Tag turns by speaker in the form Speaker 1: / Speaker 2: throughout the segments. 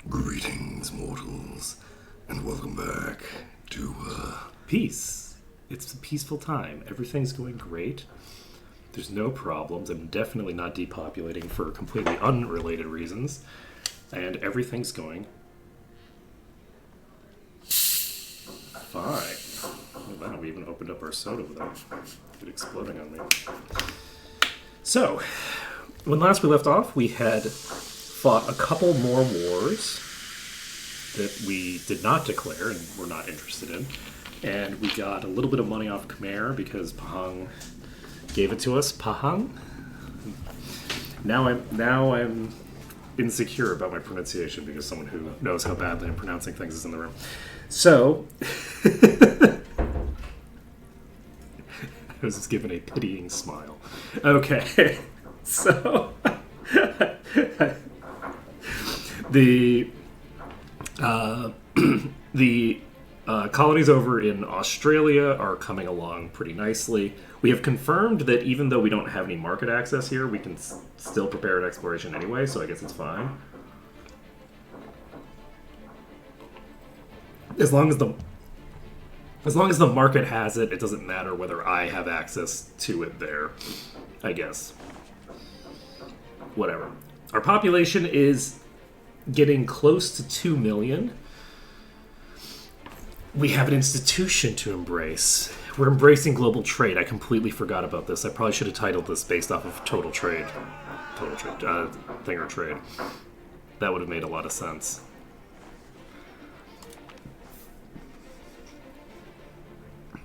Speaker 1: Greetings, mortals, and welcome back to,
Speaker 2: Peace. It's a peaceful time. Everything's going great. There's no problems. I'm definitely not depopulating for completely unrelated reasons. And everything's going fine. Oh, wow, we even opened up our soda without it exploding on me. So, when last we left off, we had fought a couple more wars that we did not declare and were not interested in. And we got a little bit of money off Khmer because Pahang gave it to us. Pahang? Now I'm insecure about my pronunciation because someone who knows how badly I'm pronouncing things is in the room. So I was just given a pitying smile. Okay. So the colonies over in Australia are coming along pretty nicely. We have confirmed that even though we don't have any market access here, we can still prepare an exploration anyway, so I guess it's fine. As long as the market has it, it doesn't matter whether I have access to it there, I guess. Whatever. Our population is getting close to 2 million. We have an institution to embrace. We're embracing global trade. I completely forgot about this. I probably should have titled this based off of total trade. Thing or trade. That would have made a lot of sense.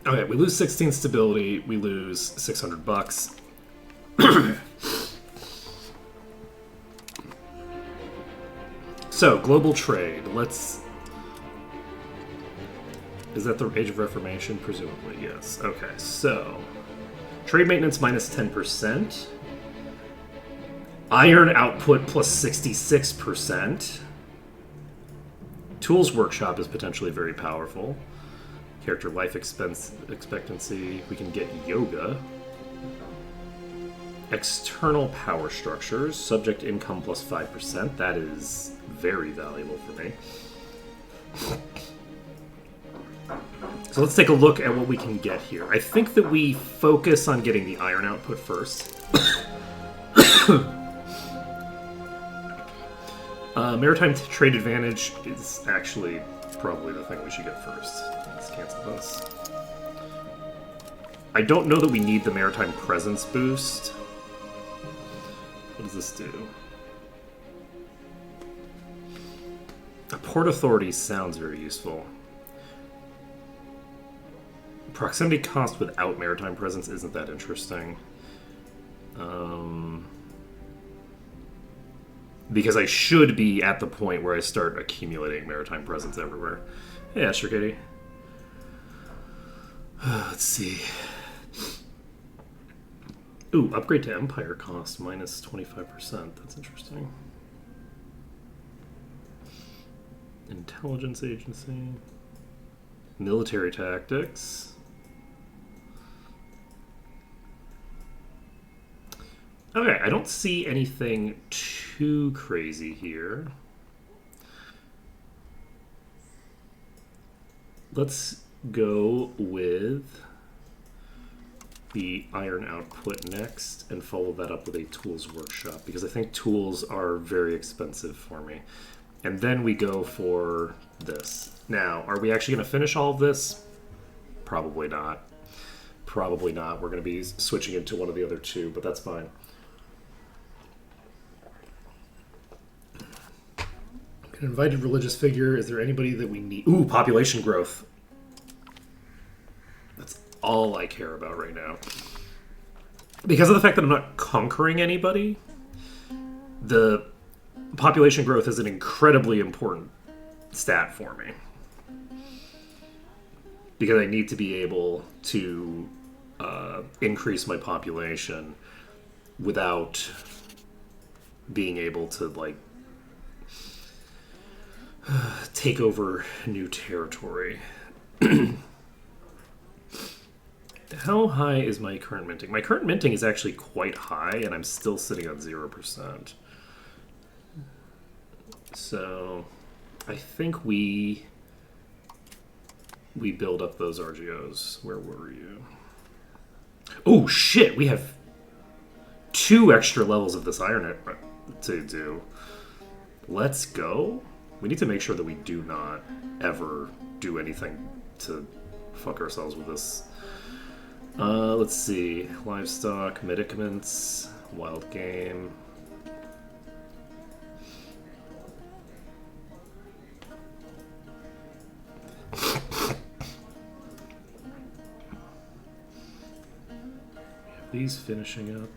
Speaker 2: Okay, we lose 16 stability. We lose 600 bucks. So, global trade. Let's... Is that the Age of Reformation? Presumably, yes. Okay, so... Trade maintenance minus 10%. Iron output plus 66%. Tools Workshop is potentially very powerful. Character life expectancy. We can get yoga. External power structures. Subject income plus 5%. That is very valuable for me. So let's take a look at what we can get here. I think that we focus on getting the iron output first. Maritime trade advantage is actually probably the thing we should get first. Let's cancel this. I don't know that we need the maritime presence boost. What does this do? A port authority sounds very useful. Proximity cost without maritime presence isn't that interesting. Because I should be at the point where I start accumulating maritime presence everywhere. Yeah, sure, Katie. Let's see. Ooh, upgrade to Empire cost minus 25%. That's interesting. Intelligence agency. Military tactics. Okay, I don't see anything too crazy here. Let's go with the iron output next and follow that up with a tools workshop because I think tools are very expensive for me. And then we go for this. Now, are we actually going to finish all of this? Probably not. Probably not. We're going to be switching into one of the other two, but that's fine. An invited religious figure. Is there anybody that we need? Ooh, population growth. That's all I care about right now. Because of the fact that I'm not conquering anybody, the population growth is an incredibly important stat for me. Because I need to be able to increase my population without being able to, like, take over new territory. How high is my current minting? My current minting is actually quite high, and I'm still sitting on 0%. So I think we build up those RGOs. Where were you? Oh shit! We have 2 extra levels of this iron to do. Let's go. We need to make sure that we do not ever do anything to fuck ourselves with this. Let's see. Livestock, medicaments, wild game. These finishing up.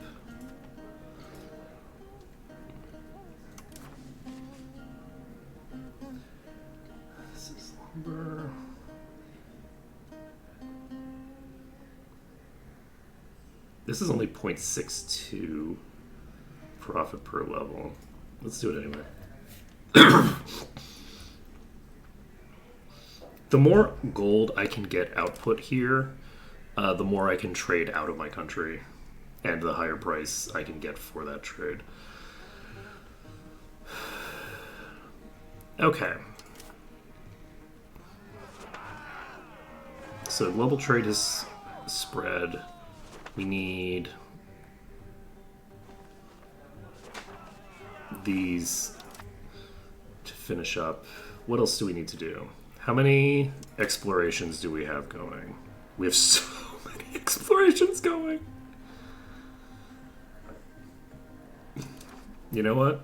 Speaker 2: This is lumber. This is only 0.62 profit per level. Let's do it anyway. The more gold I can get output here, the more I can trade out of my country, and the higher price I can get for that trade. Okay. So global trade is spread. We need these to finish up. What else do we need to do? How many explorations do we have going? We have so many explorations going. You know what?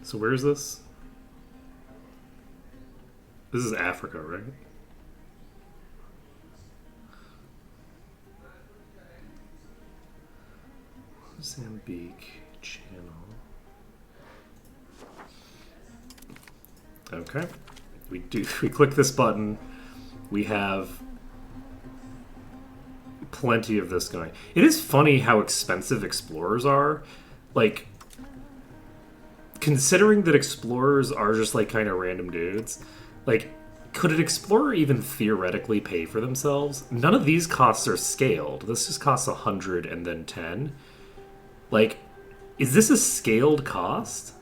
Speaker 2: So where is this? This is Africa, right? Mozambique channel. Okay. We click this button. We have plenty of this going. It is funny how expensive explorers are. Like, considering that explorers are just like kind of random dudes, like, could an explorer even theoretically pay for themselves? None of these costs are scaled. This just costs 100 and then 10. Like, is this a scaled cost?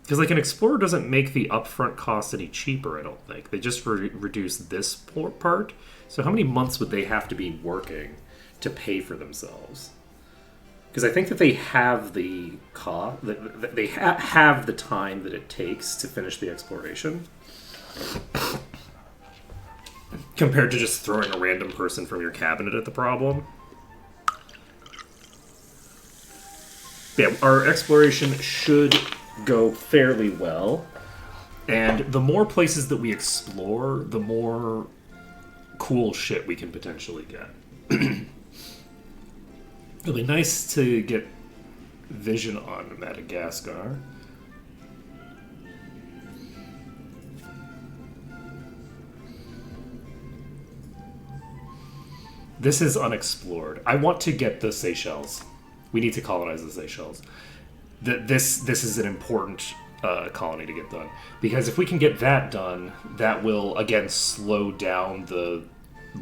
Speaker 2: Because, like, an explorer doesn't make the upfront cost any cheaper, I don't think. They just reduce this part. So how many months would they have to be working to pay for themselves? Because I think that they have the cost, they have the time that it takes to finish the exploration, compared to just throwing a random person from your cabinet at the problem. Yeah, our exploration should go fairly well, and the more places that we explore, the more cool shit we can potentially get. It'll be nice to get vision on Madagascar. This is unexplored. I want to get the Seychelles. We need to colonize the Seychelles. This is an important colony to get done. Because if we can get that done, that will, again, slow down the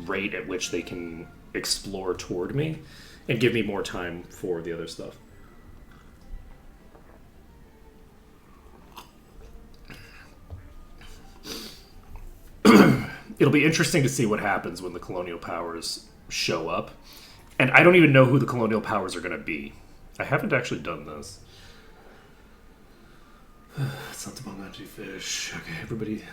Speaker 2: rate at which they can explore toward me and give me more time for the other stuff. It'll be interesting to see what happens when the colonial powers show up. And I don't even know who the colonial powers are going to be. I haven't actually done this. Santa Bonanji fish. Okay, everybody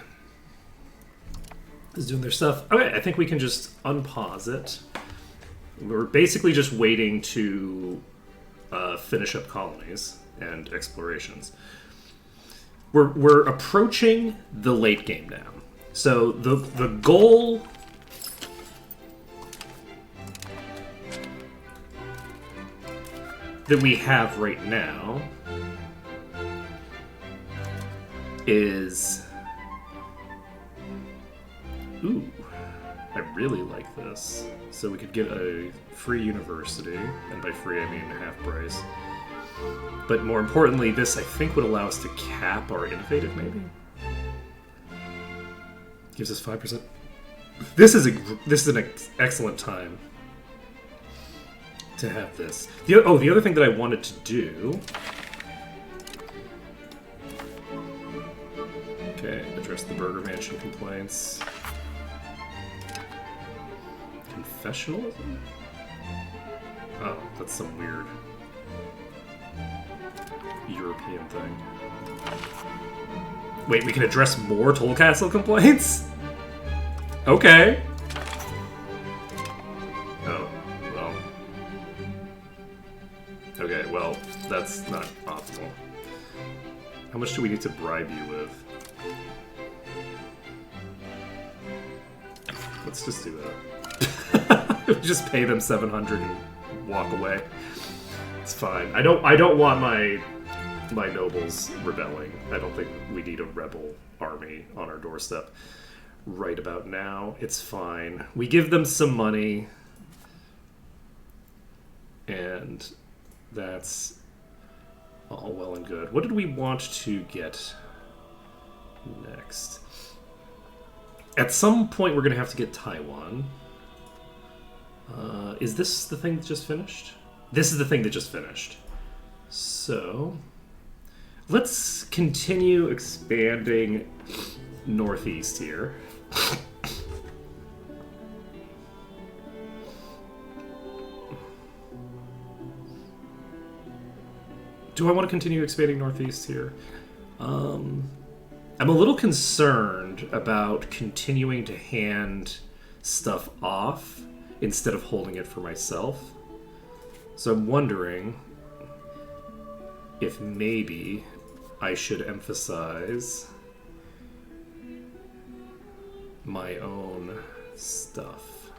Speaker 2: is doing their stuff. Okay, I think we can just unpause it. We're basically just waiting to finish up colonies and explorations. We're approaching the late game now. So the goal that we have right now is... Ooh, I really like this. So we could get a free university, and by free I mean half price. But more importantly, this I think would allow us to cap our innovative, maybe? Gives us 5%. This is an excellent time to have this. The other thing that I wanted to do address the Burger Mansion complaints. Confessionalism? Oh, that's some weird European thing. Wait, we can address more Toll Castle complaints? Okay. Oh, well. Okay, well, that's not optimal. How much do we need to bribe you with? Let's just do that. Just pay them 700 and walk away. It's fine. I don't want my nobles rebelling. I don't think we need a rebel army on our doorstep right about now. It's fine. We give them some money, and that's all well and good. What did we want to get next? At some point, we're going to have to get Taiwan. Is this the thing that just finished? This is the thing that just finished. So, let's continue expanding northeast here. Do I want to continue expanding northeast here? I'm a little concerned about continuing to hand stuff off instead of holding it for myself. So I'm wondering if maybe I should emphasize my own stuff.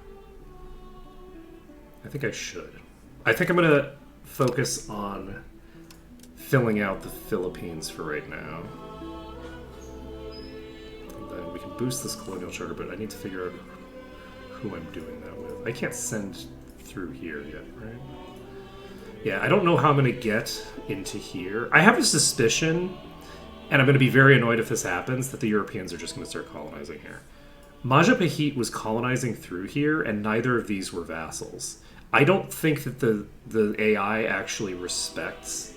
Speaker 2: I think I should. I think I'm going to focus on filling out the Philippines for right now. And then we can boost this colonial charter, but I need to figure out who I'm doing that with. I can't send through here yet, right? Yeah, I don't know how I'm going to get into here. I have a suspicion, and I'm going to be very annoyed if this happens, that the Europeans are just going to start colonizing here. Majapahit was colonizing through here, and neither of these were vassals. I don't think that the AI actually respects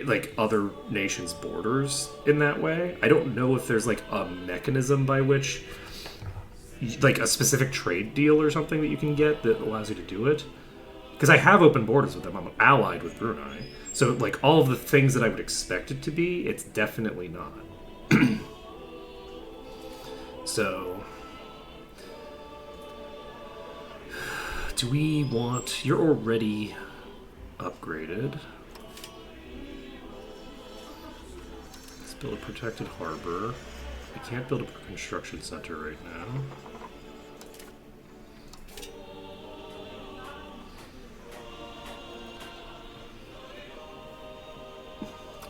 Speaker 2: like other nations' borders in that way. I don't know if there's like a mechanism by which, like a specific trade deal or something that you can get that allows you to do it. Because I have open borders with them. I'm allied with Brunei. So like all of the things that I would expect it to be, it's definitely not. So, do we want... You're already upgraded. Let's build a protected harbor. We can't build a construction center right now.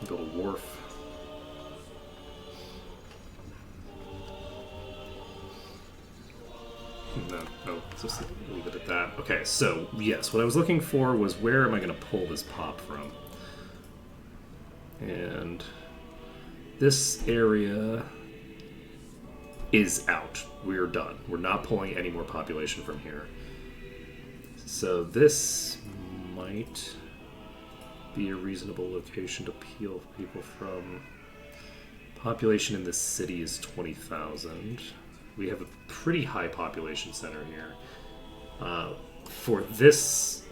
Speaker 2: Build a wharf. No, just leave it at that. Okay, so yes, what I was looking for was where am I going to pull this pop from? And this area is out. We're done. We're not pulling any more population from here. So this might be a reasonable location to peel people from. Population in this city is 20,000. We have a pretty high population center here. For this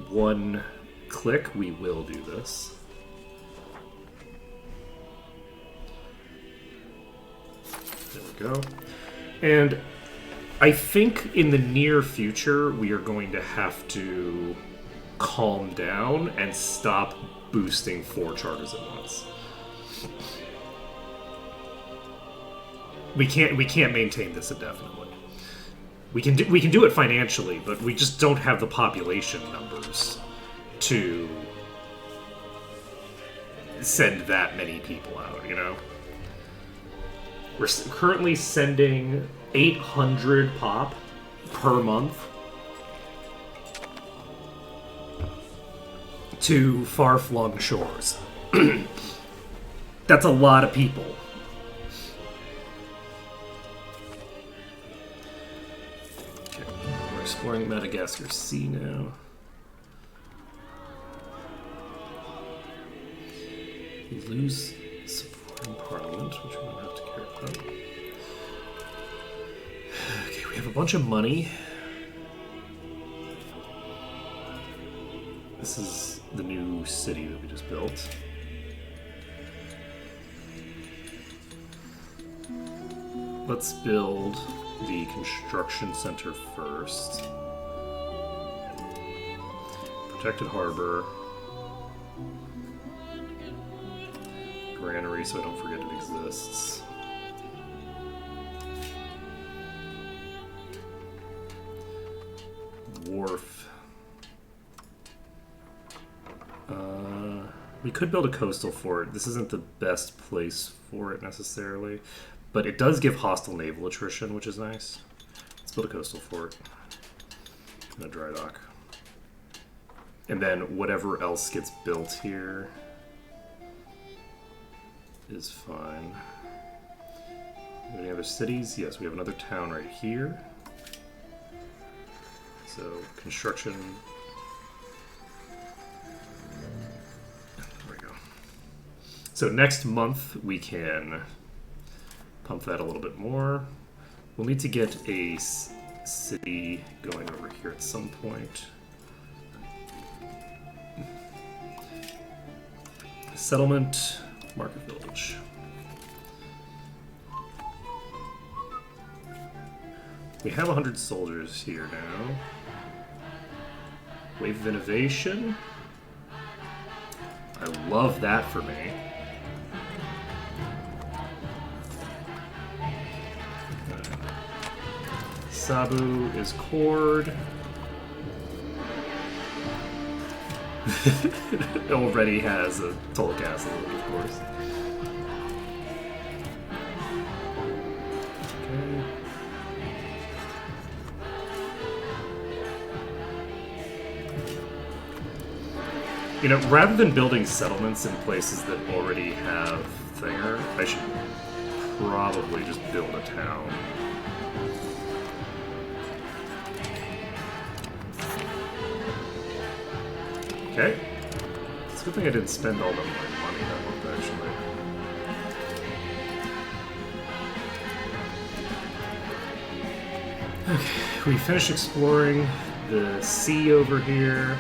Speaker 2: one click, we will do this. There we go. And I think in the near future, we are going to have to calm down and stop boosting 4 charters at once. We can't maintain this indefinitely. We can do it financially, but we just don't have the population numbers to send that many people out, you know? We're currently sending 800 pop per month to far-flung shores. That's a lot of people. Okay, we're exploring Madagascar Sea now. We lose support. in Parliament, which we don't have to care about. Okay, we have a bunch of money. This is the new city that we just built. Let's build the construction center first. Protected harbor. Granary, so I don't forget it exists. Wharf. We could build a coastal fort. This isn't the best place for it necessarily, but it does give hostile naval attrition, which is nice. Let's build a coastal fort and a dry dock. And then whatever else gets built here is fine. Any other cities? Yes, we have another town right here. So, construction. There we go. So next month we can pump that a little bit more. We'll need to get a city going over here at some point. Settlement, Market Village. We have 100 soldiers here now. Wave of Innovation. I love that for me. Sabu is cord. It already has a toll castle, of course. Okay. You know, rather than building settlements in places that already have Thinger, I should probably just build a town. Okay. It's a good thing I didn't spend all of my money that month, actually. Okay, we finished exploring the sea over here.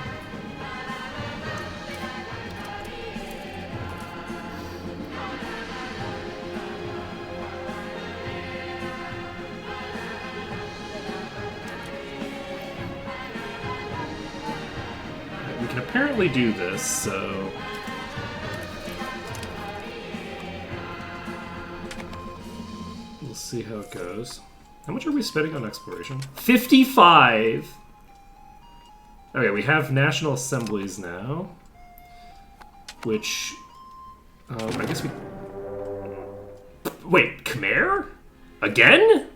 Speaker 2: Apparently do this, so we'll see how it goes. How much are we spending on exploration? 55! Okay, we have national assemblies now, which I guess we... Wait, Khmer? Again?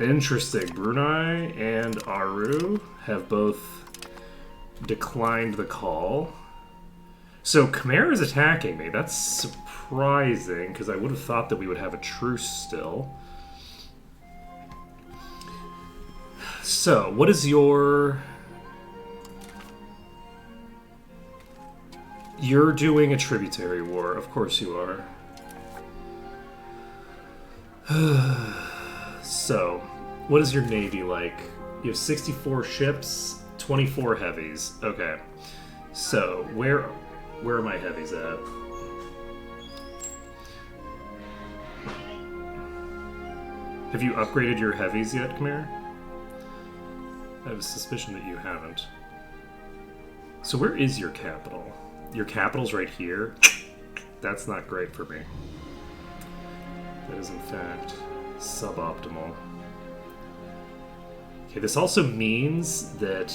Speaker 2: Interesting. Brunei and Aru have both declined the call. So Khmer is attacking me. That's surprising, because I would have thought that we would have a truce still. So, what is your... You're doing a tributary war. Of course you are. So, what is your navy like? You have 64 ships, 24 heavies. Okay. So, where are my heavies at? Have you upgraded your heavies yet, Khmer? I have a suspicion that you haven't. So where is your capital? Your capital's right here? That's not great for me. That is in fact suboptimal. Okay, this also means that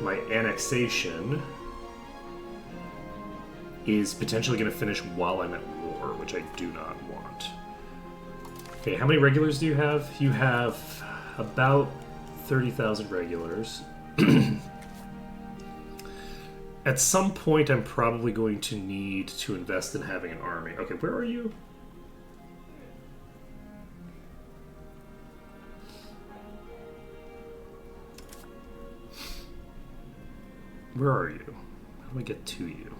Speaker 2: my annexation is potentially going to finish while I'm at war, which I do not want. Okay, how many regulars do you have? You have about 30,000 regulars. At some point, I'm probably going to need to invest in having an army. Okay, where are you? Where are you? How do I get to you?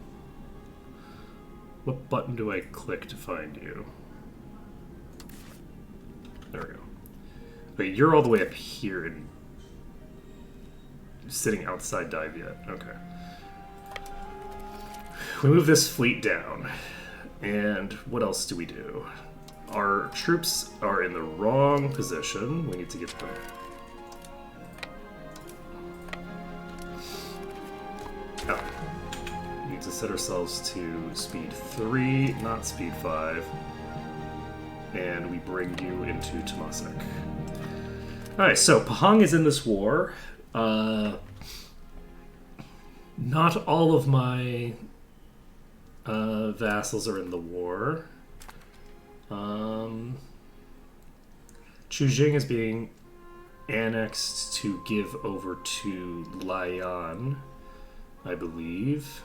Speaker 2: What button do I click to find you? There we go. Wait, you're all the way up here and sitting outside dive yet. Okay. We move this fleet down. And what else do we do? Our troops are in the wrong position. We need to get them. Oh. We need to set ourselves to speed 3, not speed 5. And we bring you into Temasek. Alright, so Pahang is in this war. Not all of my vassals are in the war. Chujing is being annexed to give over to Laiyan, I believe.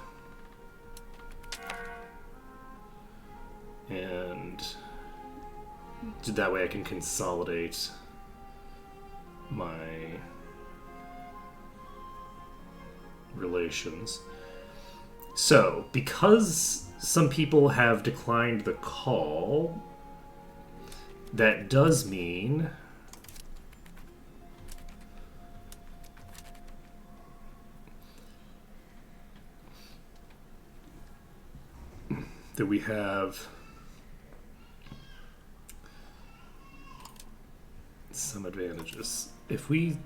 Speaker 2: And that way I can consolidate my relations. So, because some people have declined the call, that does mean that we have some advantages. If we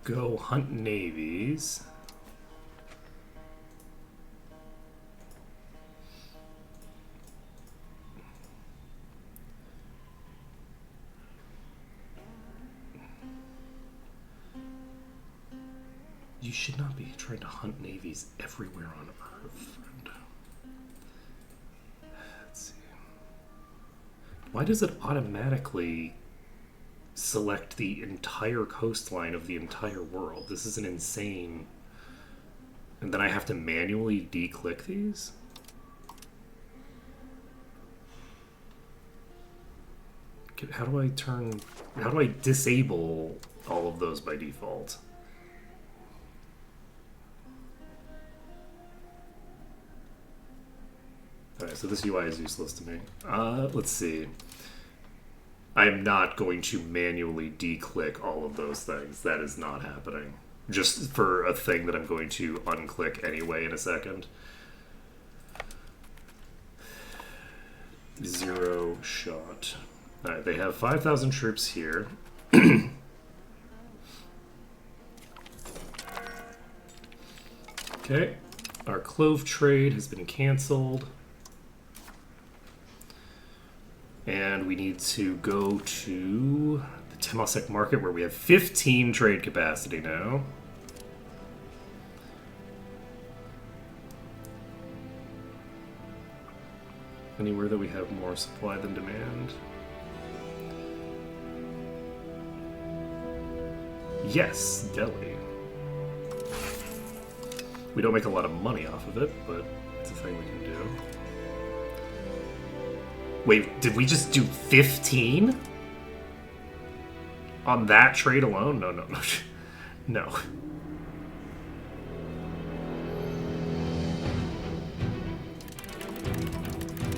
Speaker 2: go hunt navies, you should not be trying to hunt navies everywhere on Earth, friend. Let's see. Why does it automatically select the entire coastline of the entire world? This is an insane... And then I have to manually de-click these? How do I disable all of those by default? Alright, so this UI is useless to me. Let's see. I'm not going to manually de-click all of those things. That is not happening. Just for a thing that I'm going to unclick anyway in a second. 0 shot. Alright, they have 5,000 troops here. Okay. Our clove trade has been canceled. And we need to go to the Temasek market where we have 15 trade capacity now. Anywhere that we have more supply than demand? Yes, Delhi. We don't make a lot of money off of it, but it's a thing we can do. Wait, did we just do 15? On that trade alone? No. No.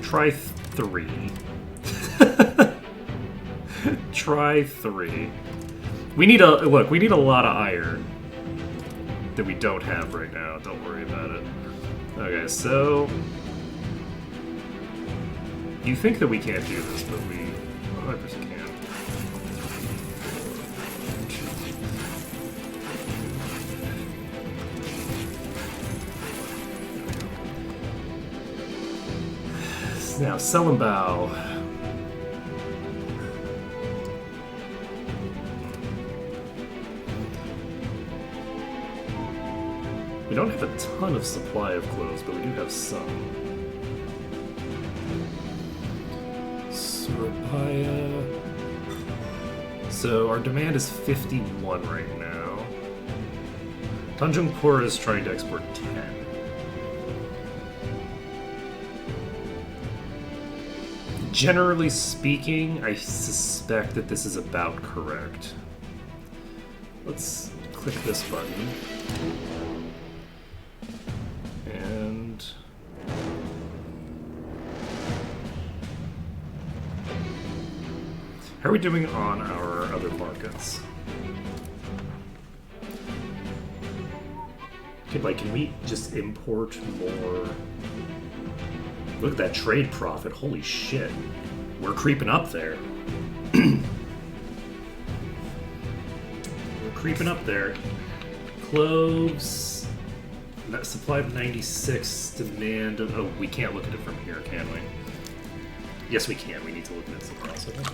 Speaker 2: Try 3. Try 3. We need a lot of iron that we don't have right now. Don't worry about it. Okay, so you think that we can't do this, but we 100% can. Now, Selenbao. We don't have a ton of supply of clothes, but we do have some. Surabaya. So our demand is 51 right now. Tanjungpur is trying to export 10. Generally speaking, I suspect that this is about correct. Let's click this button. How are we doing on our other markets? Okay, like, can we just import more? Look at that trade profit. Holy shit. We're creeping up there. We're creeping up there. Cloves. Supply of 96. Demand of... Oh, we can't look at it from here, can we? Yes, we can. We need to look at it somewhere else. I think.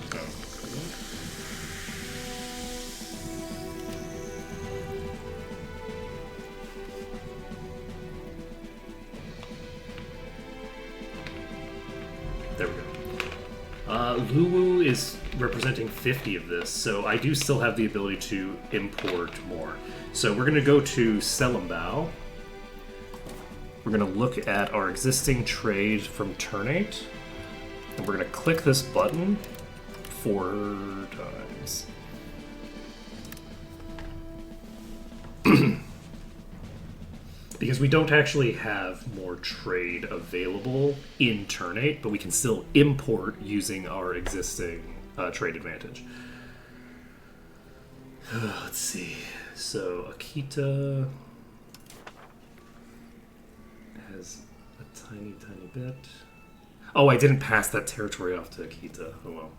Speaker 2: There we go. Luwu is representing 50 of this, so I do still have the ability to import more. So we're going to go to Selambao. We're going to look at our existing trade from Ternate. And we're going to click this button 4 times. Because we don't actually have more trade available in Ternate, but we can still import using our existing trade advantage. Let's see. So Akita has a tiny, tiny bit. Oh, I didn't pass that territory off to Akita. Oh well.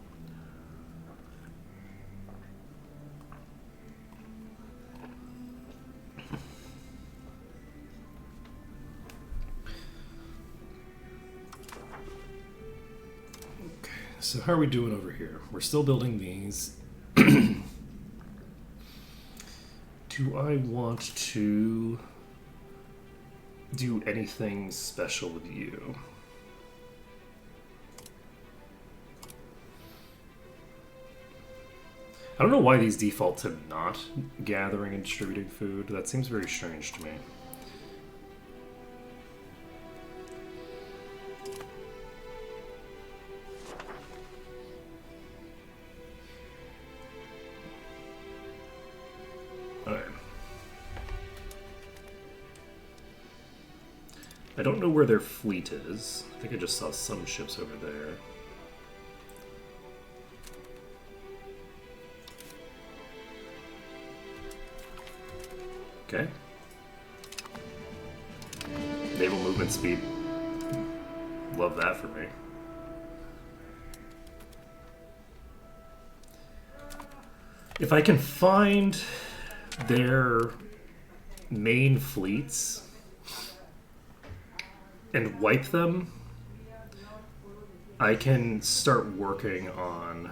Speaker 2: Okay, so how are we doing over here? We're still building these. Do I want to do anything special with you? I don't know why these default to not gathering and distributing food. That seems very strange to me. Alright. I don't know where their fleet is. I think I just saw some ships over there. Okay. Naval movement speed. Love that for me. If I can find their main fleets and wipe them, I can start working on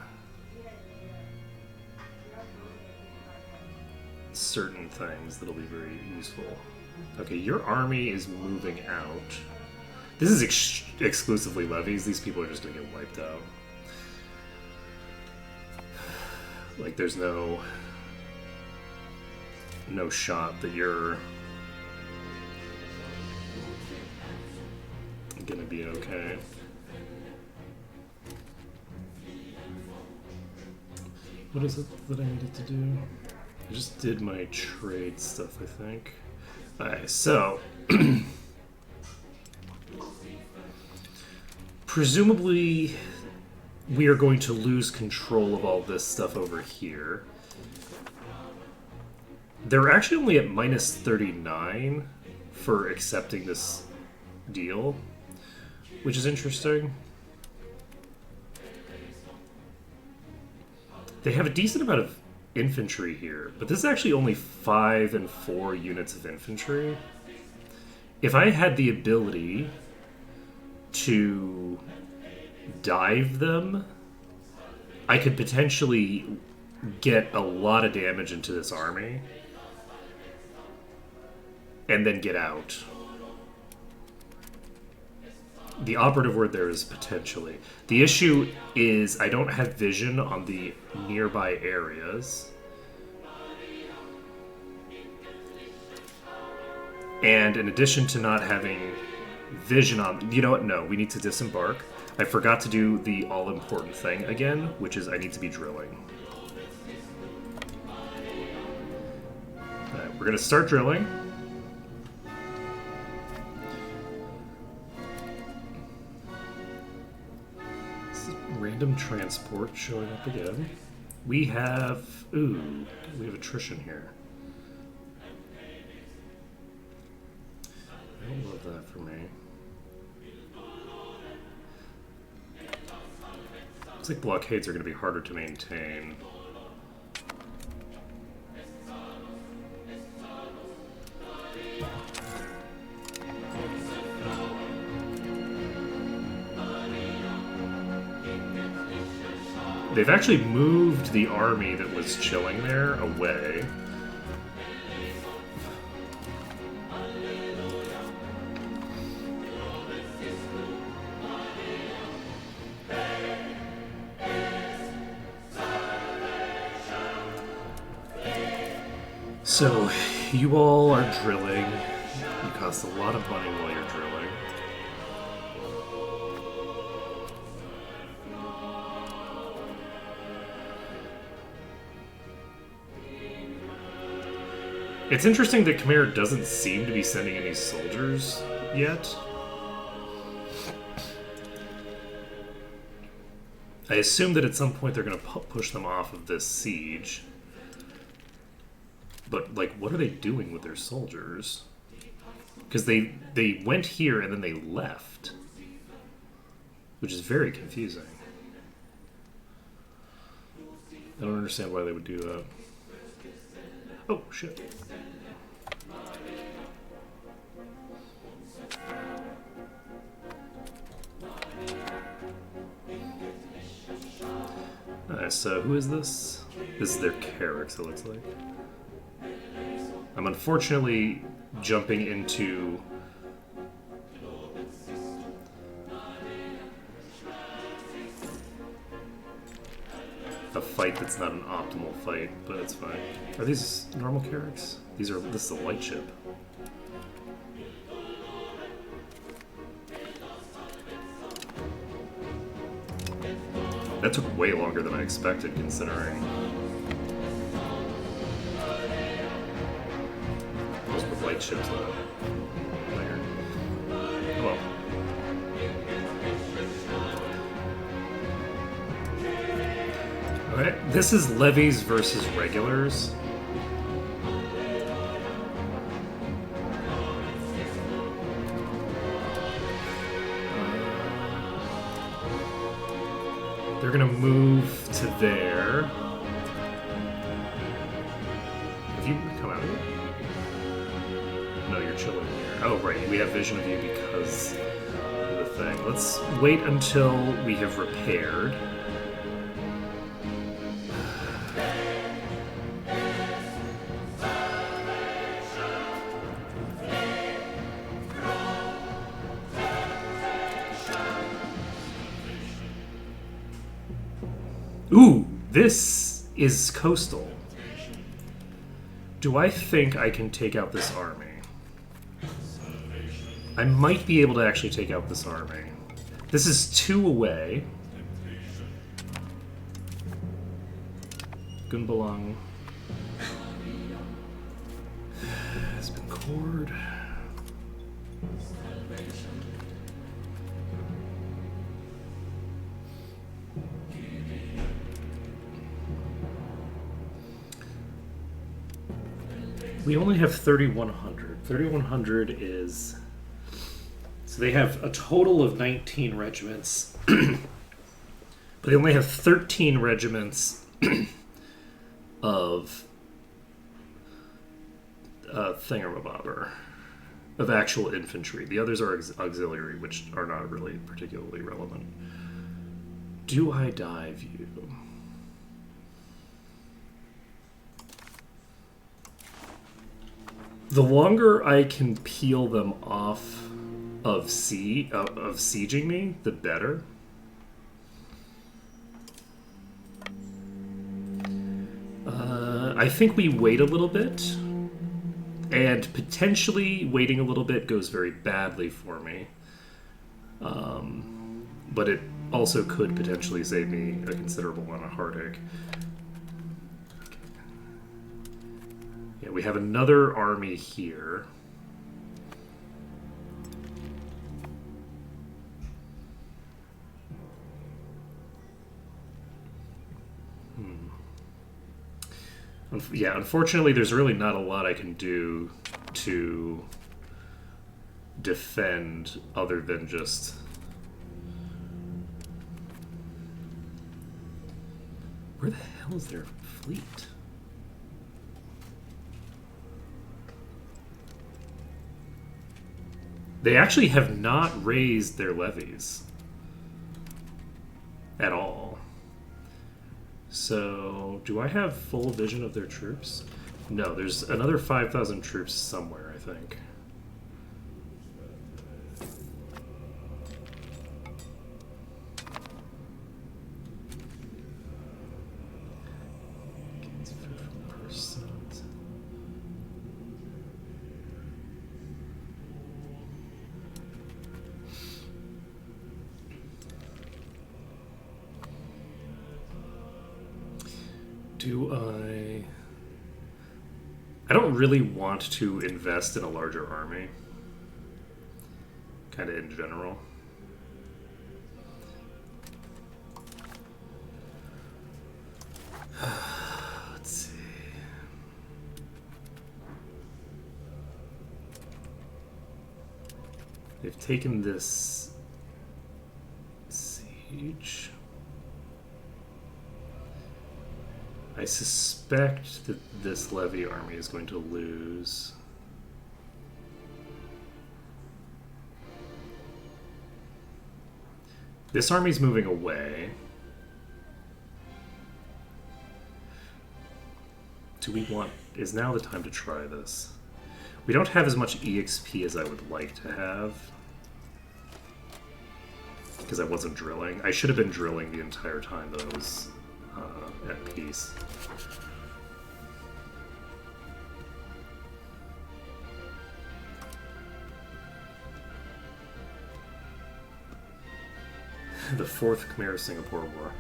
Speaker 2: certain things that'll be very useful. Okay, your army is moving out. This is exclusively levies. These people are just gonna get wiped out. Like, there's no shot that you're gonna be okay. What is it that I needed to do? I just did my trade stuff, I think. Alright, so presumably we are going to lose control of all this stuff over here. They're actually only at minus 39 for accepting this deal, which is interesting. They have a decent amount of infantry here, but this is actually only 5 and 4 units of infantry. If I had the ability to dive them, I could potentially get a lot of damage into this army and then get out. The operative word there is potentially. The issue is I don't have vision on the nearby areas. And in addition to not having vision on... You know what? No, we need to disembark. I forgot to do the all-important thing again, which is I need to be drilling. Alright, we're going to start drilling. Random transport showing up again. We have... Ooh, we have attrition here. I don't love that for me. Looks like blockades are going to be harder to maintain. They've actually moved the army that was chilling there away. So, you all are drilling. You cost a lot of money while you're drilling. It's interesting that Khmer doesn't seem to be sending any soldiers yet. I assume that at some point they're going to push them off of this siege. But, like, what are they doing with their soldiers? Because they went here and then they left. Which is very confusing. I don't understand why they would do that. Oh, shit. Nice, so who is this? This is their Carracks, it looks like. I'm unfortunately jumping into a fight that's not an optimal fight, but it's fine. Are these normal Carracks? This is a light ship. That took way longer than I expected, considering those were light ships though. Later. Oh well. Alright, this is levies versus regulars. They're gonna move to there. Have you come out here? No, you're chilling here. Oh, right, we have vision of you because of the thing. Let's wait until we have repaired. Ooh, this is coastal. Do I think I can take out this army? I might be able to actually take out this army. This is 2 away. Gunbalang has been cored. We only have 3,100. 3,100 is... So they have a total of 19 regiments. But they only have 13 regiments of thingamabobber. Of actual infantry. The others are auxiliary, which are not really particularly relevant. Do I dive you? The longer I can peel them off of sieging me, the better. I think we wait a little bit, and potentially waiting a little bit goes very badly for me. But it also could potentially save me a considerable amount of heartache. Yeah, we have another army here. Yeah, unfortunately, there's really not a lot I can do to defend other than just... Where the hell is their fleet? They actually have not raised their levies at all. So, do I have full vision of their troops? No, there's another 5,000 troops somewhere, I think. It's 50%. Do I don't really want to invest in a larger army. Kind of in general. Let's see. They've taken this siege. I suspect that this levy army is going to lose. This army's moving away. Do we want... Is now the time to try this? We don't have as much EXP as I would like to have. Because I wasn't drilling. I should have been drilling the entire time that I was at peace. The Fourth Khmer Singapore War.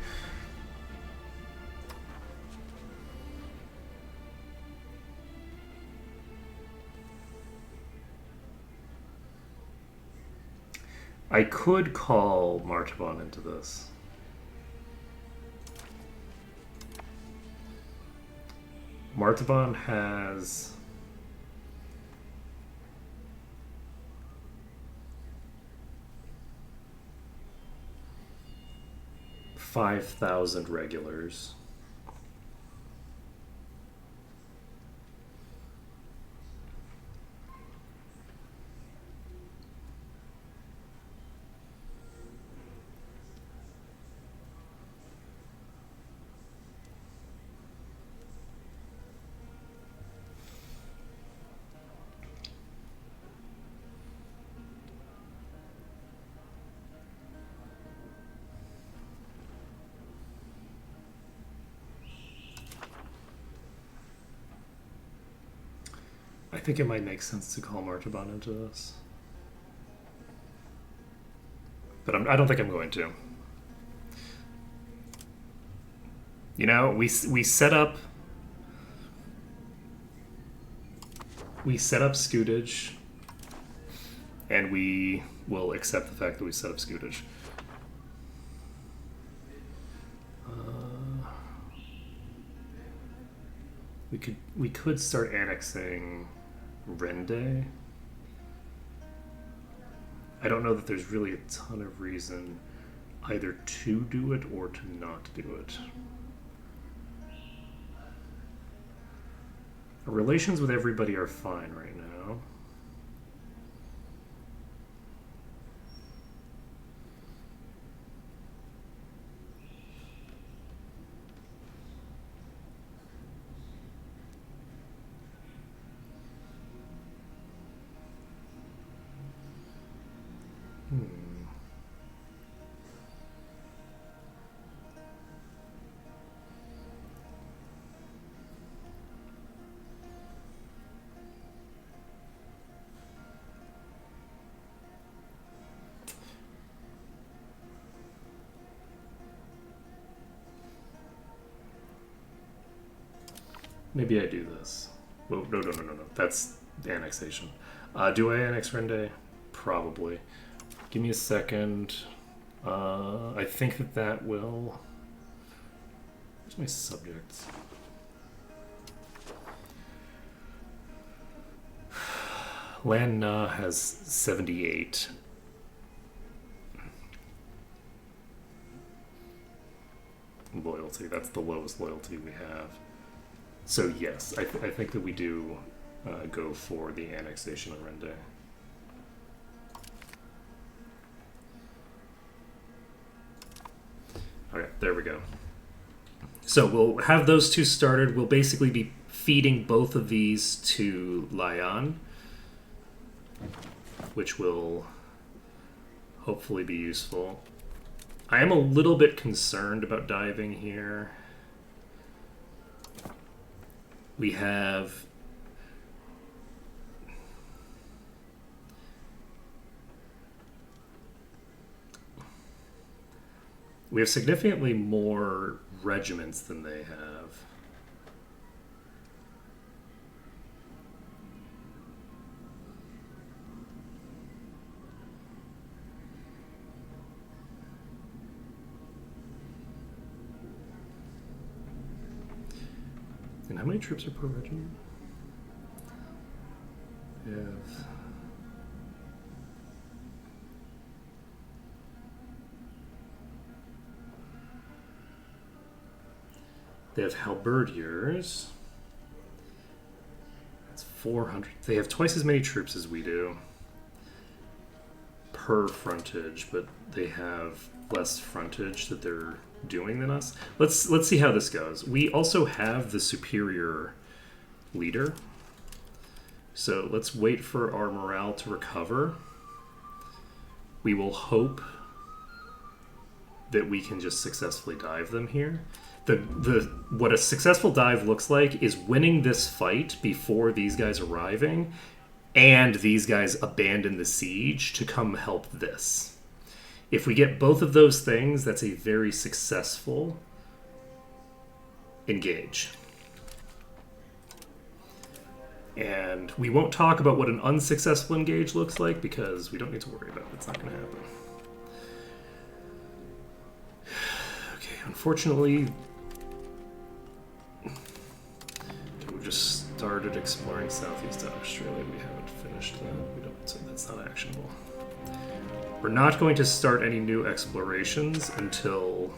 Speaker 2: I could call Martaban into this. Martaban has... $5,000 regulars. I think it might make sense to call Martaban into this. But I don't think I'm going to. You know, we set up... We set up Scootage, and we will accept the fact that we set up Scootage. We could start annexing Rende. I don't know that there's really a ton of reason either to do it or to not do it. Our relations with everybody are fine right now. Maybe I do this. Well, no. That's annexation. Do I annex Rende? Probably. Give me a second. I think that will... Where's my subjects? Lan Na has 78. Loyalty. That's the lowest loyalty we have. So yes, I think that we do go for the annexation of Rende. Okay, there we go. So we'll have those two started. We'll basically be feeding both of these to Laian, which will hopefully be useful. I am a little bit concerned about diving here. We have significantly more regiments than they have. And how many troops are per regiment? We have... They have halberdiers. That's 400. They have twice as many troops as we do per frontage, but they have less frontage that they're doing than us. Let's see how this goes. We also have the superior leader, so let's wait for our morale to recover. We will hope that we can just successfully dive them here. What a successful dive looks like is winning this fight before these guys arriving, and these guys abandon the siege to come help this. If we get both of those things, that's a very successful engage. And we won't talk about what an unsuccessful engage looks like because we don't need to worry about it. It's not going to happen. Okay, unfortunately, we just started exploring Southeast Australia. We haven't finished that. So that's not actionable. We're not going to start any new explorations until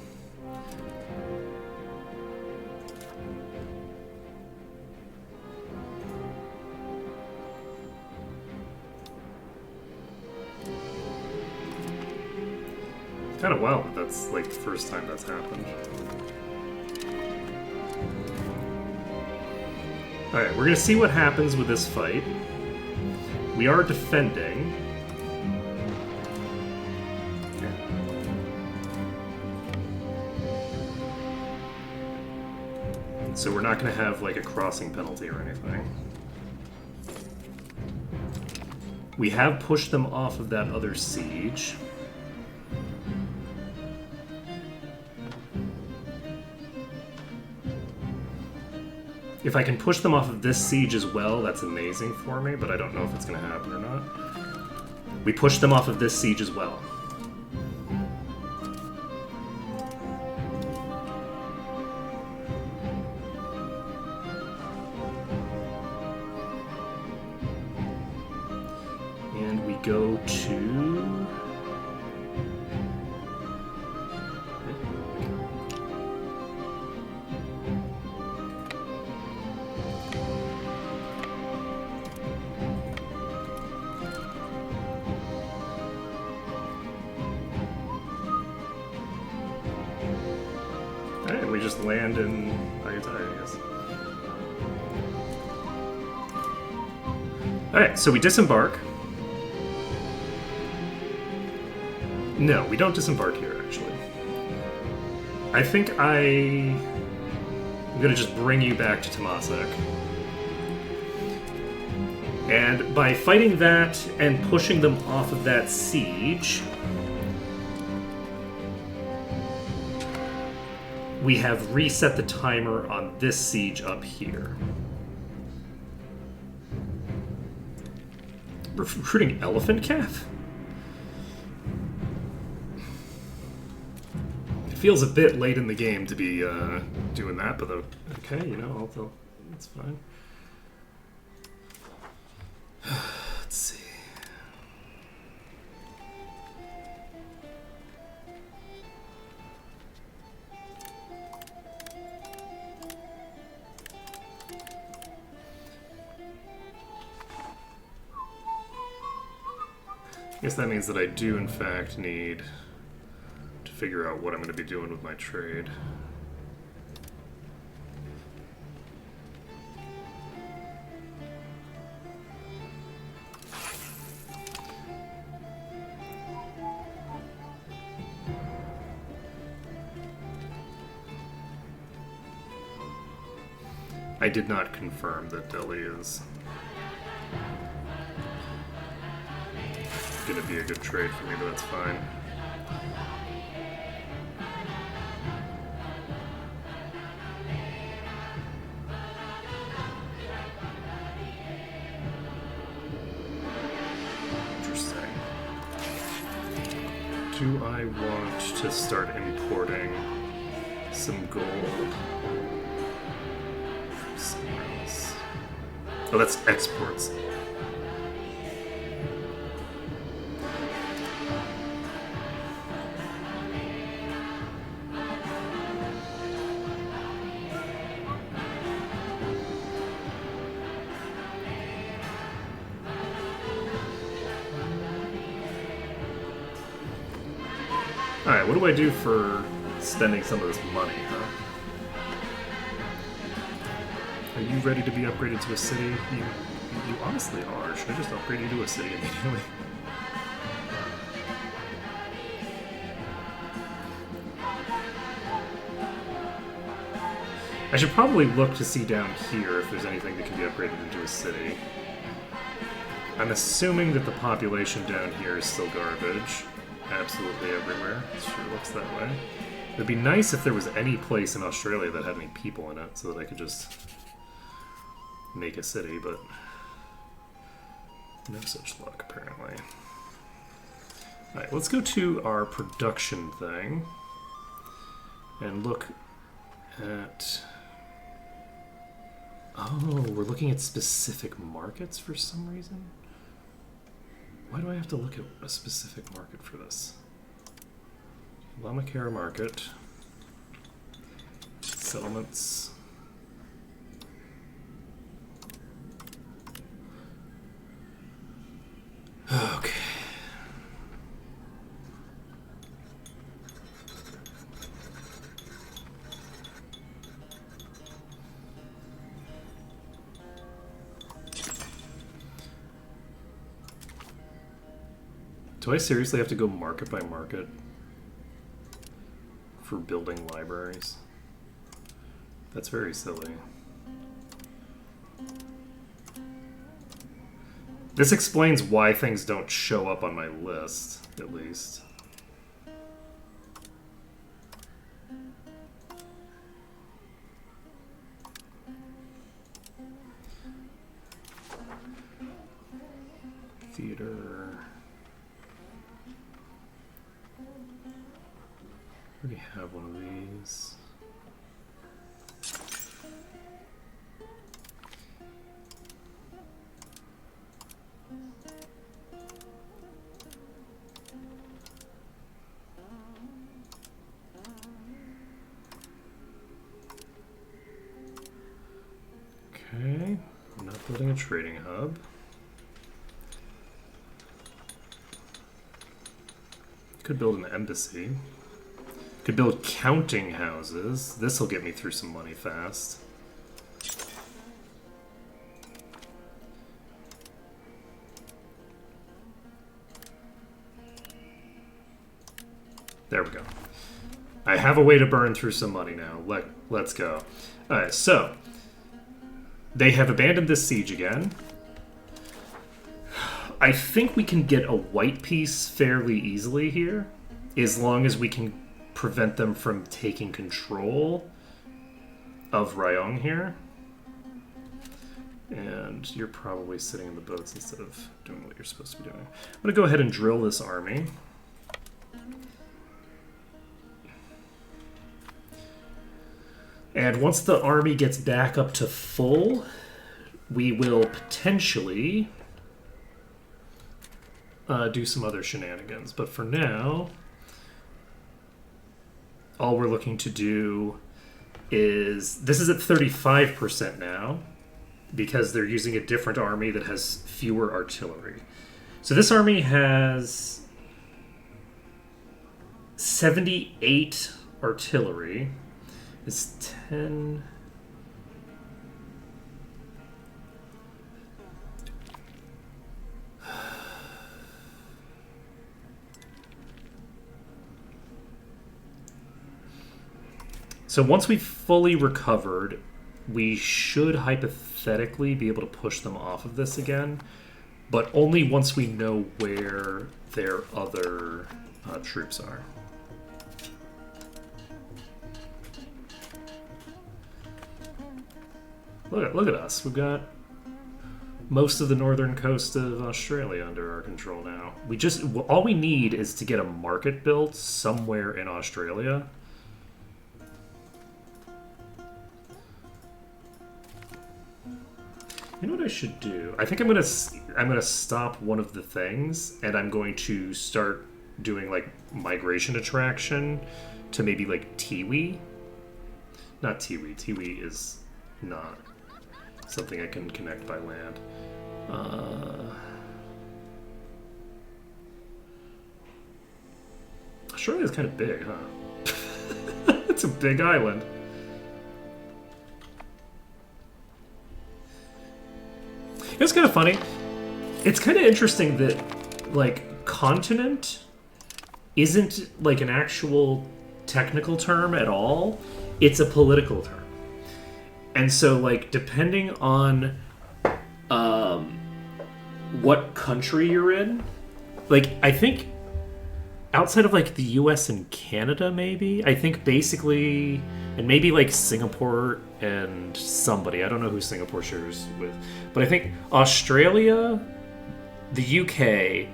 Speaker 2: kind of wild that that's like the first time that's happened. Alright, we're gonna see what happens with this fight. We are defending. So we're not going to have like a crossing penalty or anything. We have pushed them off of that other siege. If I can push them off of this siege as well, that's amazing for me, but I don't know if it's going to happen or not. We pushed them off of this siege as well. And we go to... Alright, we just land in Agatai, I guess. Alright, so we disembark. No, we don't disembark here, actually. I think I'm gonna just bring you back to Temasek. And by fighting that and pushing them off of that siege, we have reset the timer on this siege up here. Recruiting elephant calf? It feels a bit late in the game to be doing that, but okay, you know, it's fine. Let's guess that means that I do, in fact, need to figure out what I'm going to be doing with my trade. I did not confirm that Delhi is going to be a good trade for me, but that's fine. Interesting. Do I want to start importing some gold? Somewhere else. Oh, that's exports. Alright, what do I do for spending some of this money, huh? Are you ready to be upgraded to a city? You honestly are. Should I just upgrade you to a city immediately? I should probably look to see down here if there's anything that can be upgraded into a city. I'm assuming that the population down here is still garbage. Absolutely everywhere. It sure looks that way. It'd be nice if there was any place in Australia that had any people in it so that I could just make a city, but no such luck, apparently. Alright, let's go to our production thing and look at... Oh, we're looking at specific markets for some reason? Why do I have to look at a specific market for this? Lamakara market. Settlements. Okay. Do I seriously have to go market by market for building libraries? That's very silly. This explains why things don't show up on my list, at least. Theater. I already have one of these. Okay, I'm not building a trading hub. Could build an embassy. Could build counting houses. This'll get me through some money fast. There we go. I have a way to burn through some money now. Let's go. Alright, so they have abandoned this siege again. I think we can get a white piece fairly easily here, as long as we can prevent them from taking control of Rayong here. And you're probably sitting in the boats instead of doing what you're supposed to be doing. I'm going to go ahead and drill this army. And once the army gets back up to full, we will potentially do some other shenanigans. But for now, all we're looking to do is... This is at 35% now, because they're using a different army that has fewer artillery. So this army has 78 artillery. It's 10. So once we've fully recovered, we should hypothetically be able to push them off of this again, but only once we know where their other troops are. Look at us. We've got most of the northern coast of Australia under our control now. All we need is to get a market built somewhere in Australia. You know what I should do? I think I'm gonna stop one of the things, and I'm going to start doing like migration attraction to maybe like Tiwi. Not Tiwi. Tiwi is not something I can connect by land. Australia's kind of big, huh? It's a big island. It's kind of funny. It's kind of interesting that, like, continent isn't, like, an actual technical term at all. It's a political term. And so, like, depending on what country you're in, like, I think outside of, like, the US and Canada, maybe, I think basically, and maybe, like, Singapore and somebody, I don't know who Singapore shares with, but I think Australia, the UK,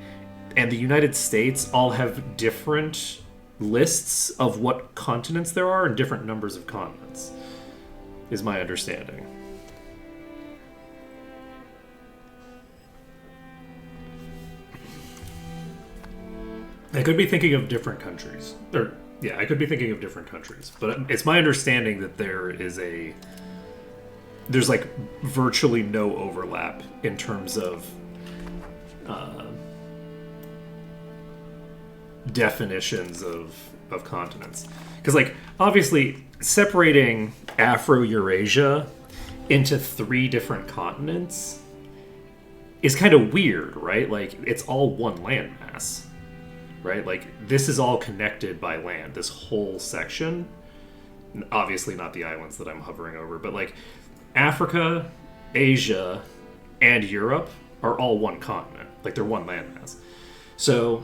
Speaker 2: and the United States all have different lists of what continents there are and different numbers of continents, is my understanding. I could be thinking of different countries. I could be thinking of different countries. But it's my understanding that there's like virtually no overlap in terms of definitions of continents. Because, like, obviously separating Afro-Eurasia into 3 different continents is kind of weird, right? Like, it's all one landmass. Right? Like, this is all connected by land, this whole section. Obviously not the islands that I'm hovering over, but, like, Africa, Asia, and Europe are all one continent. Like, they're one landmass. So,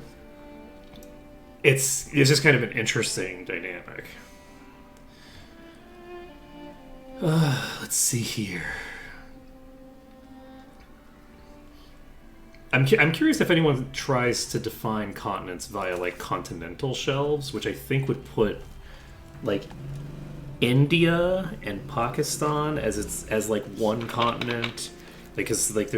Speaker 2: it's just kind of an interesting dynamic. Let's see here. I'm curious if anyone tries to define continents via, like, continental shelves, which I think would put, like, India and Pakistan as like one continent, because, like,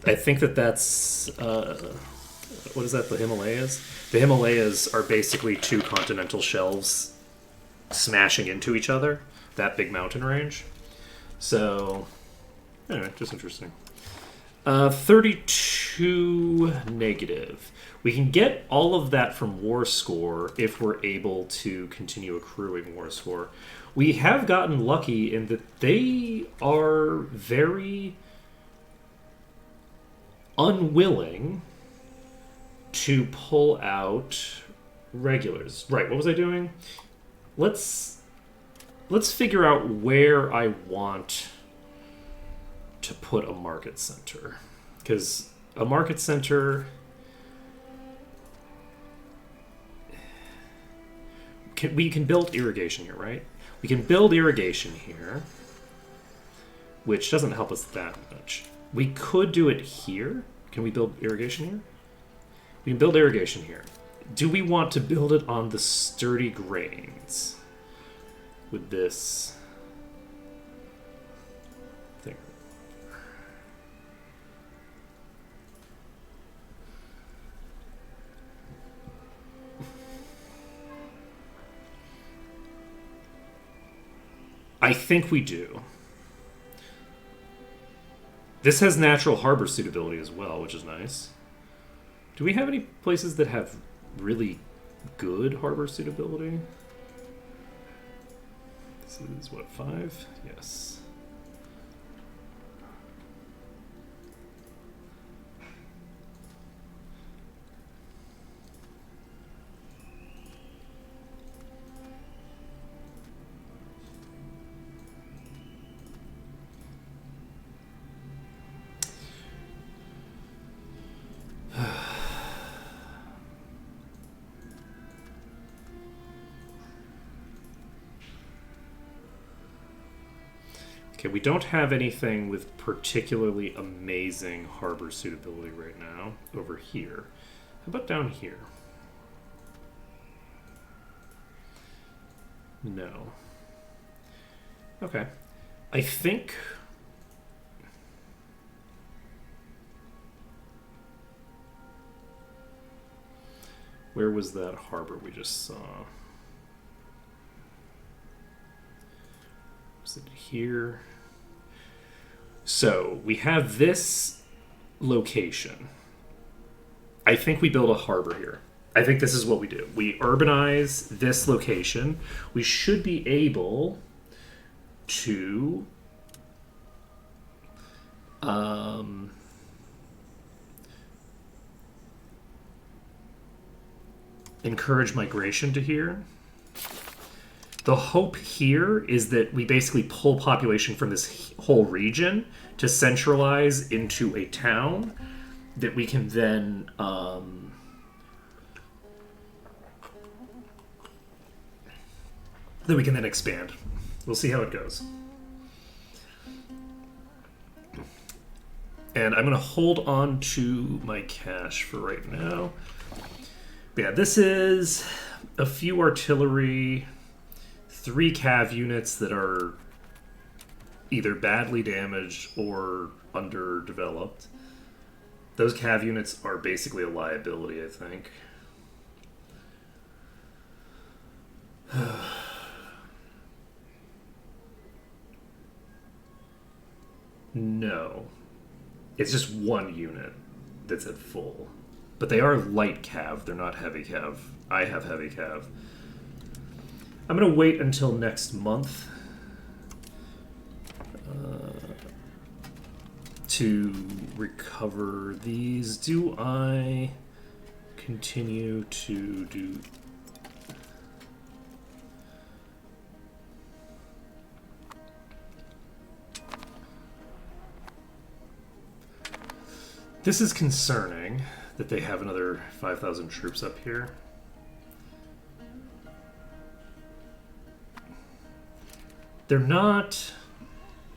Speaker 2: I think that's what is that, the Himalayas? The Himalayas are basically 2 continental shelves smashing into each other, that big mountain range. So anyway, just interesting. 32 negative. We can get all of that from war score if we're able to continue accruing war score. We have gotten lucky in that they are very unwilling to pull out regulars. Right, what was I doing? Let's figure out where I want to put a market center, because a market center we can build irrigation here, right? We can build irrigation here, which doesn't help us that much. We could do it here. Can we build irrigation here? We can build irrigation here. Do we want to build it on the sturdy grains with this thing? I think we do. This has natural harbor suitability as well, which is nice. Do we have any places that have really good harbor suitability? This is what, 5? Yes. Okay, we don't have anything with particularly amazing harbor suitability right now over here. How about down here? No. Okay. I think... Where was that harbor we just saw? Was it here? So we have this location. I think we build a harbor here. I think this is what we do. We urbanize this location. We should be able to encourage migration to here. The hope here is that we basically pull population from this whole region to centralize into a town that we can then expand. We'll see how it goes. And I'm going to hold on to my cash for right now. But yeah, this is a few artillery, 3 cav units that are either badly damaged or underdeveloped. Those cav units are basically a liability, I think. No. It's just 1 unit that's at full. But they are light cav, they're not heavy cav. I have heavy cav. I'm going to wait until next month to recover these. Do I continue to do... This is concerning that they have another 5,000 troops up here. They're not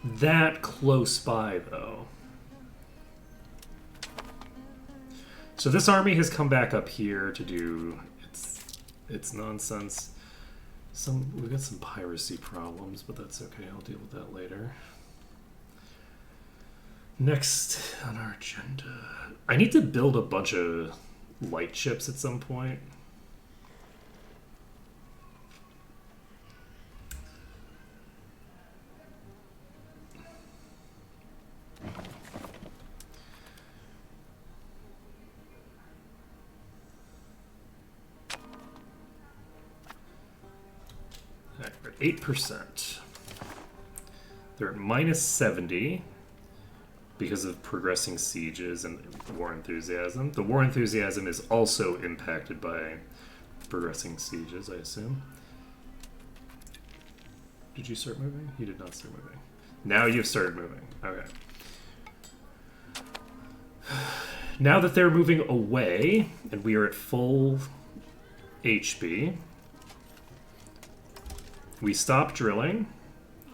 Speaker 2: that close by, though. So this army has come back up here to do its nonsense. We've got some piracy problems, but that's okay. I'll deal with that later. Next on our agenda, I need to build a bunch of light ships at some point. Alright, we're at 8%. They're at minus 70. Because of progressing sieges and war enthusiasm. The war enthusiasm is also impacted by progressing sieges, I assume. Did you start moving? You did not start moving. Now you've started moving. Okay. Now that they're moving away, and we are at full HB, we stop drilling.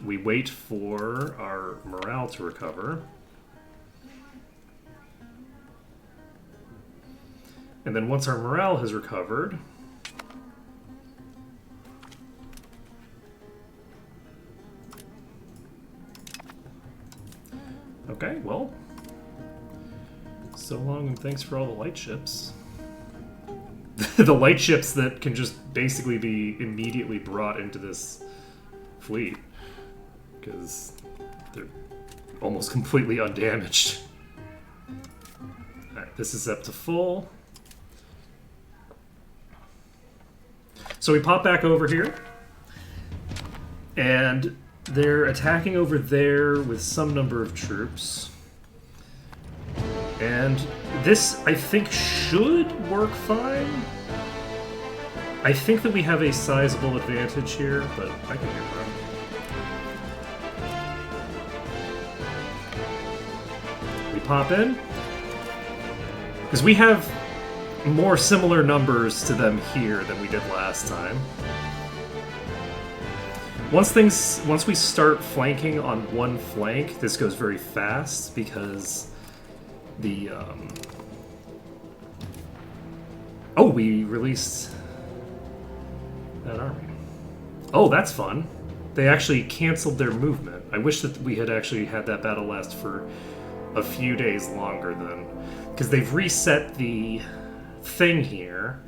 Speaker 2: We wait for our morale to recover. And then once our morale has recovered, okay, well, so long and thanks for all the light ships. The light ships that can just basically be immediately brought into this fleet, because they're almost completely undamaged. Alright, this is up to full. So we pop back over here, and they're attacking over there with some number of troops. And this, I think, should work fine. I think that we have a sizable advantage here, but I can get wrong. We pop in, because we have more similar numbers to them here than we did last time. Once we start flanking on one flank, this goes very fast because the oh, we released that army. Oh, that's fun. They actually canceled their movement. I wish that we had actually had that battle last for a few days longer then, because they've reset the thing here,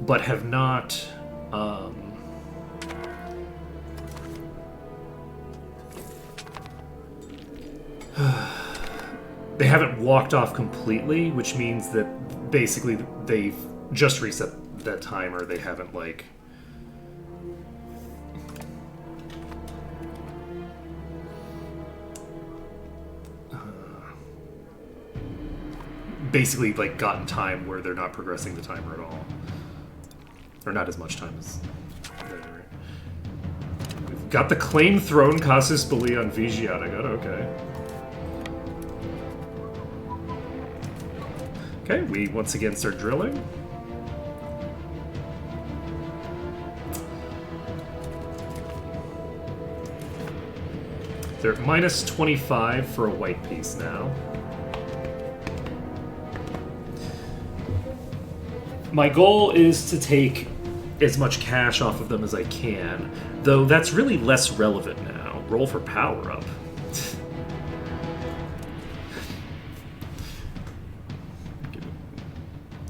Speaker 2: but have not they haven't walked off completely, which means that basically they've just reset that timer. They haven't like basically like gotten time where they're not progressing the timer at all, or not as much time as. We've got the claim throne casus belli on Vigianagat. Okay. Okay, we once again start drilling. They're at minus 25 for a white piece now. My goal is to take as much cash off of them as I can, though that's really less relevant now. Roll for power up.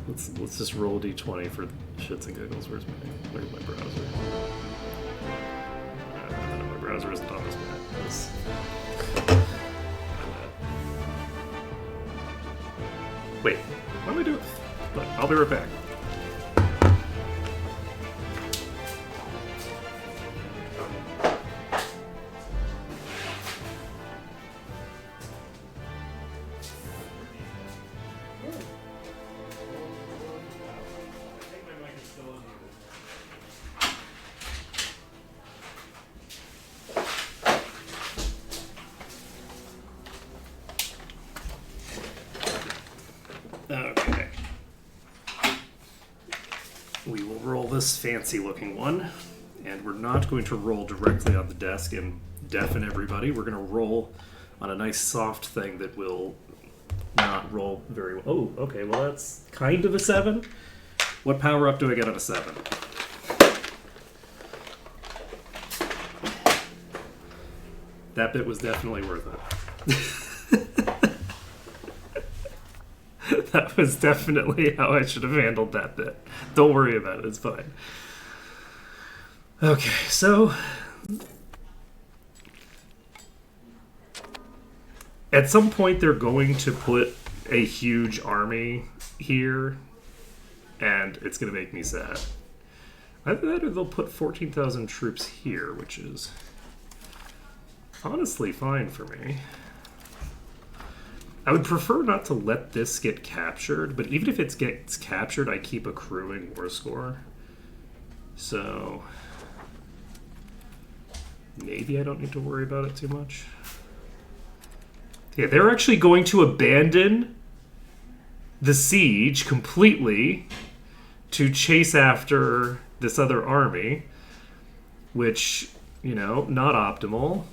Speaker 2: Let's just roll a d20 for shits and giggles. Where's my browser? My browser isn't on this one. Wait, what am I doing? Look, I'll be right back. Okay. We will roll this fancy looking one, and we're not going to roll directly on the desk and deafen everybody. We're going to roll on a nice soft thing that will not roll very well. Oh, okay, well that's kind of a 7. What power up do I get on a 7? That bit was definitely worth it. That was definitely how I should have handled that bit. Don't worry about it, it's fine. Okay, so at some point they're going to put a huge army here, and it's going to make me sad. Either that or they'll put 14,000 troops here, which is honestly fine for me. I would prefer not to let this get captured, but even if it gets captured, I keep accruing war score. So maybe I don't need to worry about it too much. Yeah, they're actually going to abandon the siege completely to chase after this other army, which, you know, not optimal.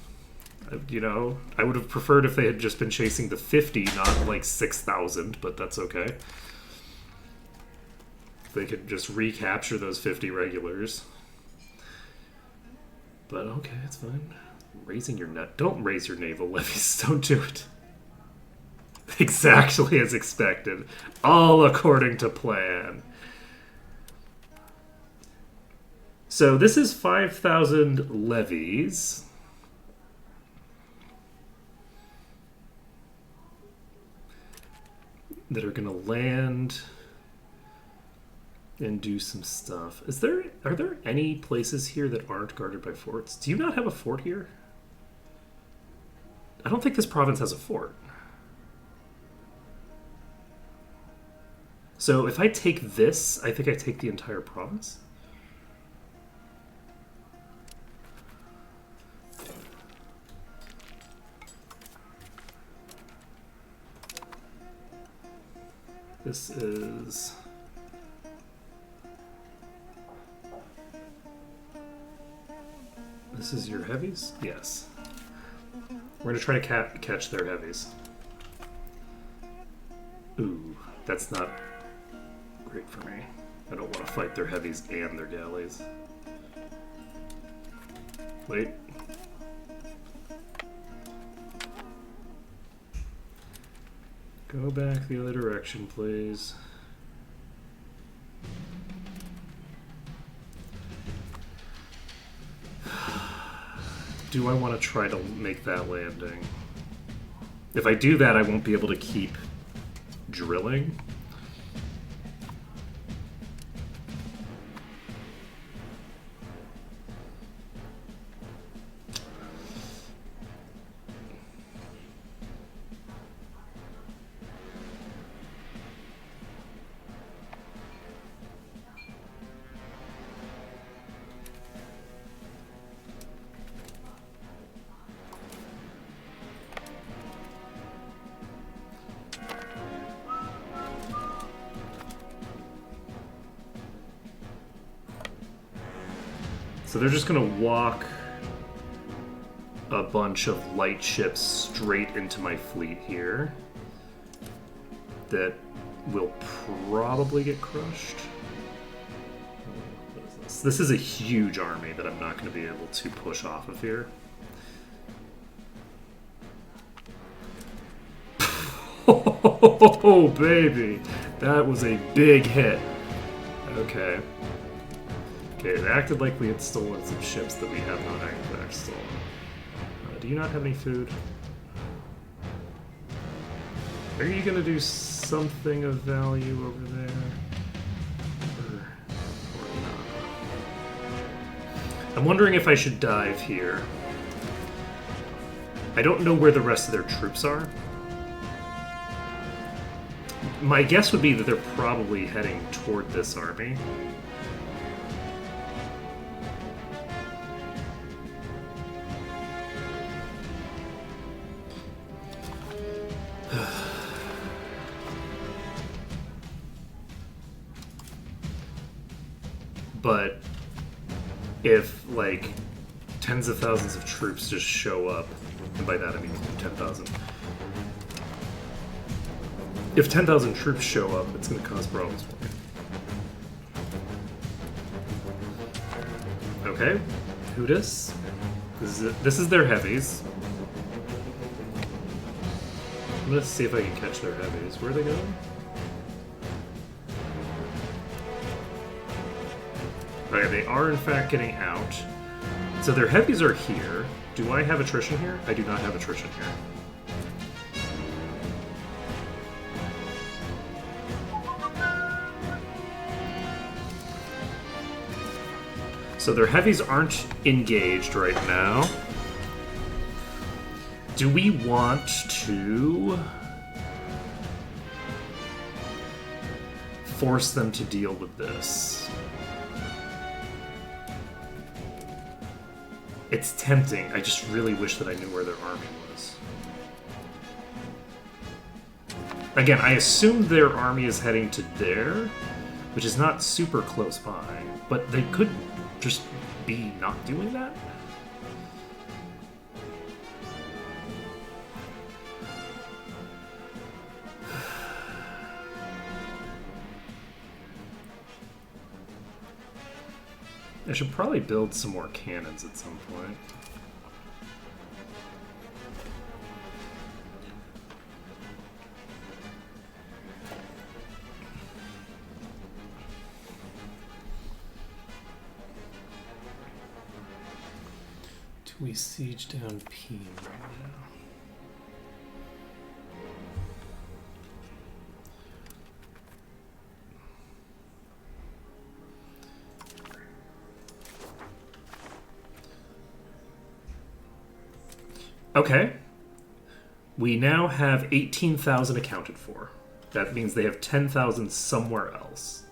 Speaker 2: You know, I would have preferred if they had just been chasing the 50, not like 6,000, but that's okay. If they could just recapture those 50 regulars. But okay, it's fine. Raising your net. Don't raise your naval levies. Don't do it. Exactly as expected. All according to plan. So this is 5,000 levies. That are going to land and do some stuff. Are there any places here that aren't guarded by forts? Do you not have a fort here? I don't think this province has a fort. So if I take this, I think I take the entire province. This is... This is your heavies? Yes. We're gonna try to catch their heavies. Ooh, that's not great for me. I don't want to fight their heavies and their galleys. Wait. Go back the other direction, please. Do I want to try to make that landing? If I do that, I won't be able to keep drilling. So they're just gonna walk a bunch of light ships straight into my fleet here that will probably get crushed. What is this? This is a huge army that I'm not going to be able to push off of here. Oh, baby. That was a big hit. Okay. Okay, it acted like we had stolen some ships that we have not actually stolen. Do you not have any food? Are you going to do something of value over there? Or not? I'm wondering if I should dive here. I don't know where the rest of their troops are. My guess would be that they're probably heading toward this army. But if, like, tens of thousands of troops just show up, and by that I mean 10,000. If 10,000 troops show up, it's going to cause problems for me. Okay, Hootis. This is their heavies. I'm going to see if I can catch their heavies. Where are they going? Okay, they are in fact getting out. So their heavies are here. Do I have attrition here? I do not have attrition here. So their heavies aren't engaged right now. Do we want to force them to deal with this? It's tempting. I just really wish that I knew where their army was. Again, I assume their army is heading to there, which is not super close by, but they could just be not doing that? I should probably build some more cannons at some point. Do we siege down Peen right now? Okay. We now have 18,000 accounted for. That means they have 10,000 somewhere else.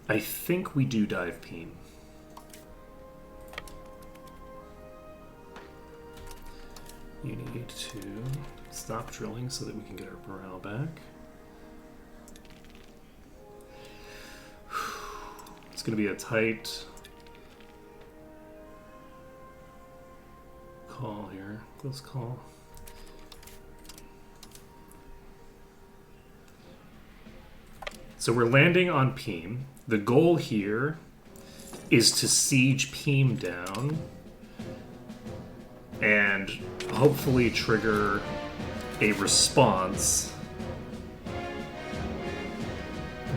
Speaker 2: I think we do dive Peen. You need to stop drilling so that we can get our morale back. It's going to be a tight call here. Close call. So we're landing on Peem. The goal here is to siege Peem down and hopefully trigger a response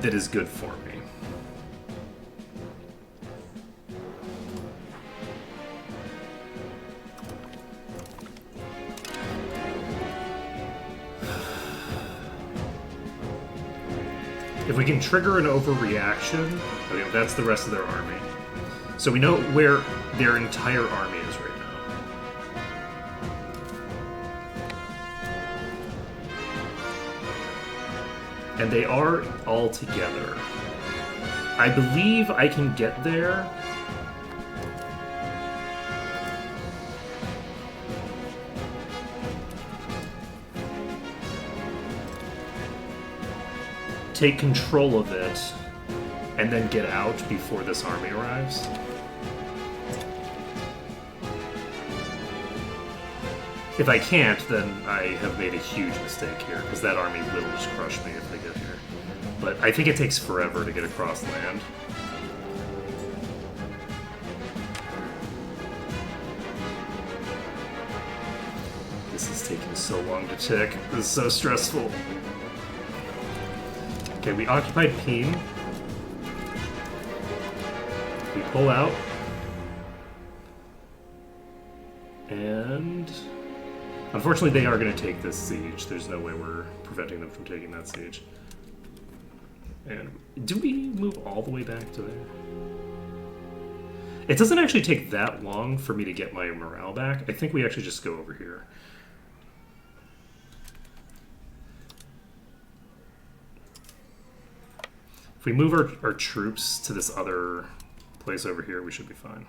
Speaker 2: that is good for me. If we can trigger an overreaction, okay, that's the rest of their army. So we know where their entire army is right now. And they are all together. I believe I can get there. Take control of it, and then get out before this army arrives. If I can't, then I have made a huge mistake here, because that army will just crush me if they get here. But I think it takes forever to get across land. This is taking so long to tick. This is so stressful. Okay, we occupied Peem. We pull out. And unfortunately they are going to take this siege. There's no way we're preventing them from taking that siege. And do we move all the way back to there? It doesn't actually take that long for me to get my morale back. I think we actually just go over here. If we move our troops to this other place over here, we should be fine.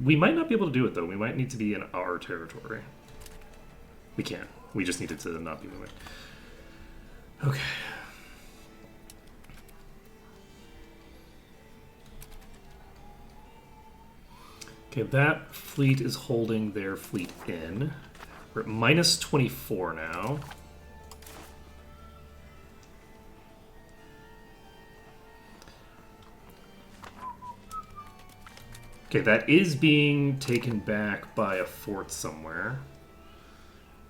Speaker 2: We might not be able to do it, though. We might need to be in our territory. We can't. We just needed to not be moving. Okay. Okay, that fleet is holding their fleet in. We're at minus 24 now. Okay, that is being taken back by a fort somewhere.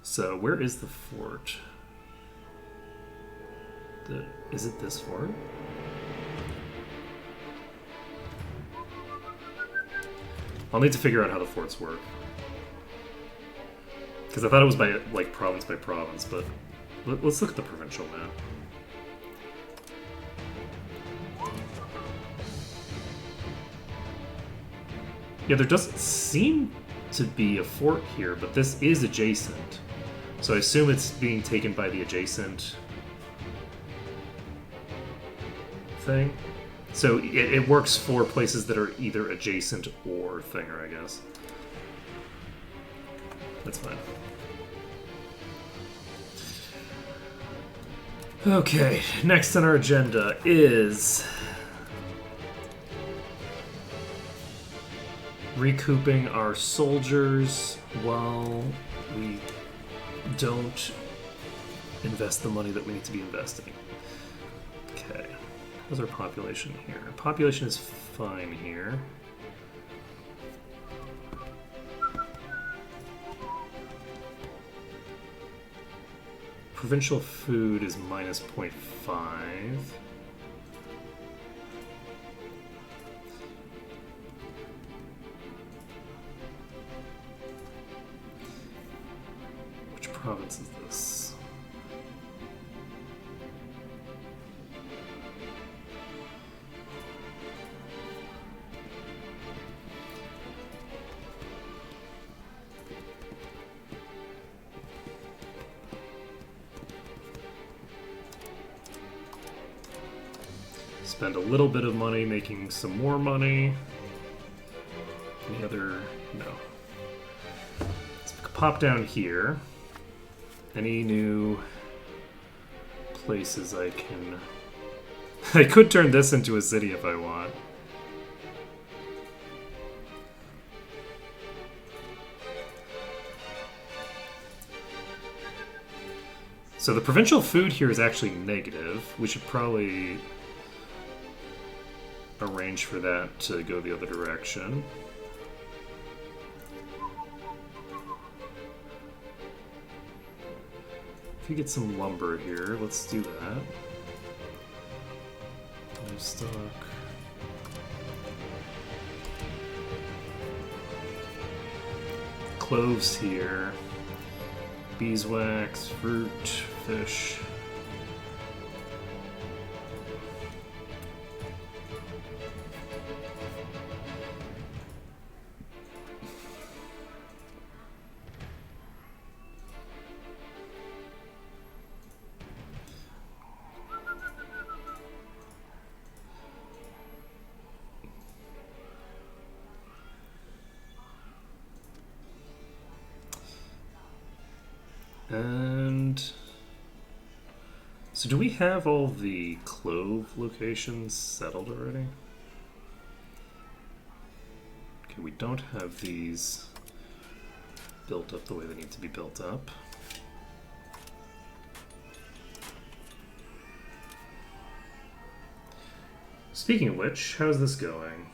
Speaker 2: So, where is the fort? Is it this fort? I'll need to figure out how the forts work. Because I thought it was by province, but let's look at the provincial map. Yeah, there doesn't seem to be a fort here, but this is adjacent. So I assume it's being taken by the adjacent thing. So it works for places that are either adjacent or thinger, I guess. That's fine. Okay, next on our agenda is recouping our soldiers while we don't invest the money that we need to be investing. Okay, how's our population here? Our population is fine here. Provincial food is minus 0.5. Which province is this? Spend a little bit of money making some more money. Any other... no. Let's pop down here. Any new places I can... I could turn this into a city if I want. So the provincial food here is actually negative. We should probably arrange for that to go the other direction. If you get some lumber here, let's do that. Livestock. Cloves here. Beeswax, fruit, fish. And so do we have all the clove locations settled already? Okay, we don't have these built up the way they need to be built up. Speaking of which, how's this going?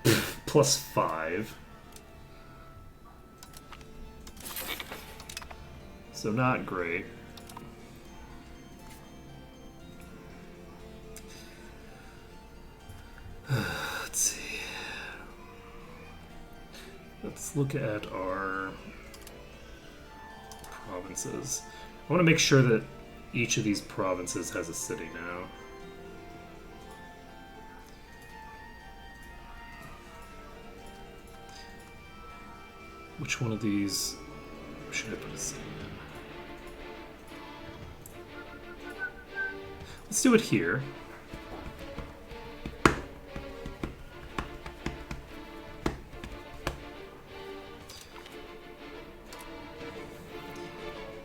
Speaker 2: +5. So not great. Let's see. Let's look at our provinces. I want to make sure that each of these provinces has a city now. Which one of these should I put a city in? Let's do it here.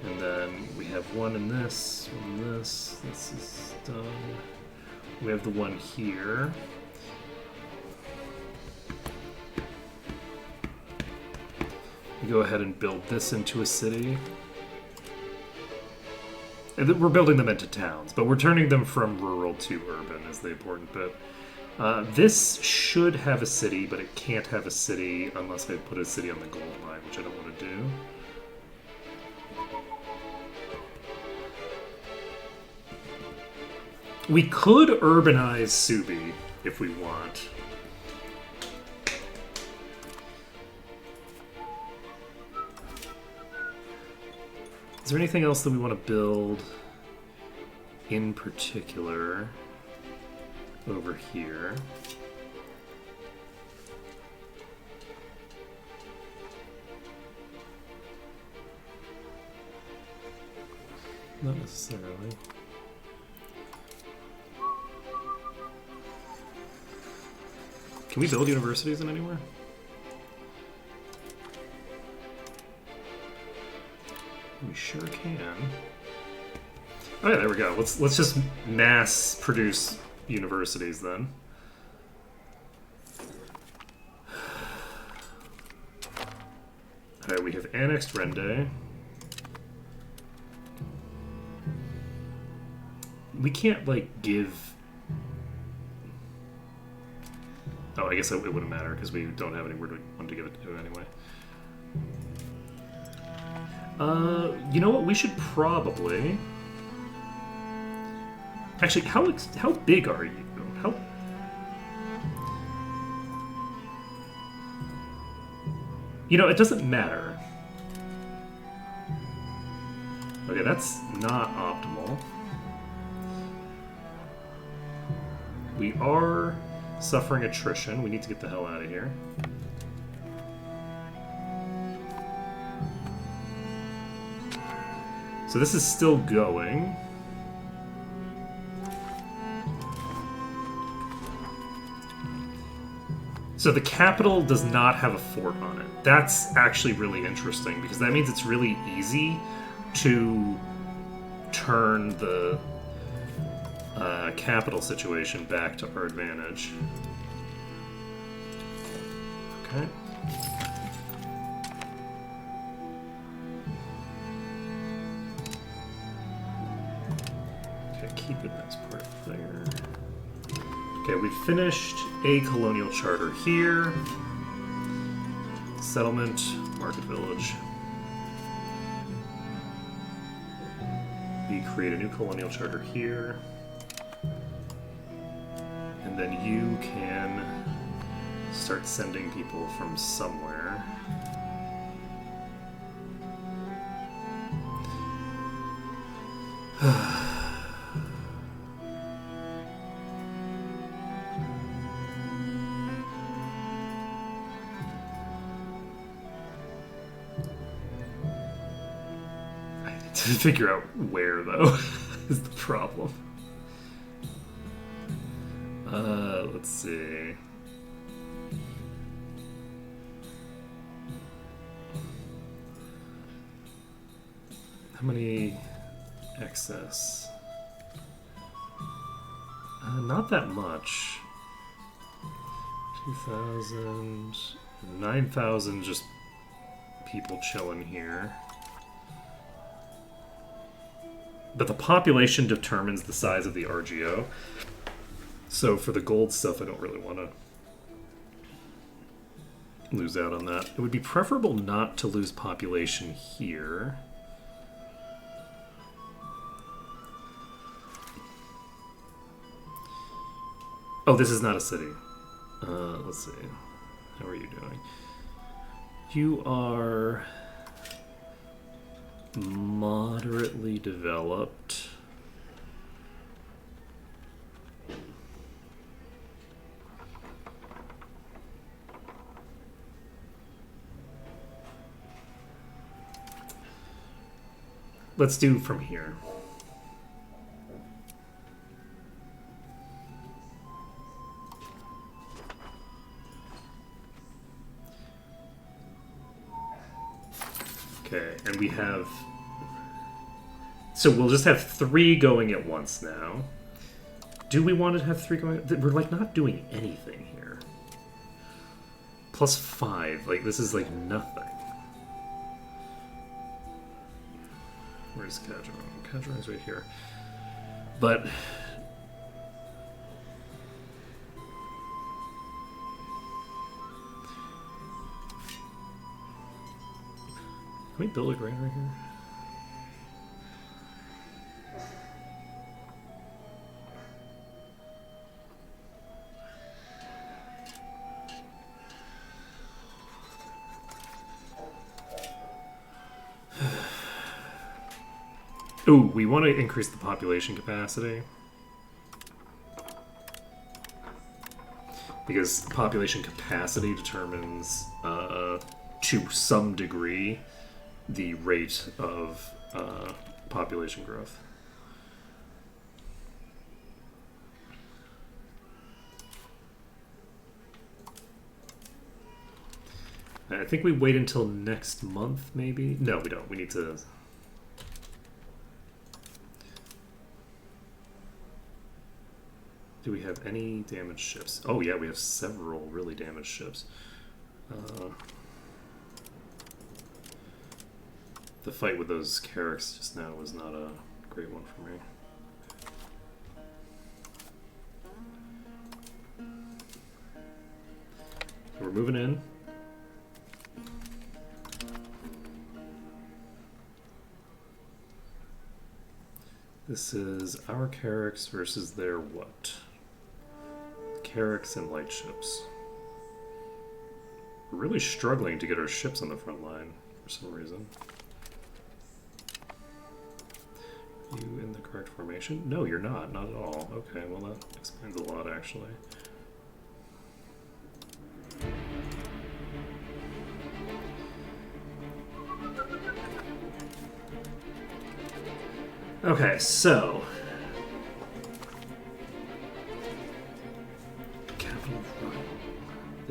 Speaker 2: And then we have one in this, one in this. This is done. We have the one here. We go ahead and build this into a city. And we're building them into towns, but we're turning them from rural to urban is the important bit. This should have a city, but it can't have a city unless I put a city on the gold line, which I don't want to do. We could urbanize Subi if we want. Is there anything else that we want to build in particular over here? Not necessarily. Can we build universities in anywhere? We sure can. Oh yeah, there we go. Let's just mass produce universities then. Alright, we have annexed Rende. We can't, like, give... Oh, I guess it wouldn't matter, because we don't have anywhere to give it to anyway. You know what? We should probably... Actually, how big are you? How... You know, it doesn't matter. Okay, that's not optimal. We are suffering attrition. We need to get the hell out of here. So this is still going. So the capital does not have a fort on it. That's actually really interesting because that means it's really easy to turn the capital situation back to our advantage. Okay. Okay, keep it as part there. Okay, we've finished a colonial charter here. Settlement, market village. We create a new colonial charter here. And then you can start sending people from somewhere. To figure out where, though, is the problem. Let's see. How many excess? Not that much. 2,000, 9,000 just people chilling here. But the population determines the size of the RGO. So for the gold stuff, I don't really want to lose out on that. It would be preferable not to lose population here. Oh, this is not a city. Let's see. How are you doing? You are moderately developed. Let's do from here. Okay, and we have... So we'll just have 3 going at once now. Do we want to have 3 going? We're like not doing anything here. Plus 5, like this is like nothing. Where's Kadron? Kadron's right here. But can we build a grain right here? Ooh, we want to increase the population capacity. Because population capacity determines, to some degree, the rate of population growth. I think we wait until next month, maybe? No, we don't. We need to... Do we have any damaged ships? Oh yeah, we have several really damaged ships. The fight with those Carracks just now was not a great one for me. We're moving in. This is our Carracks versus their what? Carracks and light ships. We're really struggling to get our ships on the front line for some reason. You in the correct formation? No, you're not. Not at all. Okay, well that explains a lot, actually. Okay, so...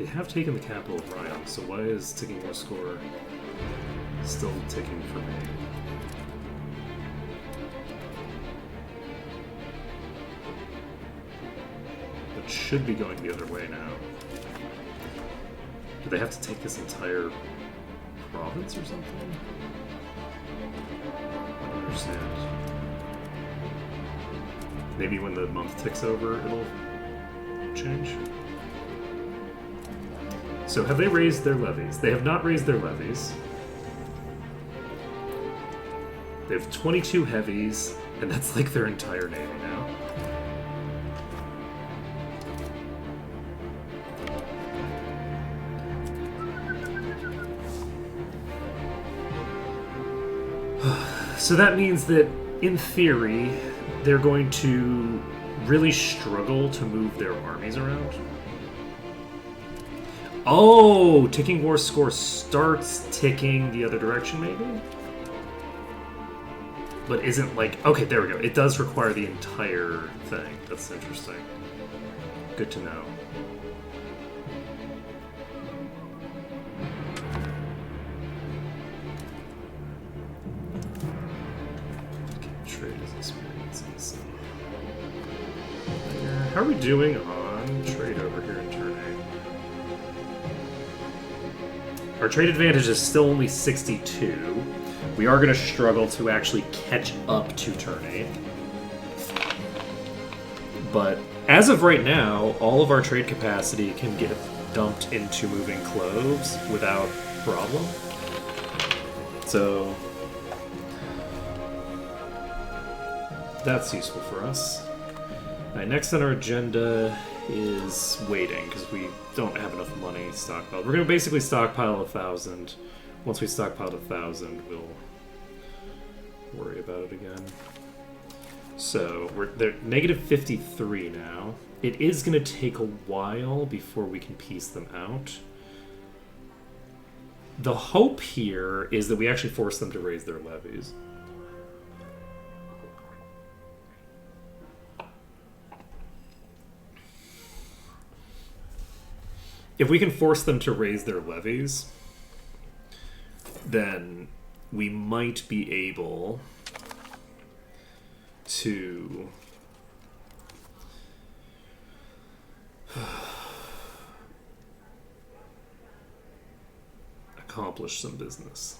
Speaker 2: They have taken the capital of Ryan, so why is ticking war score still ticking for me? It should be going the other way now. Do they have to take this entire province or something? I don't understand. Maybe when the month ticks over, it'll change. So have they raised their levies? They have not raised their levies. They have 22 heavies, and that's like their entire navy now. So that means that, in theory, they're going to really struggle to move their armies around. Oh, ticking war score starts ticking the other direction, maybe? But isn't like... Okay, there we go. It does require the entire thing. That's interesting. Good to know. Trade is experiences. How are we doing on trade over here in turn A? Our trade advantage is still only 62. We are going to struggle to actually catch up to turn 8. But as of right now, all of our trade capacity can get dumped into moving cloves without problem. So that's useful for us. Alright, next on our agenda is waiting, because we don't have enough money stockpiled. We're going to basically stockpile 1,000. Once we stockpile 1,000, we'll worry about it again. So, they're negative 53 now. It is going to take a while before we can piece them out. The hope here is that we actually force them to raise their levies. If we can force them to raise their levies, then we might be able to accomplish some business.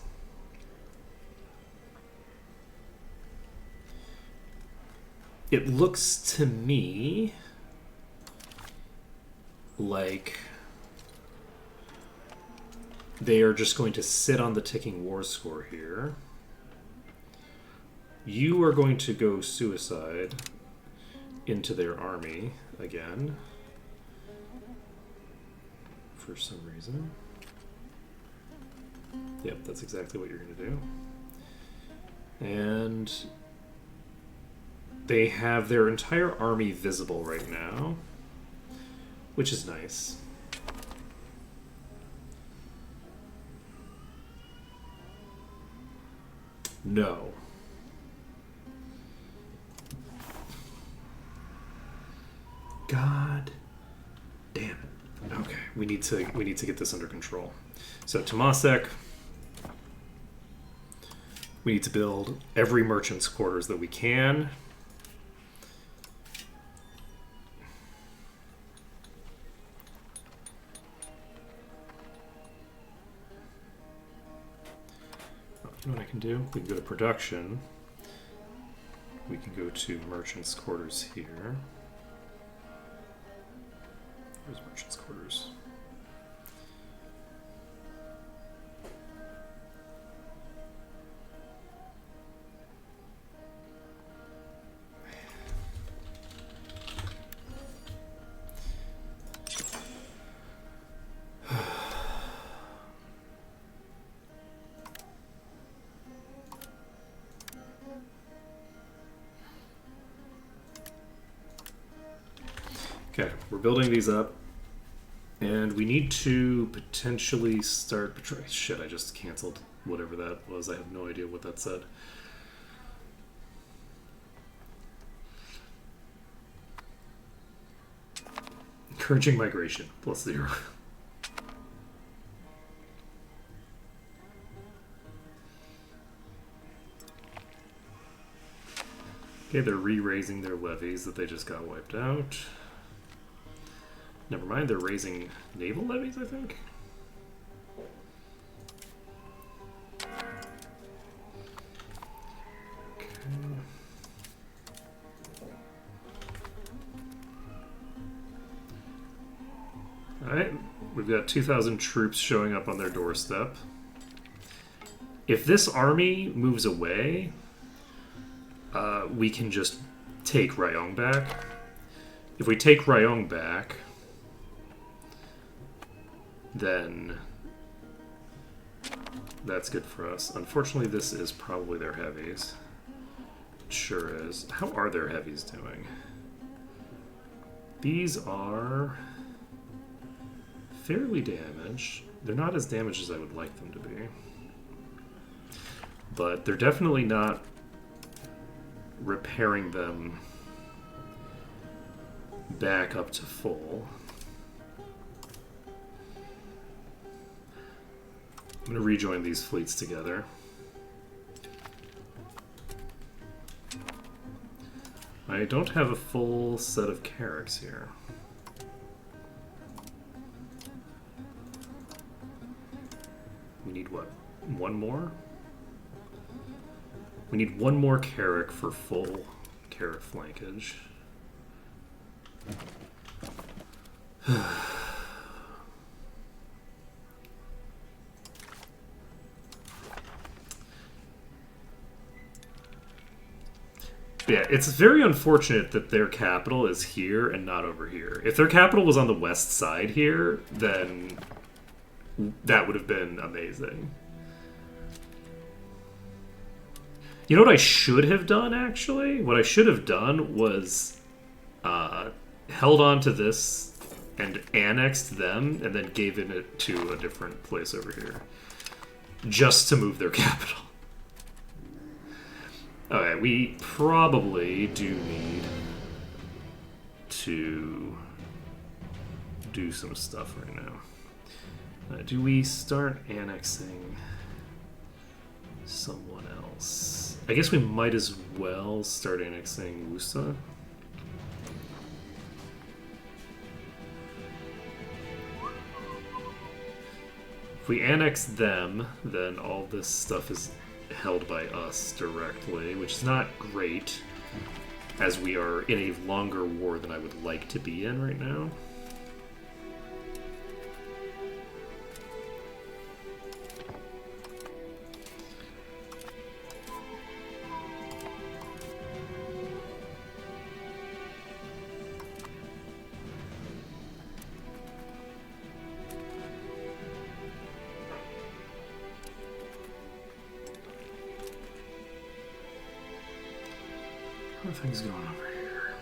Speaker 2: It looks to me like they are just going to sit on the ticking war score here. You are going to go suicide into their army again for some reason. Yep, that's exactly what you're going to do. And they have their entire army visible right now, which is nice. No. God damn it. Okay, we need to get this under control. So Tomasek, we need to build every merchant's quarters that we can. You know what I can do? We can go to production. We can go to merchant's quarters here. Where's merchant's quarters? Okay, we're building these up, and we need to potentially start... Shit, I just canceled whatever that was. I have no idea what that said. Encouraging migration, +0. Okay, they're re-raising their levies that they just got wiped out. Never mind, they're raising naval levies, I think? Alright, we've got 2,000 troops showing up on their doorstep. If this army moves away, we can just take Ryong back. If we take Ryong back, then that's good for us. Unfortunately, this is probably their heavies. It sure is. How are their heavies doing? These are fairly damaged. They're not as damaged as I would like them to be. But they're definitely not repairing them back up to full. I'm going to rejoin these fleets together. I don't have a full set of carracks here. We need what? One more? We need one more carrack for full carrack flankage. Yeah, it's very unfortunate that their capital is here and not over here. If their capital was on the west side here, then that would have been amazing. You know what I should have done, actually? What I should have done was held on to this and annexed them and then gave it to a different place over here. Just to move their capital. Okay, we probably do need to do some stuff right now. Do we start annexing someone else? I guess we might as well start annexing Wusa. If we annex them, then all this stuff is held by us directly, which is not great, as we are in a longer war than I would like to be in right now. What things going over here?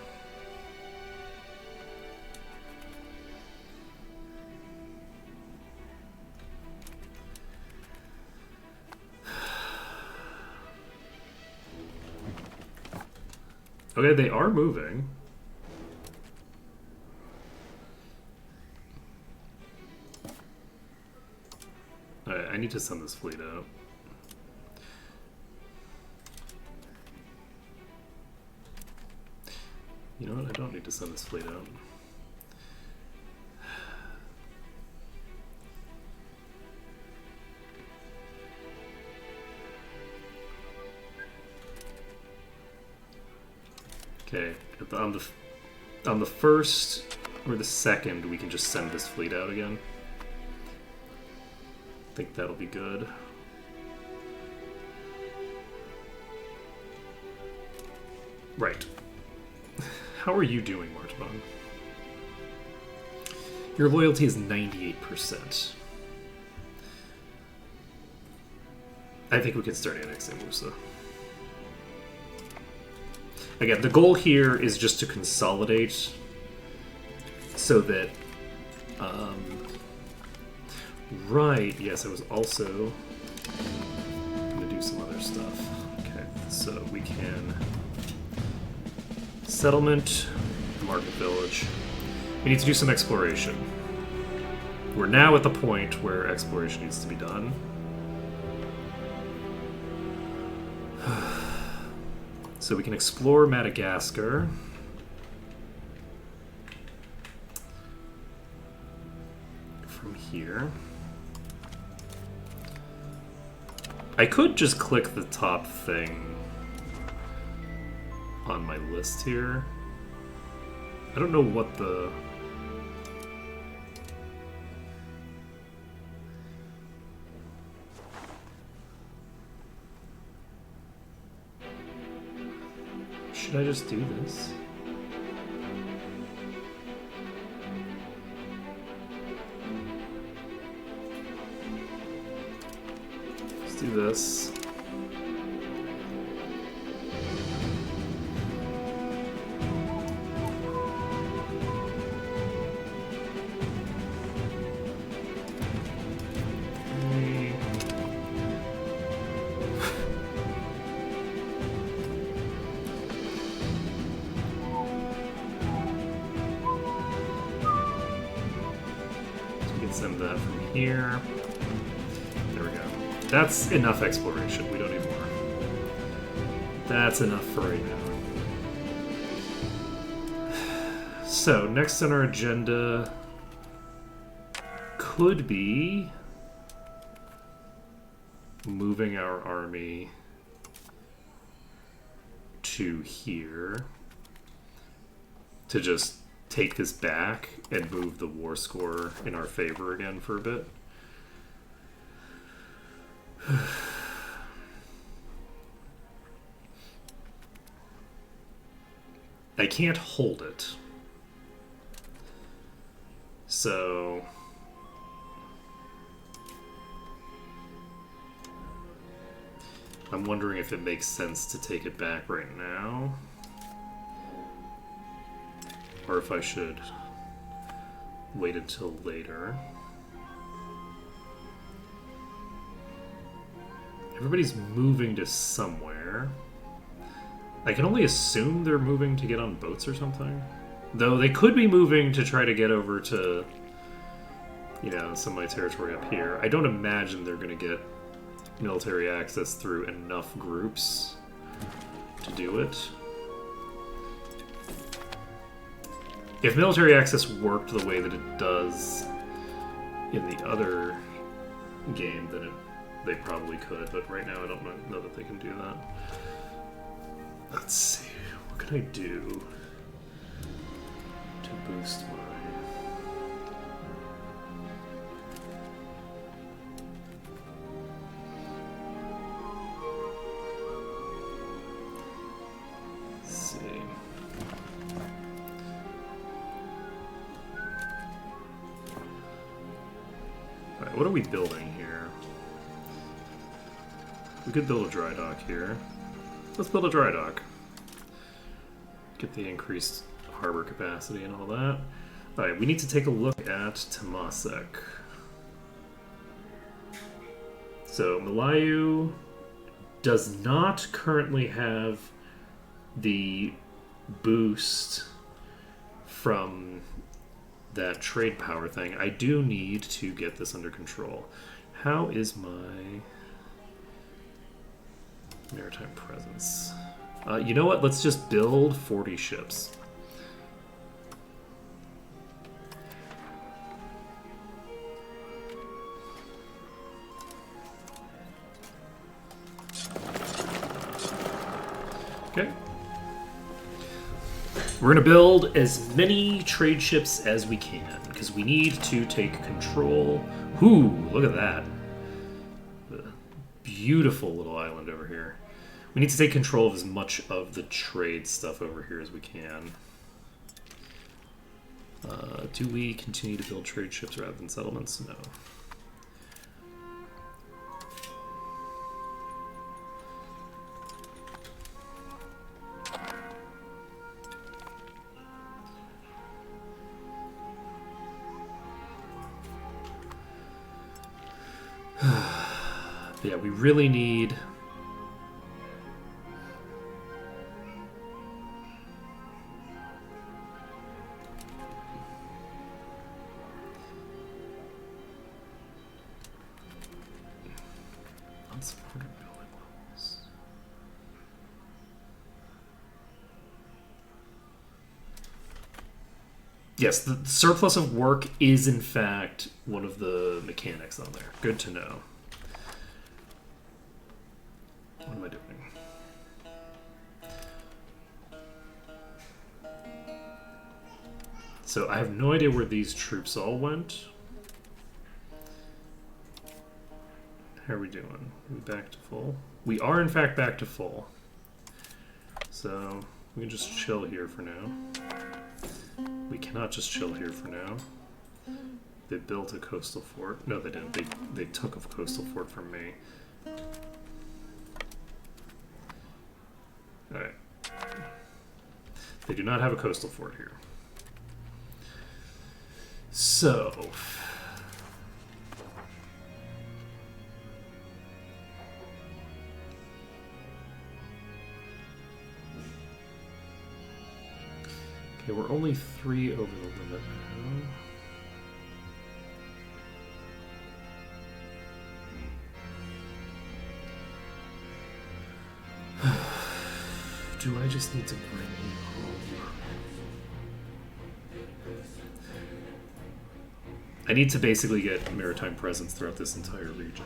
Speaker 2: Okay, they are moving. Alright, I need to send this fleet out. You know what? I don't need to send this fleet out. Okay, on the first or the second, we can just send this fleet out again. I think that'll be good. Right. How are you doing, Martbon? Your loyalty is 98%. I think we can start annexing Musa. Again, the goal here is just to consolidate so that... right, yes, I was also going to do some other stuff. Okay, so we can... Settlement, market village. We need to do some exploration. We're now at the point where exploration needs to be So we can explore Madagascar. From here. I could just click the top thing on my list here. I don't know what the... Should I just do this? Let's do this. Send that from here. There we go. That's enough exploration. We don't need more. That's enough for right now. So, next on our agenda could be moving our army to here to just take this back and move the war score in our favor again for a bit. I can't hold it. So I'm wondering if it makes sense to take it back right now. Or if I should wait until later. Everybody's moving to somewhere. I can only assume they're moving to get on boats or something. Though they could be moving to try to get over to, you know, some of my territory up here. I don't imagine they're going to get military access through enough groups to do it. If military access worked the way that it does in the other game, then they probably could. But right now, I don't know that they can do that. Let's see. What can I do to boost my... Let's see. Alright, what are we building here? We could build a dry dock here. Let's build a dry dock. Get the increased harbor capacity and all that. Alright, we need to take a look at Temasek. So, Malayu does not currently have the boost from that trade power thing. I do need to get this under control. How is my maritime presence? You know what? Let's just build 40 ships. Okay. We're going to build as many trade ships as we can, because we need to take control. Ooh, look at that. The beautiful little island over here. We need to take control of as much of the trade stuff over here as we can. Do we continue to build trade ships rather than settlements? No. Yeah, we really need... unsupported building levels. Yes, the surplus of work is in fact one of the mechanics on there. Good to know. What am I doing? So I have no idea where these troops all went. How are we doing? Are we back to full? We are in fact back to full. So we can just chill here for now. We cannot just chill here for now. They built a coastal fort. No, they didn't. They took a coastal fort from me. Alright. They do not have a coastal fort here. So... okay, we're only 3 over the limit now. Do I just need to bring you home? I need to basically get maritime presence throughout this entire region.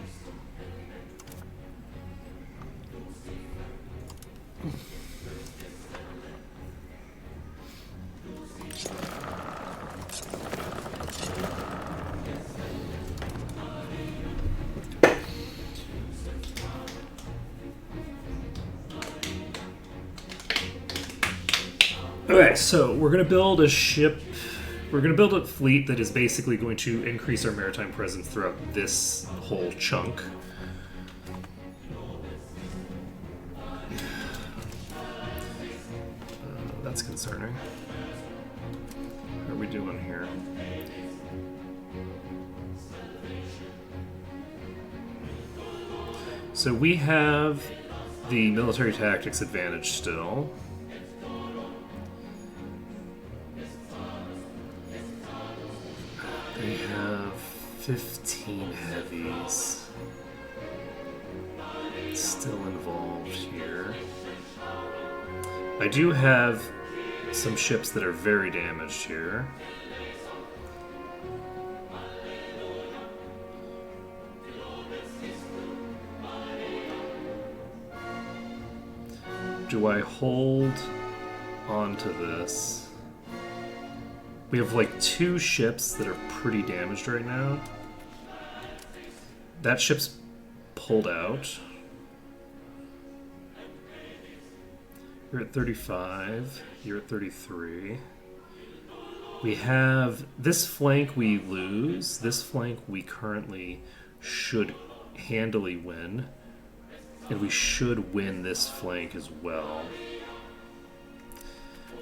Speaker 2: Okay, so we're going to build a ship. We're going to build a fleet that is basically going to increase our maritime presence throughout this whole chunk. That's concerning. How are we doing here? So we have the military tactics advantage still. They have 15 heavies still involved here. I do have some ships that are very damaged here. Do I hold on to this? We have like 2 ships that are pretty damaged right now. That ship's pulled out. You're at 35. You're at 33. We have this flank we lose. This flank we currently should handily win. And we should win this flank as well.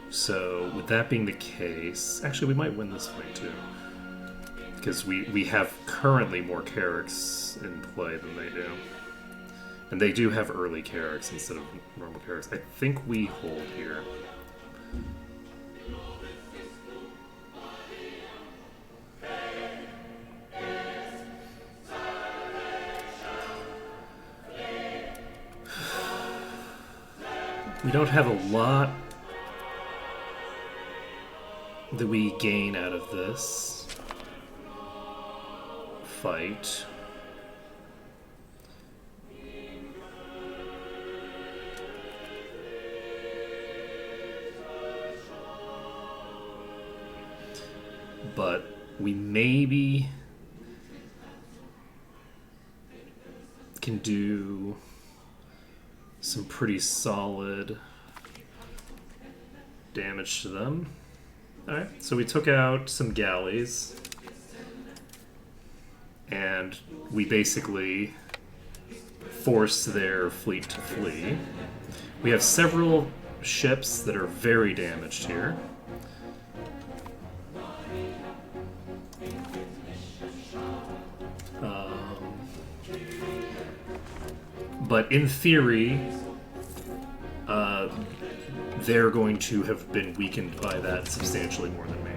Speaker 2: So, with that being the case... actually, we might win this fight, too. Because we have currently more Carracks in play than they do. And they do have early Carracks instead of normal Carracks. I think we hold here. We don't have a lot that we gain out of this fight. But we maybe can do some pretty solid damage to them. Alright, so we took out some galleys, and we basically forced their fleet to flee. We have several ships that are very damaged here. But in theory, they're going to have been weakened by that substantially more than me.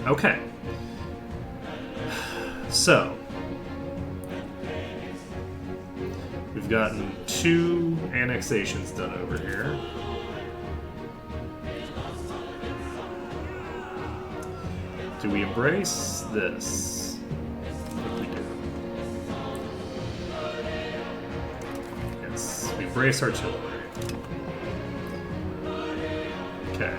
Speaker 2: Okay. So, we've gotten 2 annexations done over here. Do we embrace this? What do we do? Yes, we embrace artillery. Okay.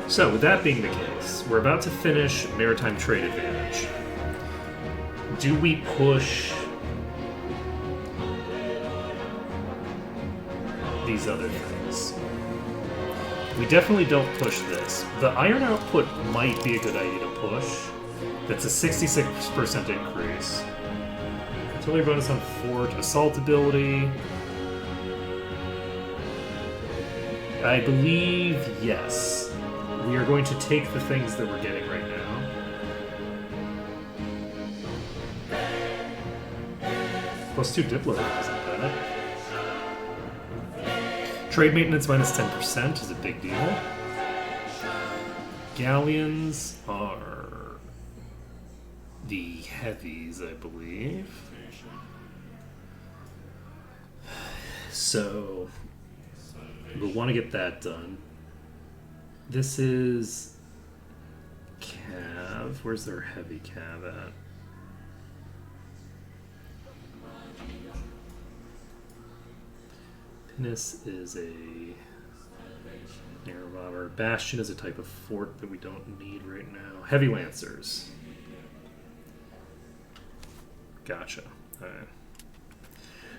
Speaker 2: So, with that being the case, we're about to finish Maritime Trade Advantage. Do we push these other things? We definitely don't push this. The iron output might be a good idea to push. That's a 66% increase. Artillery bonus on fort, assault ability. I believe yes. We are going to take the things that we're getting right now. +2 Diplo isn't bad. Trade maintenance minus 10% is a big deal. Galleons are the heavies, I believe. So we'll want to get that done. This is Cav. Where's their heavy Cav at? Pinus is a air bomber. Bastion is a type of fort that we don't need right now. Heavy Lancers. Gotcha. Alright.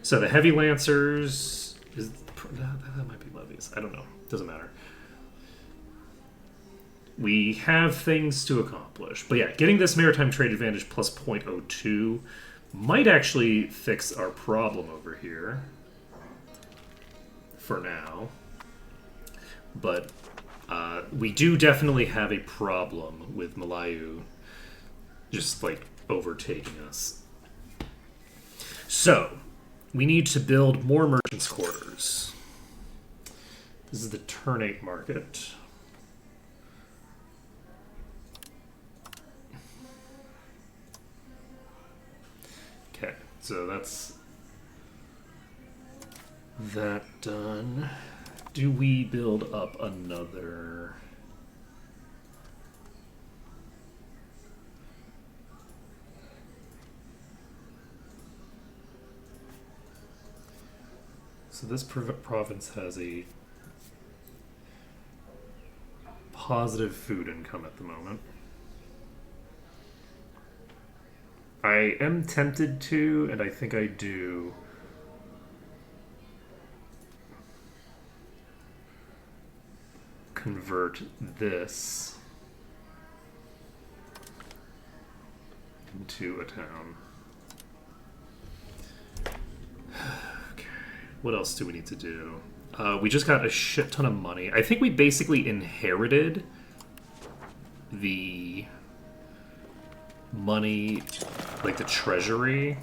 Speaker 2: So the Heavy Lancers is that might be levies. I don't know. Doesn't matter. We have things to accomplish. But yeah, getting this Maritime Trade Advantage plus 0.02 might actually fix our problem over here. For now. But we do definitely have a problem with Malayu just, like, overtaking us. So, we need to build more merchants' quarters. This is the turn 8 market. Okay, so that's that done. Do we build up another? So this province has a positive food income at the moment. I am tempted to, and I think I do, convert this into a town. Okay. What else do we need to do? We just got a shit ton of money. I think we basically inherited the money, like the treasury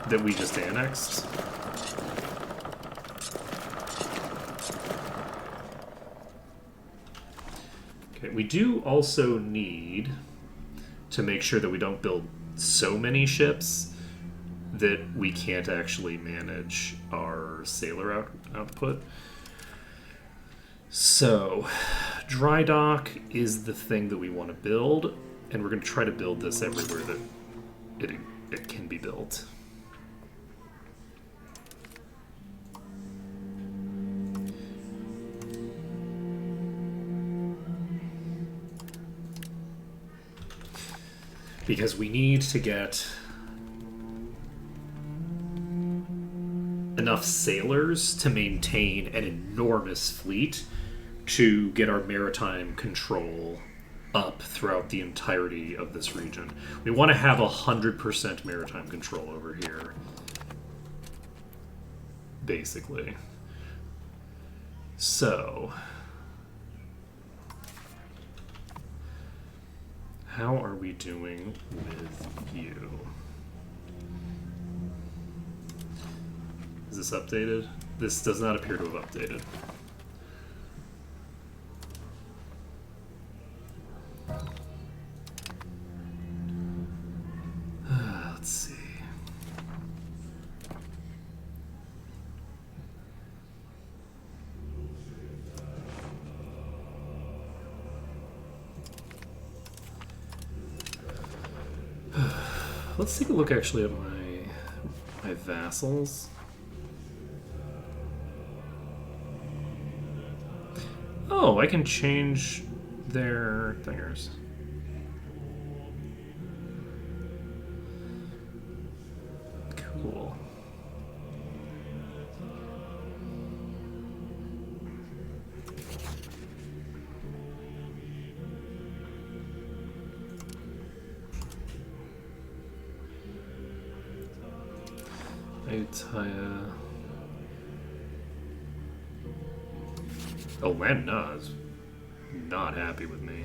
Speaker 2: that we just annexed. Okay, we do also need to make sure that we don't build so many ships that we can't actually manage our sailor output. So, dry dock is the thing that we want to build, and we're going to try to build this everywhere that it can be built. Because we need to get enough sailors to maintain an enormous fleet to get our maritime control up throughout the entirety of this region. We want to have 100% maritime control over here, basically. So, how are we doing with you? Is this updated? This does not appear to have updated. Let's see. Let's take a look actually at my vassals. Oh, I can change their thingers. Cool. Ayutthaya. Oh, Land Na's not happy with me.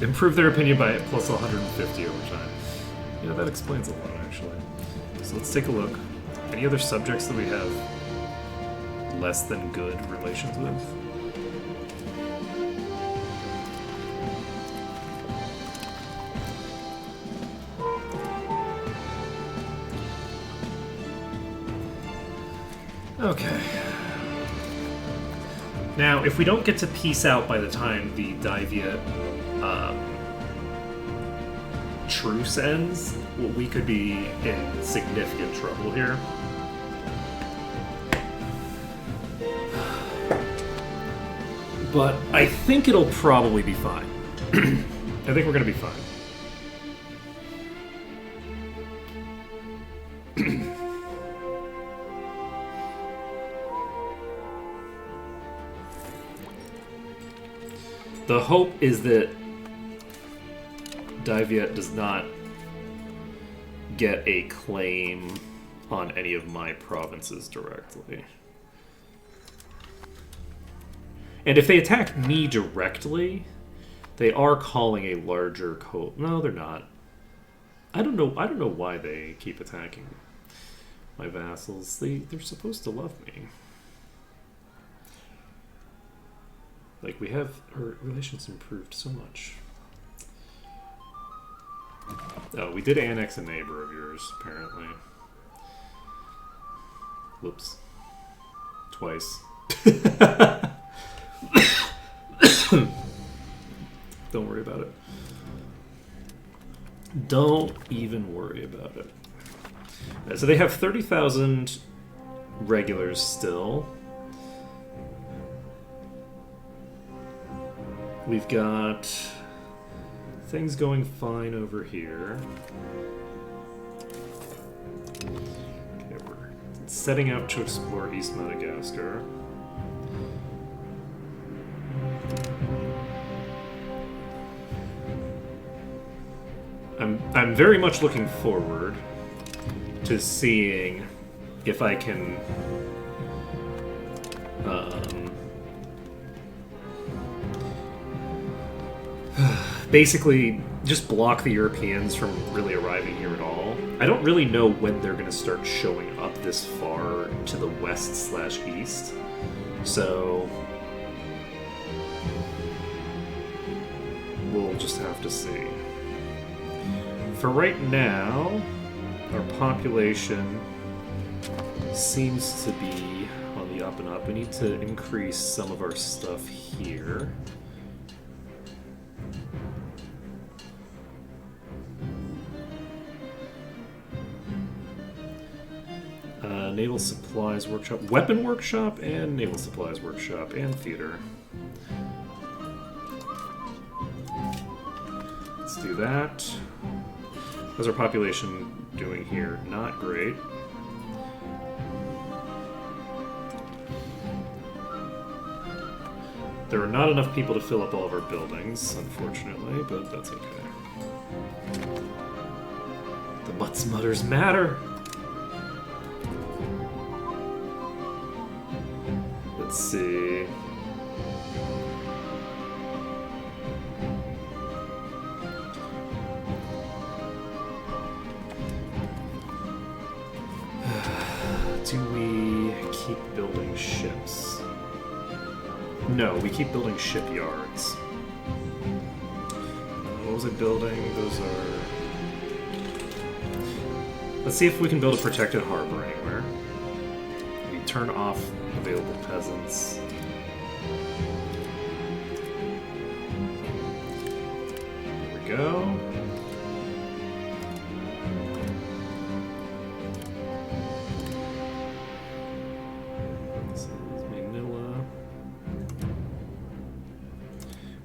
Speaker 2: Improve their opinion by plus 150 over time. Yeah, that explains a lot, actually. So let's take a look. Any other subjects that we have less than good relations with? Okay. Now, if we don't get to peace out by the time the Daivia truce ends, well, we could be in significant trouble here. But I think it'll probably be fine. I think we're going to be fine. The hope is that Daivia does not get a claim on any of my provinces directly. And if they attack me directly, they are calling a larger No, they're not. I don't know why they keep attacking my vassals. They're supposed to love me. Like, our relations improved so much. Oh, we did annex a neighbor of yours, apparently. Whoops. Twice. Don't worry about it. Don't even worry about it. So they have 30,000 regulars still. We've got things going fine over here. Okay, we're setting out to explore East Madagascar. I'm very much looking forward to seeing if I can basically just block the Europeans from really arriving here at all. I don't really know when they're going to start showing up this far to the west/east. So we'll just have to see. For right now, our population seems to be on the up and up. We need to increase some of our stuff here. Naval Supplies Workshop, Weapon Workshop, and Naval Supplies Workshop, and Theater. Let's do that. How's our population doing here? Not great. There are not enough people to fill up all of our buildings, unfortunately, but that's okay. The Mutts Mutters matter! Let's see. Do we keep building ships? No, we keep building shipyards. What was I building? Those are... Let's see if we can build a protected harbor anywhere. We turn off available peasants. There we go. This is Manila.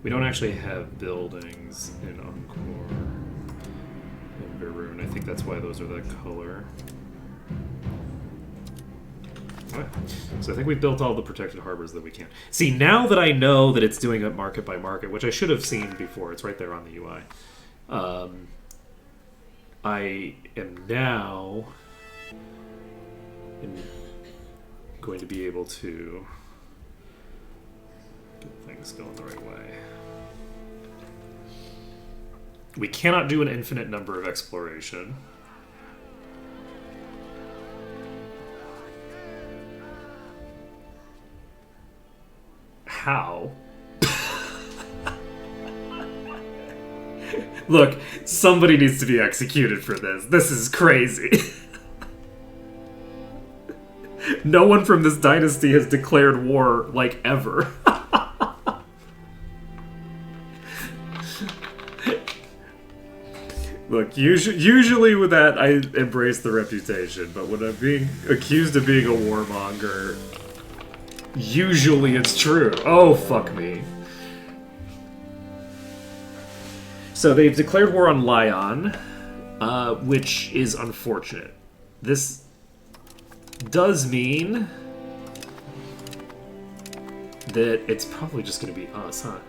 Speaker 2: We don't actually have buildings in Angkor and Berun. I think that's why those are that color. Okay. So I think we've built all the protected harbors that we can. See, now that I know that it's doing it market by market, which I should have seen before, it's right there on the UI. I am now going to be able to get things going the right way. We cannot do an infinite number of exploration. How? Look, somebody needs to be executed for this. This is crazy. No one from this dynasty has declared war, like, ever. Look, usually with that, I embrace the reputation, but when I'm being accused of being a warmonger, usually it's true. Oh, fuck me. So they've declared war on Lyon, which is unfortunate. This does mean that it's probably just going to be us, huh?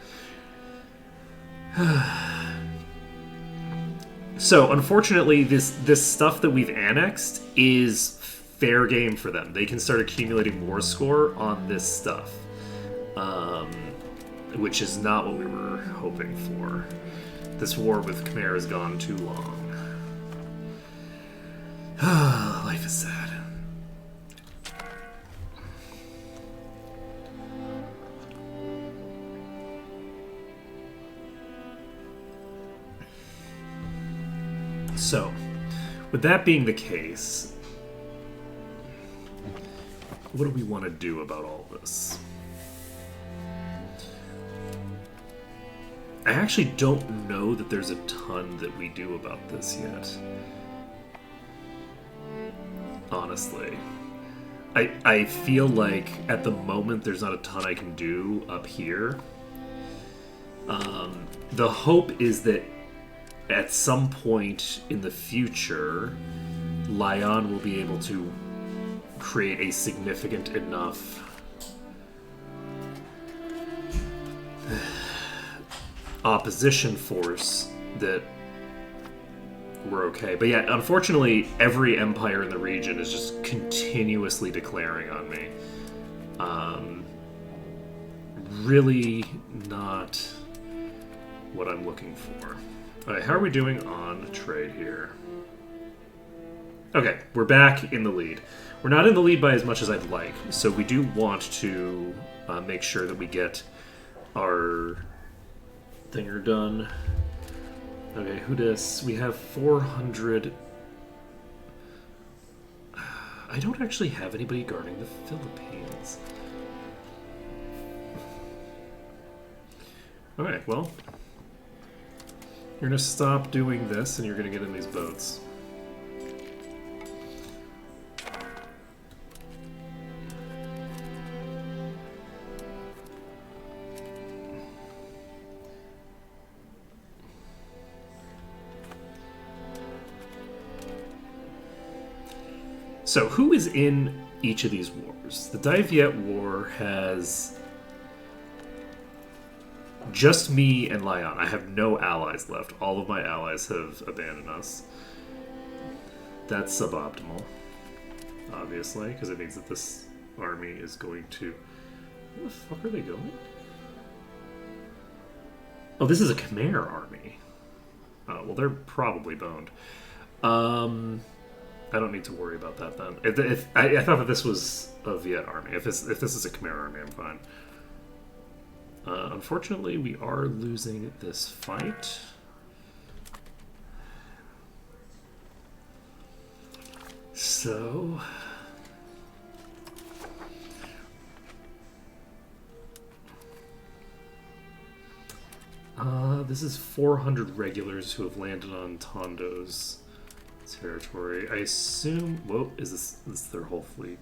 Speaker 2: So, unfortunately, this stuff that we've annexed is fair game for them. They can start accumulating war score on this stuff, which is not what we were hoping for. This war with Khmer has gone too long. Life is sad. So, with that being the case, what do we want to do about all this? I actually don't know that there's a ton that we do about this yet. Honestly. I feel like at the moment there's not a ton I can do up here. The hope is that at some point in the future, Lyon will be able to create a significant enough opposition force that we're okay. But yeah, unfortunately, every empire in the region is just continuously declaring on me. Really not what I'm looking for. Alright, how are we doing on trade here? Okay, we're back in the lead. We're not in the lead by as much as I'd like, so we do want to make sure that we get our thinger done. Okay, who does? We have 400. I don't actually have anybody guarding the Philippines. Alright, well, you're going to stop doing this and you're going to get in these boats. So, who is in each of these wars? The Dai Viet War has just me and Lyon. I have no allies left. All of my allies have abandoned us. That's suboptimal, obviously, because it means that this army is going to... Where the fuck are they going? Oh, this is a Khmer army. Oh, well, they're probably boned. I don't need to worry about that then. I thought that this was a Viet army. If this is a Khmer army, I'm fine. Unfortunately, we are losing this fight. So, This is 400 regulars who have landed on Tondo's territory. I assume... Whoa, is this their whole fleet?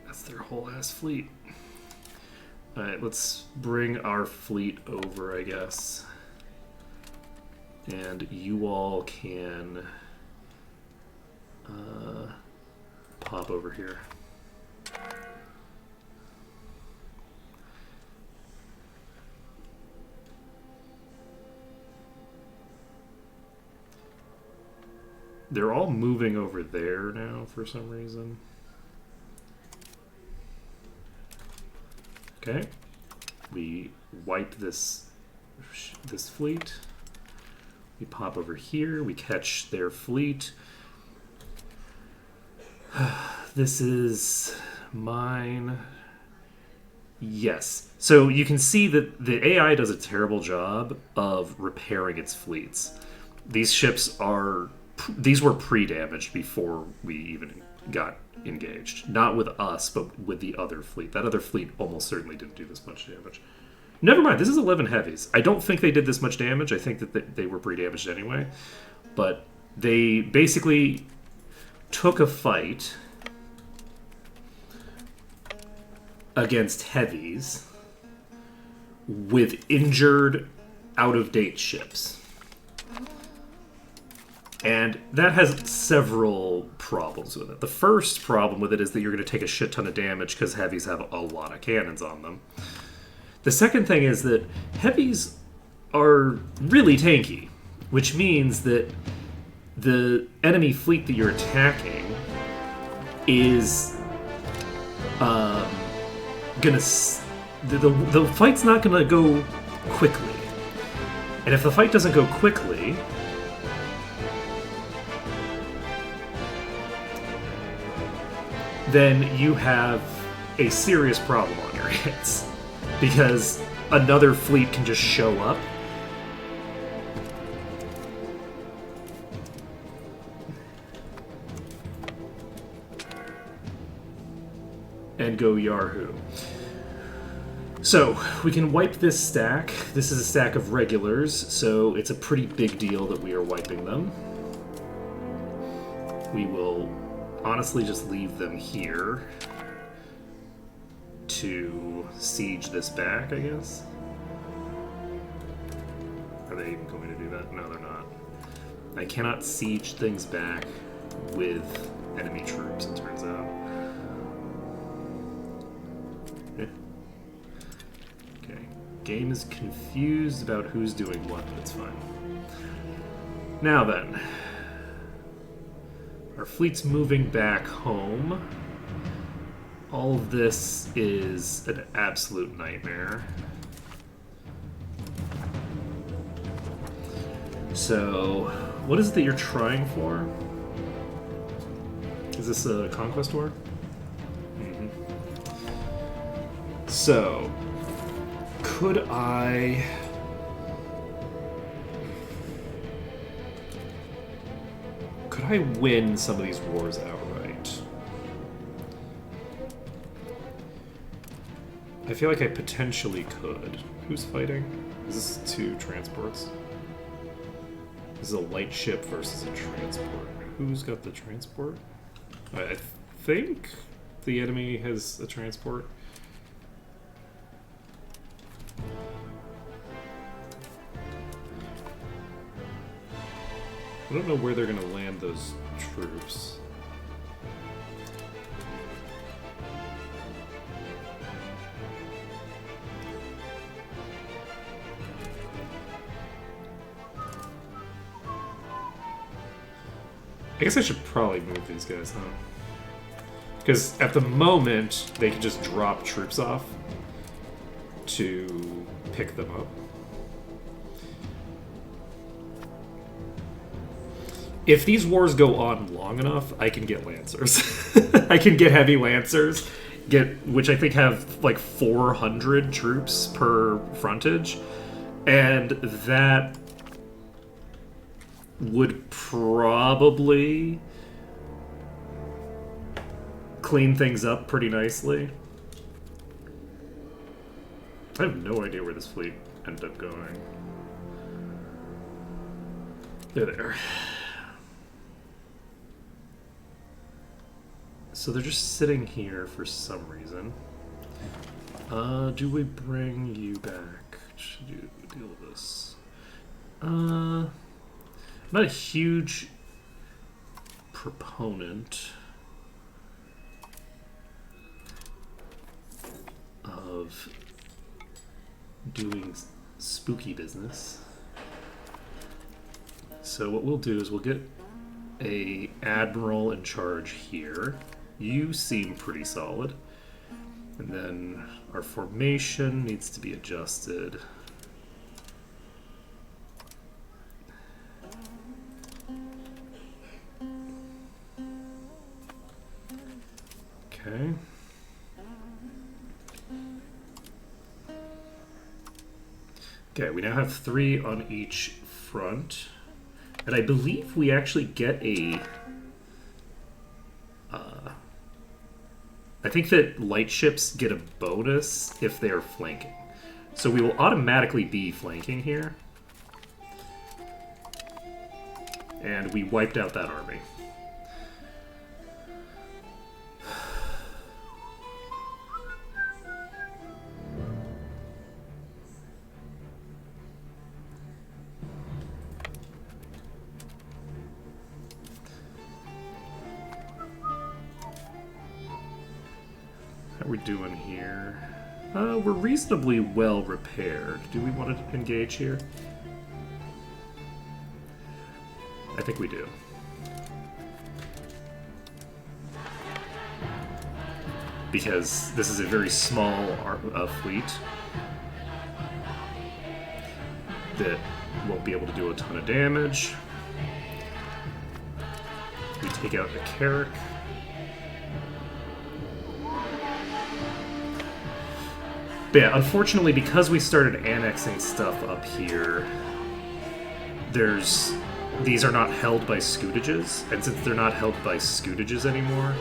Speaker 2: That's their whole ass fleet. Alright, let's bring our fleet over, I guess. And you all can pop over here. They're all moving over there now for some reason. Okay. We wipe this fleet. We pop over here. We catch their fleet. This is mine. Yes. So you can see that the AI does a terrible job of repairing its fleets. These ships are... These were pre-damaged before we even got engaged. Not with us, but with the other fleet. That other fleet almost certainly didn't do this much damage. Never mind, this is 11 heavies. I don't think they did this much damage. I think that they were pre-damaged anyway. But they basically took a fight against heavies with injured, out-of-date ships. And that has several problems with it. The first problem with it is that you're going to take a shit ton of damage because heavies have a lot of cannons on them. The second thing is that heavies are really tanky, which means that the enemy fleet that you're attacking is gonna... The fight's not going to go quickly. And if the fight doesn't go quickly... then you have a serious problem on your hands. Because another fleet can just show up. And go Yahoo. So, we can wipe this stack. This is a stack of regulars, so it's a pretty big deal that we are wiping them. We will honestly just leave them here to siege this back, I guess. Are they even going to do that? No, they're not. I cannot siege things back with enemy troops, it turns out. Okay. Game is confused about who's doing what, but it's fine. Now then. Our fleet's moving back home. All of this is an absolute nightmare. So, what is it that you're trying for? Is this a conquest war? Mm-hmm. So, could I... Could I win some of these wars outright? I feel like I potentially could. Who's fighting? Is this two transports? This is a light ship versus a transport. Who's got the transport? I think the enemy has a transport. I don't know where they're going to land those troops. I guess I should probably move these guys, huh? Because at the moment, they can just drop troops off to pick them up. If these wars go on long enough, I can get Lancers. I can get heavy Lancers, which I think have like 400 troops per frontage. And that would probably clean things up pretty nicely. I have no idea where this fleet ended up going. They're there. So they're just sitting here for some reason. Do we bring you back to deal with this? I'm not a huge proponent of doing spooky business. So what we'll do is we'll get a admiral in charge here. You seem pretty solid. And then our formation needs to be adjusted. Okay. Okay, we now have 3 on each front. And I believe we actually get a... I think that light ships get a bonus if they are flanking. So we will automatically be flanking here. And we wiped out that army. How are we doing here? We're reasonably well repaired. Do we want to engage here? I think we do. Because this is a very small fleet that won't be able to do a ton of damage. We take out the Carrack. But yeah, unfortunately, because we started annexing stuff up here, these are not held by scutages, and since they're not held by scutages anymore,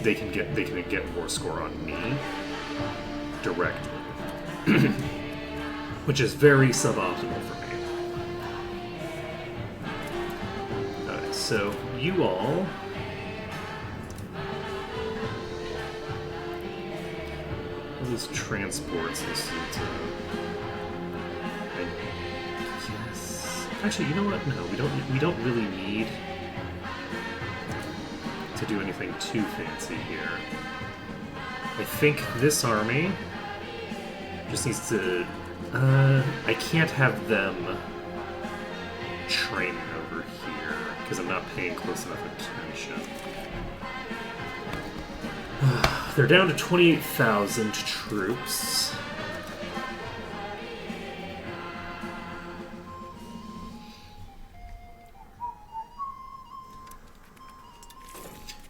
Speaker 2: they can get war score on me directly, which is very suboptimal for me. Alright, so you all. These transports listen to. Yes. Actually, you know what? No, we don't really need to do anything too fancy here. I think this army just needs to. I can't have them training over here because I'm not paying close enough attention. They're down to 28,000 troops.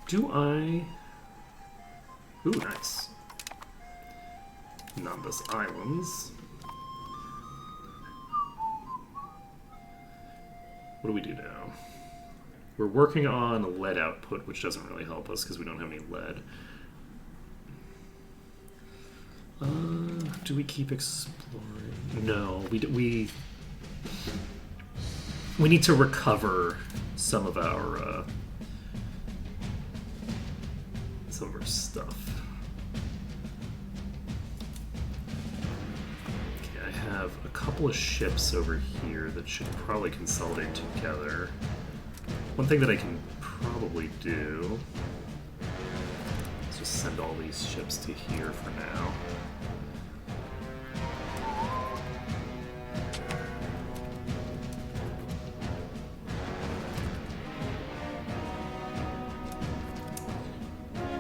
Speaker 2: Do I... Ooh, nice. Numbus Islands. What do we do now? We're working on lead output, which doesn't really help us because we don't have any lead. Do we keep exploring? No, we need to recover some of our stuff. Okay, I have a couple of ships over here that should probably consolidate together. One thing that I can probably do is just send all these ships to here for now.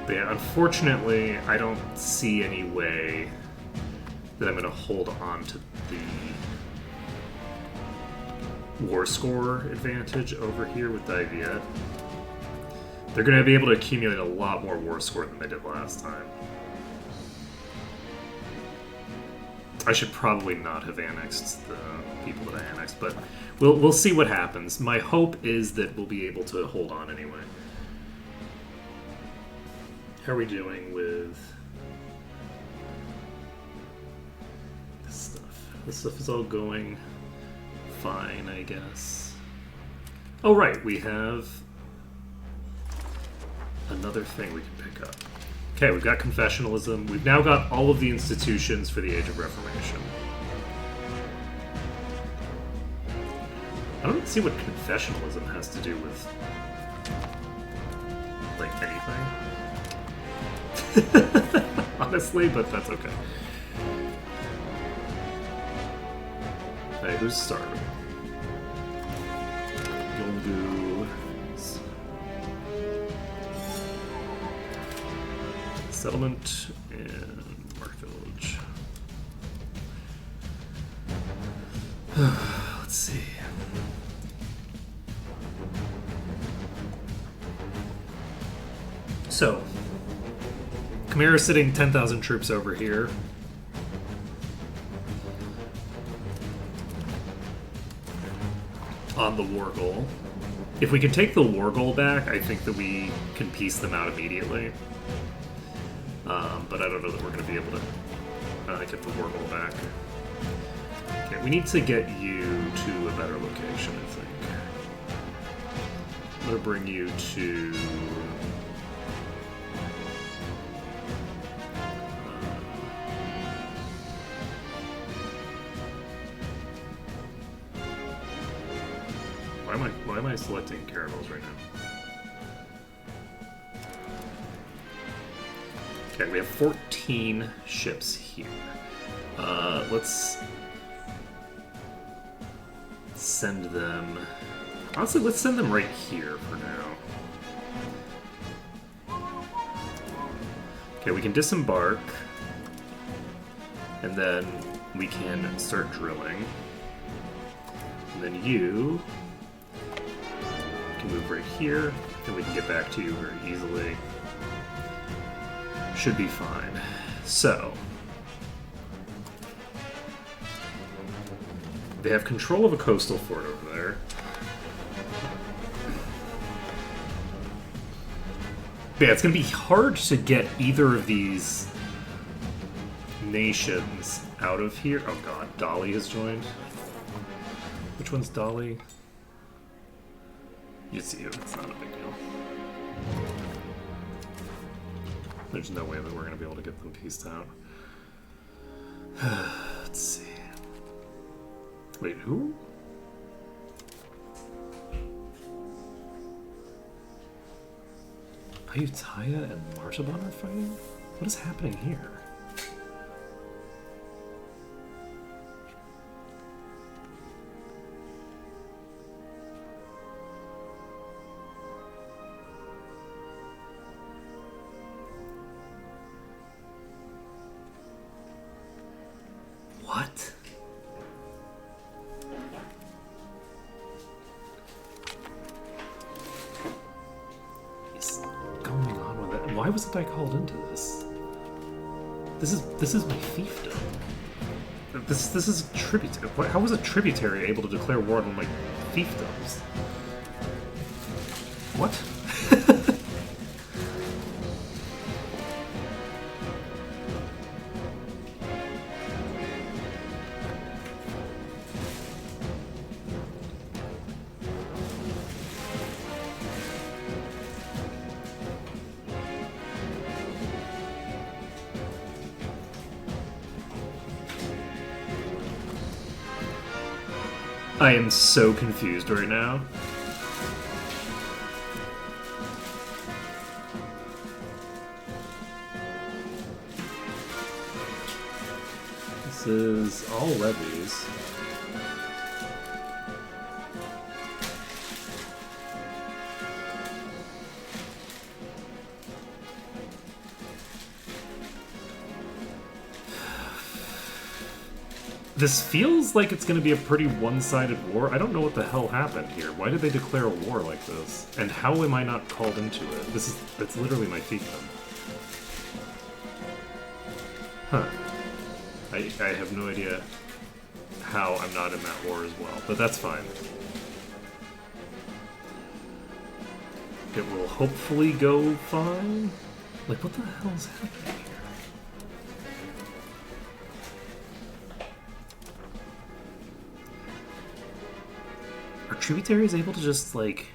Speaker 2: But yeah, unfortunately, I don't see any way that I'm going to hold on to the war score advantage over here with Diviet. They're going to be able to accumulate a lot more war score than they did last time. I should probably not have annexed the people that I annexed, but we'll see what happens. My hope is that we'll be able to hold on anyway. How are we doing with This stuff is all going fine, I guess. Oh, right, we have another thing we can pick up. Okay, we've got confessionalism. We've now got all of the institutions for the Age of Reformation. I don't see what confessionalism has to do with, like, anything. Honestly, but that's okay. Hey, who's starving? Yolgu. Settlement and Mark Village. Let's see. So, Khmer is sitting 10,000 troops over here. On the war goal. If we can take the war goal back, I think that we can piece them out immediately. But I don't know that we're going to be able to get the war goal back. Okay, we need to get you to a better location, I think. I'm going to bring you to... Why am I selecting caravels right now? Okay, we have 14 ships here. Let's send them... Honestly, let's send them right here for now. Okay, we can disembark. And then we can start drilling. And then you... move right here, and we can get back to you very easily. Should be fine. So, they have control of a coastal fort over there. But yeah, it's going to be hard to get either of these nations out of here. Oh god, Dolly has joined. Which one's Dolly? It's you, it's not a big deal. There's no way that we're going to be able to get them pieced out. Let's see. Wait, who? Ayutthaya and Martaban are fighting? What is happening here? What? What's going on with it? Why wasn't I called into this? This is my fiefdom. This is tributary. How was a tributary able to declare war on my fiefdoms? What? I am so confused right now. This is all levies. This feels like it's going to be a pretty one-sided war. I don't know what the hell happened here. Why did they declare a war like this? And how am I not called into it? It's literally my fiefdom. Huh. I have no idea how I'm not in that war as well, but that's fine. It will hopefully go fine. Like, what the hell is happening here? Are tributaries able to just, like...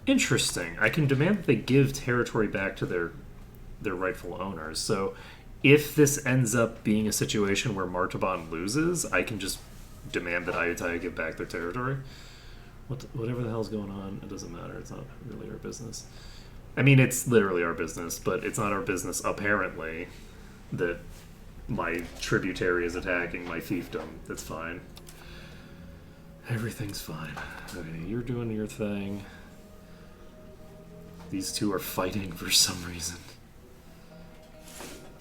Speaker 2: Interesting. I can demand that they give territory back to their rightful owners. So if this ends up being a situation where Martaban loses, I can just demand that Ayutthaya give back their territory. Whatever the hell's going on, it doesn't matter. It's not really our business. I mean, it's literally our business, but it's not our business, apparently, that my tributary is attacking my fiefdom. That's fine. Everything's fine. Okay, you're doing your thing. These two are fighting for some reason.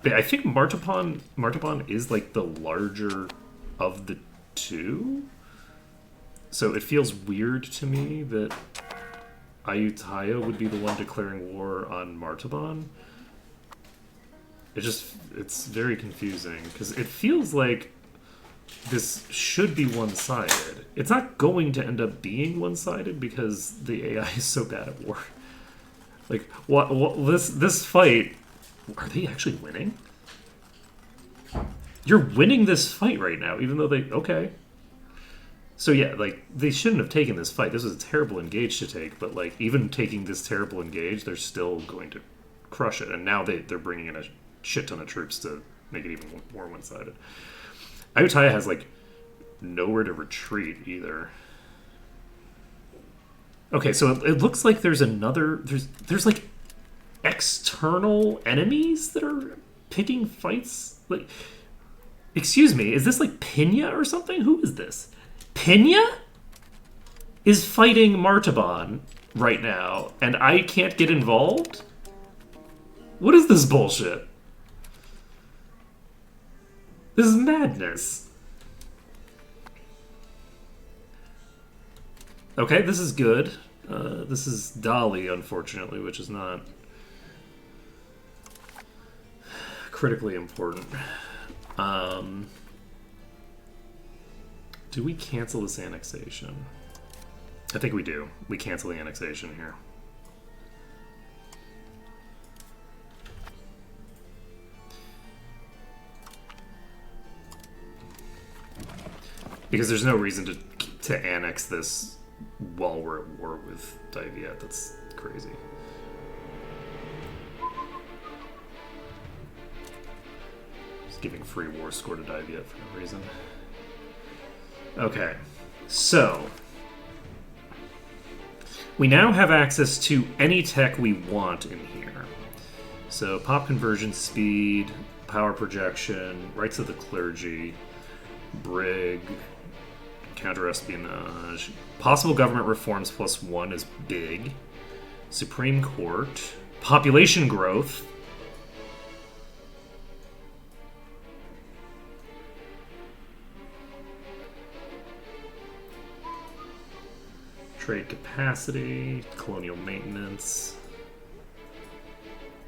Speaker 2: But I think Martaban is like the larger of the two. So it feels weird to me that Ayutthaya would be the one declaring war on Martaban. It's very confusing because it feels like this should be one-sided. It's not going to end up being one-sided because the AI is so bad at war. Like, this fight... Are they actually winning? You're winning this fight right now, even though they... Okay. So yeah, like, they shouldn't have taken this fight. This was a terrible engage to take, but, like, even taking this terrible engage, they're still going to crush it. And now they're bringing in a shit ton of troops to make it even more one-sided. Ayutthaya has, like, nowhere to retreat, either. Okay, so it looks like there's another... There's like, external enemies that are picking fights? Like, excuse me, is this like Pinya or something? Who is this? Pinya is fighting Martaban right now, and I can't get involved? What is this bullshit? This is madness. Okay, this is good. This is Dali, unfortunately, which is not critically important. Do we cancel this annexation? I think we do. We cancel the annexation here. Because there's no reason to annex this while we're at war with Daiviet. That's crazy. Just giving free war score to Daiviet for no reason. Okay, so we now have access to any tech we want in here. So pop conversion speed, power projection, rights of the clergy, brig, counter-espionage. Possible government reforms +1 is big. Supreme Court. Population growth. Trade capacity. Colonial maintenance.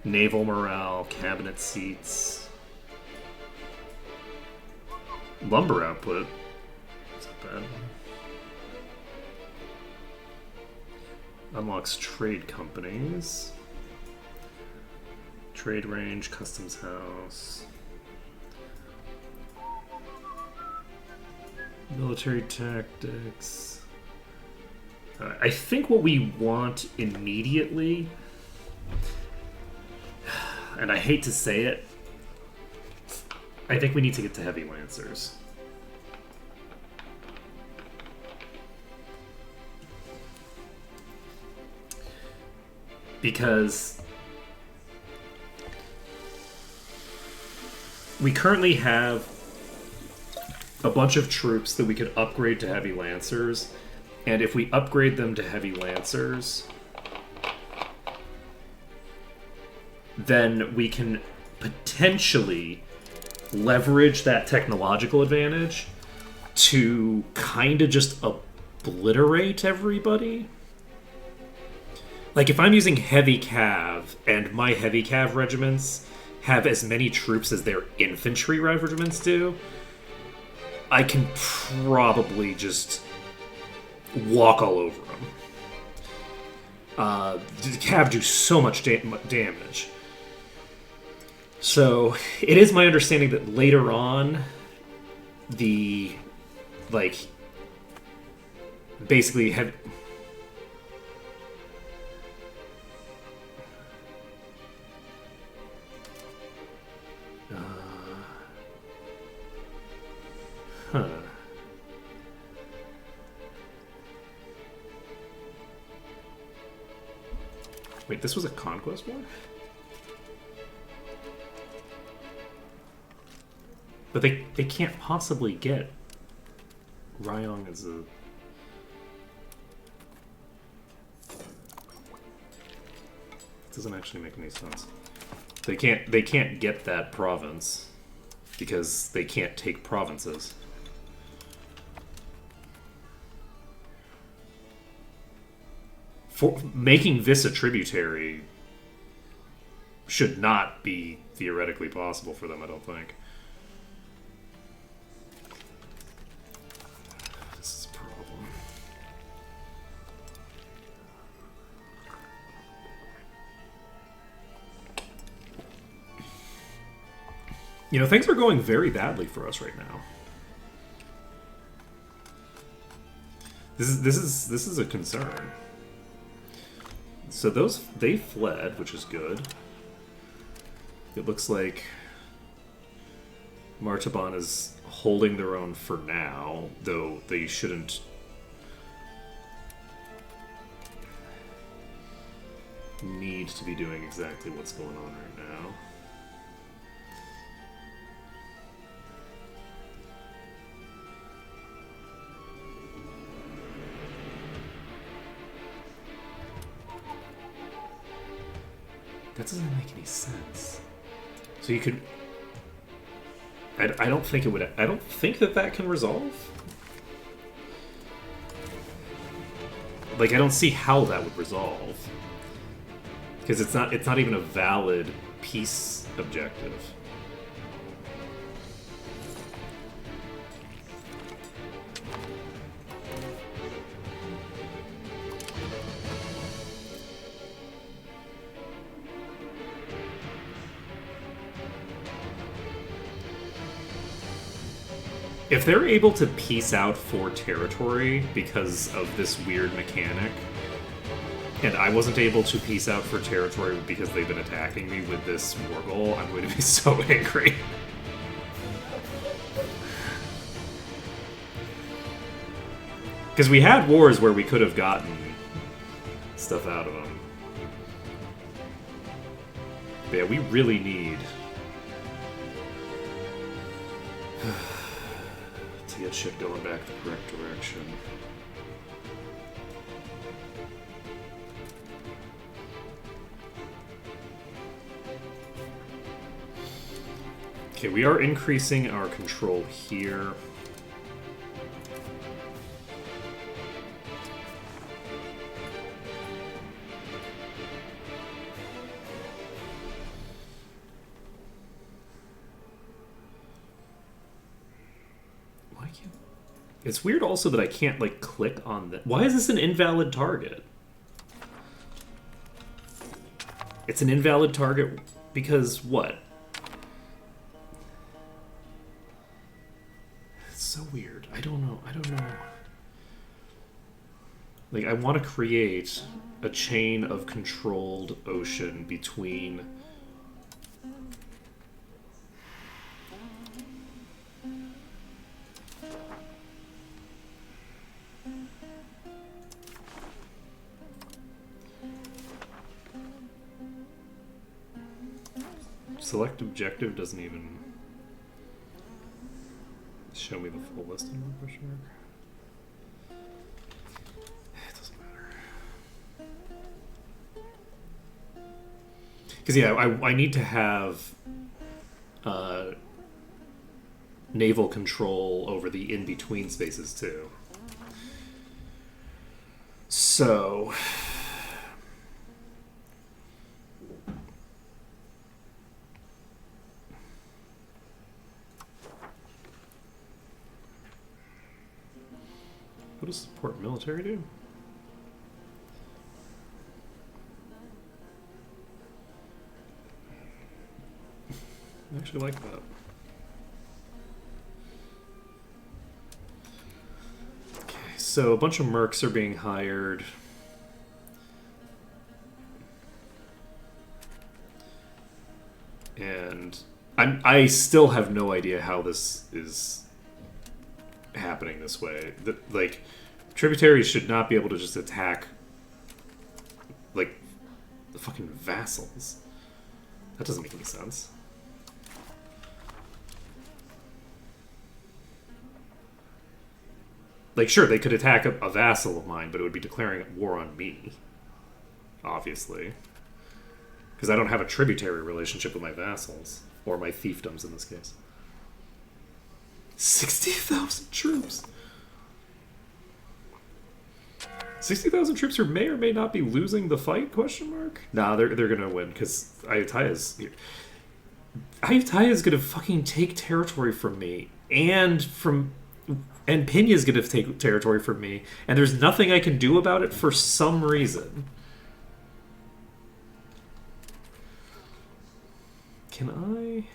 Speaker 2: Naval morale. Cabinet seats. Lumber output. Bad. Unlocks trade companies. Trade range, customs house. Military tactics. I think what we want immediately, and I hate to say it, I think we need to get to heavy lancers. Because we currently have a bunch of troops that we could upgrade to heavy lancers, and if we upgrade them to heavy lancers, then we can potentially leverage that technological advantage to kind of just obliterate everybody. Like, if I'm using heavy cav, and my heavy cav regiments have as many troops as their infantry regiments do, I can probably just walk all over them. The Cav do so much damage. So it is my understanding that later on, the like basically have. Huh. Wait, this was a conquest war? But they can't possibly get Ryong as a... It doesn't actually make any sense. They can't get that province because they can't take provinces. For making this a tributary should not be theoretically possible for them, I don't think. This is a problem. You know, things are going very badly for us right now. This is a concern. So they fled, which is good. It looks like Martaban is holding their own for now, though they shouldn't. Need to be doing exactly what's going on right now. That doesn't make any sense. So you could... I don't think it would... I don't think that can resolve. Like, I don't see how that would resolve. Because it's not even a valid peace objective. If they're able to piece out 4 territory because of this weird mechanic, and I wasn't able to piece out for territory because they've been attacking me with this war goal, I'm going to be so angry. Because we had wars where we could have gotten stuff out of them. But yeah, we really need to get shit going back the correct direction. Okay, we are increasing our control here. Why can't... It's weird also that I can't, like, click on that. Why is this an invalid target? It's an invalid target because what? So weird. I don't know. Like, I want to create a chain of controlled ocean between select objective doesn't even show me the full list anymore for sure. It doesn't matter. Because, yeah, I need to have naval control over the in-between spaces, too. So... What does support military do? I actually like that. Okay, so a bunch of mercs are being hired. And I still have no idea how this is happening this way. Like, tributaries should not be able to just attack, like, the fucking vassals. That doesn't make any sense. Like, sure, they could attack a vassal of mine, but it would be declaring war on me. Obviously. Because I don't have a tributary relationship with my vassals. Or my fiefdoms in this case. 60,000 troops! 60,000 troops who may or may not be losing the fight, question mark? Nah, they're gonna win, because Ayuttaya's here. Ayuttaya's gonna fucking take territory from me, and Pinya's gonna take territory from me, and there's nothing I can do about it for some reason. Can I...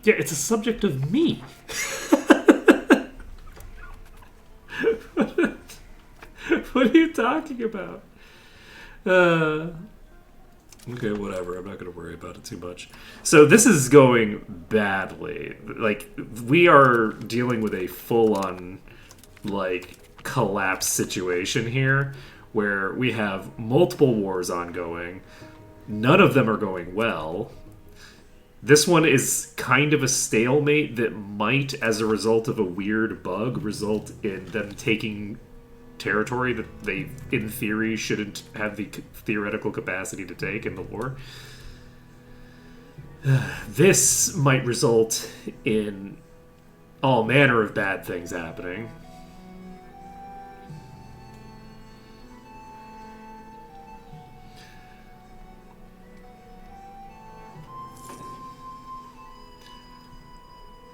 Speaker 2: Yeah, it's a subject of me. What are you talking about? Okay, whatever. I'm not going to worry about it too much. So this is going badly. Like, we are dealing with a full-on, like, collapse situation here, where we have multiple wars ongoing. None of them are going well. This one is kind of a stalemate that might, as a result of a weird bug, result in them taking territory that they, in theory, shouldn't have the theoretical capacity to take in the war. This might result in all manner of bad things happening.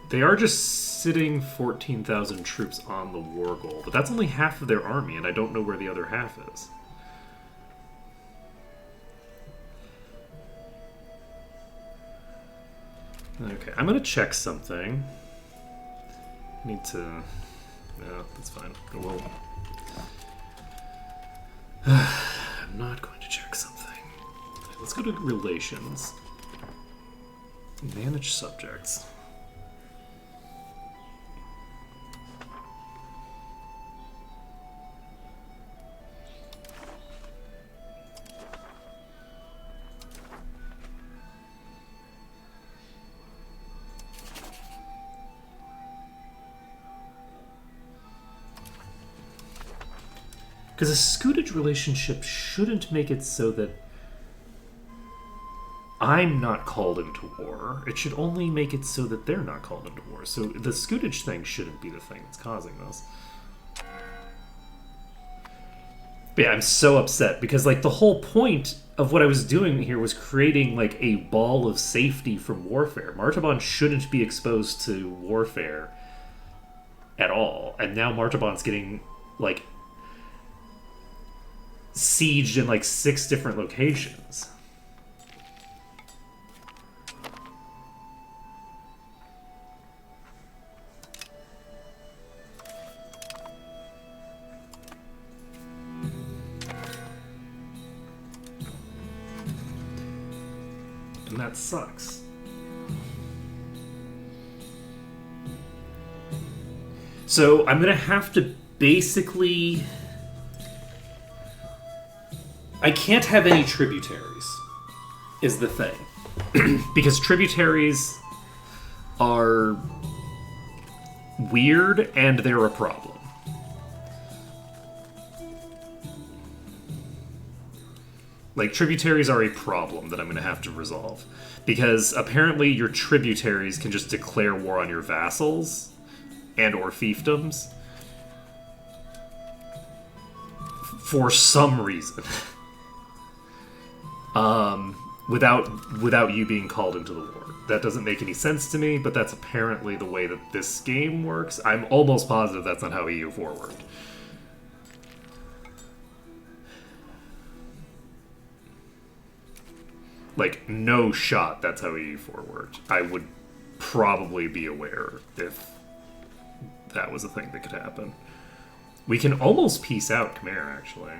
Speaker 2: They are just sitting 14,000 troops on the war goal, but that's only half of their army, and I don't know where the other half is. Okay, I'm gonna check something. I need to... No, that's fine. Well, I'm not going to check something. Let's go to relations. Manage subjects. Because a scutage relationship shouldn't make it so that I'm not called into war. It should only make it so that they're not called into war. So the scutage thing shouldn't be the thing that's causing this. But yeah, I'm so upset because, like, the whole point of what I was doing here was creating, like, a ball of safety from warfare. Martaban shouldn't be exposed to warfare at all. And now Martaban's getting, like, sieged in like 6 different locations. And that sucks. So I'm gonna have to basically... I can't have any tributaries, is the thing. Because tributaries are weird, and they're a problem. Like, tributaries are a problem that I'm going to have to resolve. Because apparently your tributaries can just declare war on your vassals and or fiefdoms. For some reason. Without you being called into the war. That doesn't make any sense to me, but that's apparently the way that this game works. I'm almost positive that's not how EU4 worked. Like, no shot that's how EU4 worked. I would probably be aware if that was a thing that could happen. We can almost peace out Khmer, actually.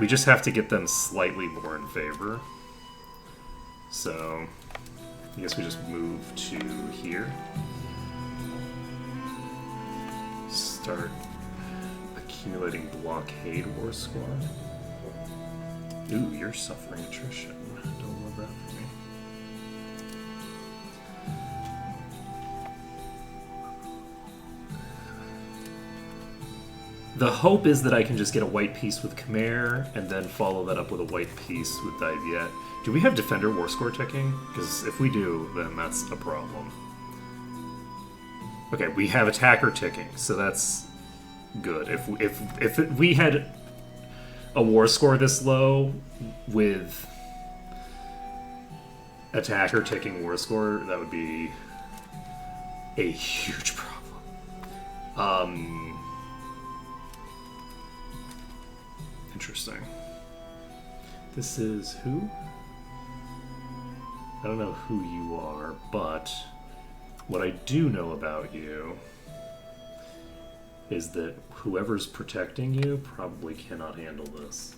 Speaker 2: We just have to get them slightly more in favor. So, I guess we just move to here. Start accumulating blockade war squad. Ooh, you're suffering attrition. Don't love that for me. The hope is that I can just get a white peace with Khmer and then follow that up with a white peace with Daiviet. Do we have Defender War Score ticking? Because if we do, then that's a problem. Okay, we have Attacker ticking, so that's good. If we had a war score this low with Attacker ticking war score, that would be a huge problem. Interesting. This is who? I don't know who you are, but what I do know about you is that whoever's protecting you probably cannot handle this.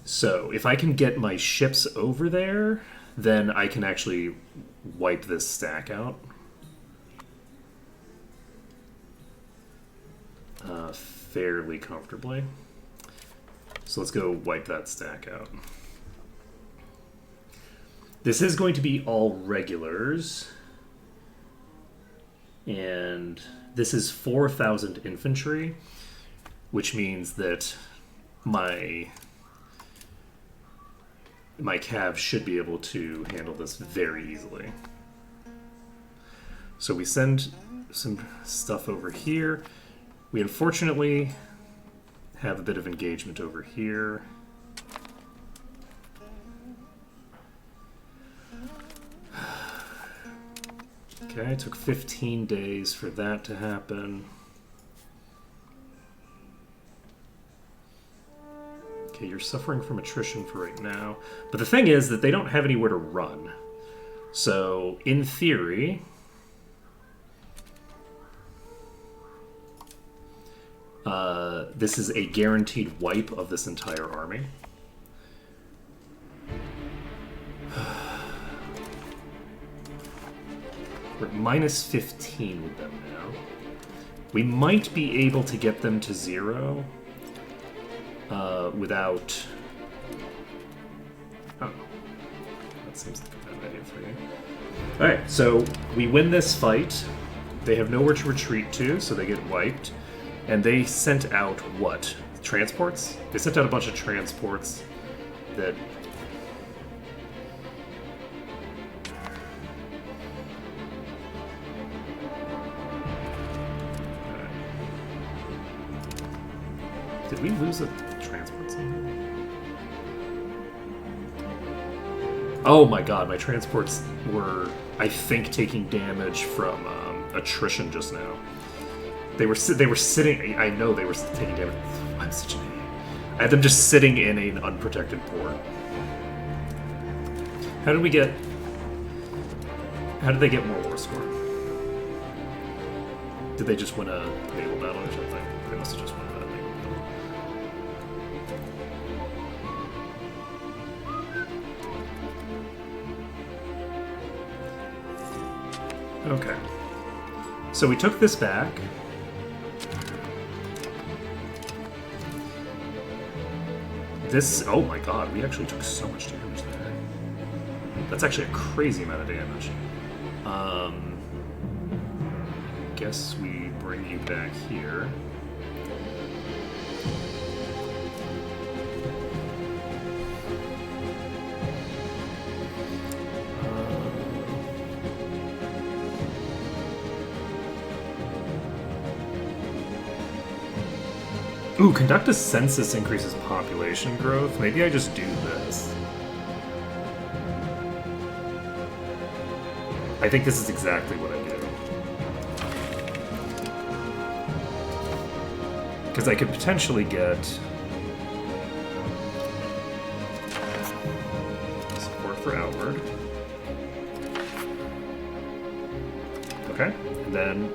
Speaker 2: So, if I can get my ships over there, then I can actually wipe this stack out. Fairly comfortably. So let's go wipe that stack out. This is going to be all regulars. And this is 4,000 infantry, which means that my cav should be able to handle this very easily. So we send some stuff over here. We unfortunately have a bit of engagement over here. Okay, it took 15 days for that to happen. Okay, you're suffering from attrition for right now. But the thing is that they don't have anywhere to run. So, in theory, this is a guaranteed wipe of this entire army. We're at minus 15 with them now. We might be able to get them to 0 without... Oh. That seems like a bad idea for you. Alright, so we win this fight. They have nowhere to retreat to, so they get wiped. And they sent out what? Transports? They sent out a bunch of transports that... Did we lose a transport somehow? Oh my god, my transports were, I think, taking damage from attrition just now. They were sitting. I know they were taking damage. I'm such an idiot. I had them just sitting in an unprotected port. How did we get? How did they get more war score? Did they just win a naval battle or something? They must have just won a naval battle. Okay. So we took this back. This, oh my god, we actually took so much damage there. That's actually a crazy amount of damage. Guess we bring you back here. Ooh, conduct a census increases population growth. Maybe I just do this. I think this is exactly what I do. Because I could potentially get support for outward. Okay, and then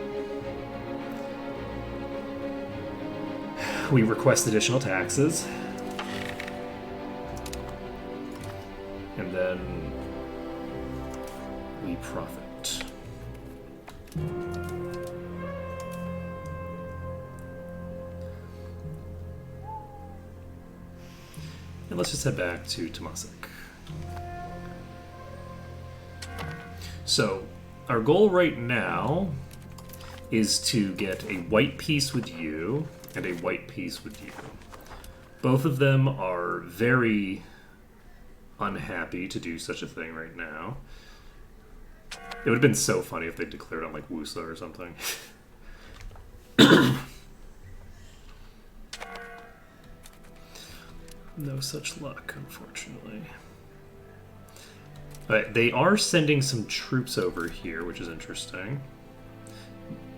Speaker 2: we request additional taxes. And then we profit. And let's just head back to Tomasik. So, our goal right now is to get a white piece with you and a white piece with you. Both of them are very unhappy to do such a thing right now. It would have been so funny if they declared on like Wusa or something. No such luck, unfortunately. But they are sending some troops over here, which is interesting.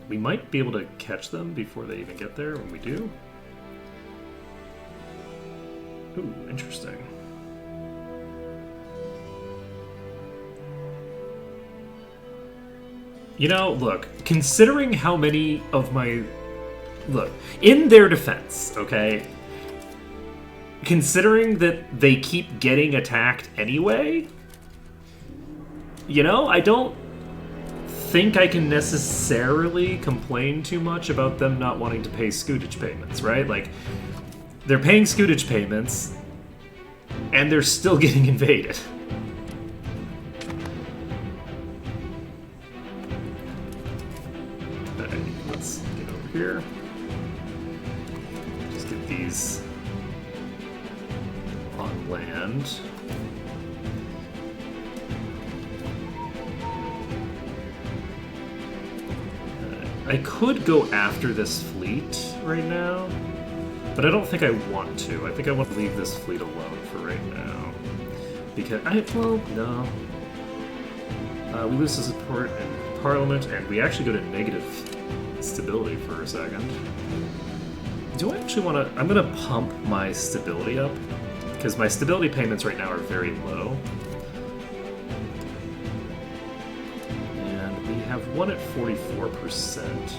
Speaker 2: We might be able to catch them before they even get there when we do. Ooh, interesting. You know, look, considering how many of my... Look, in their defense, okay? Considering that they keep getting attacked anyway, you know, I don't think I can necessarily complain too much about them not wanting to pay scutage payments, right? Like, they're paying scutage payments, and they're still getting invaded. Okay, let's get over here. Just get these on land. I could go after this fleet right now, but I don't think I want to. I think I want to leave this fleet alone for right now. Because, well, no. We lose the support in Parliament, and we actually go to negative stability for a second. Do I actually want to... I'm going to pump my stability up, because my stability payments right now are very low. One at 44%.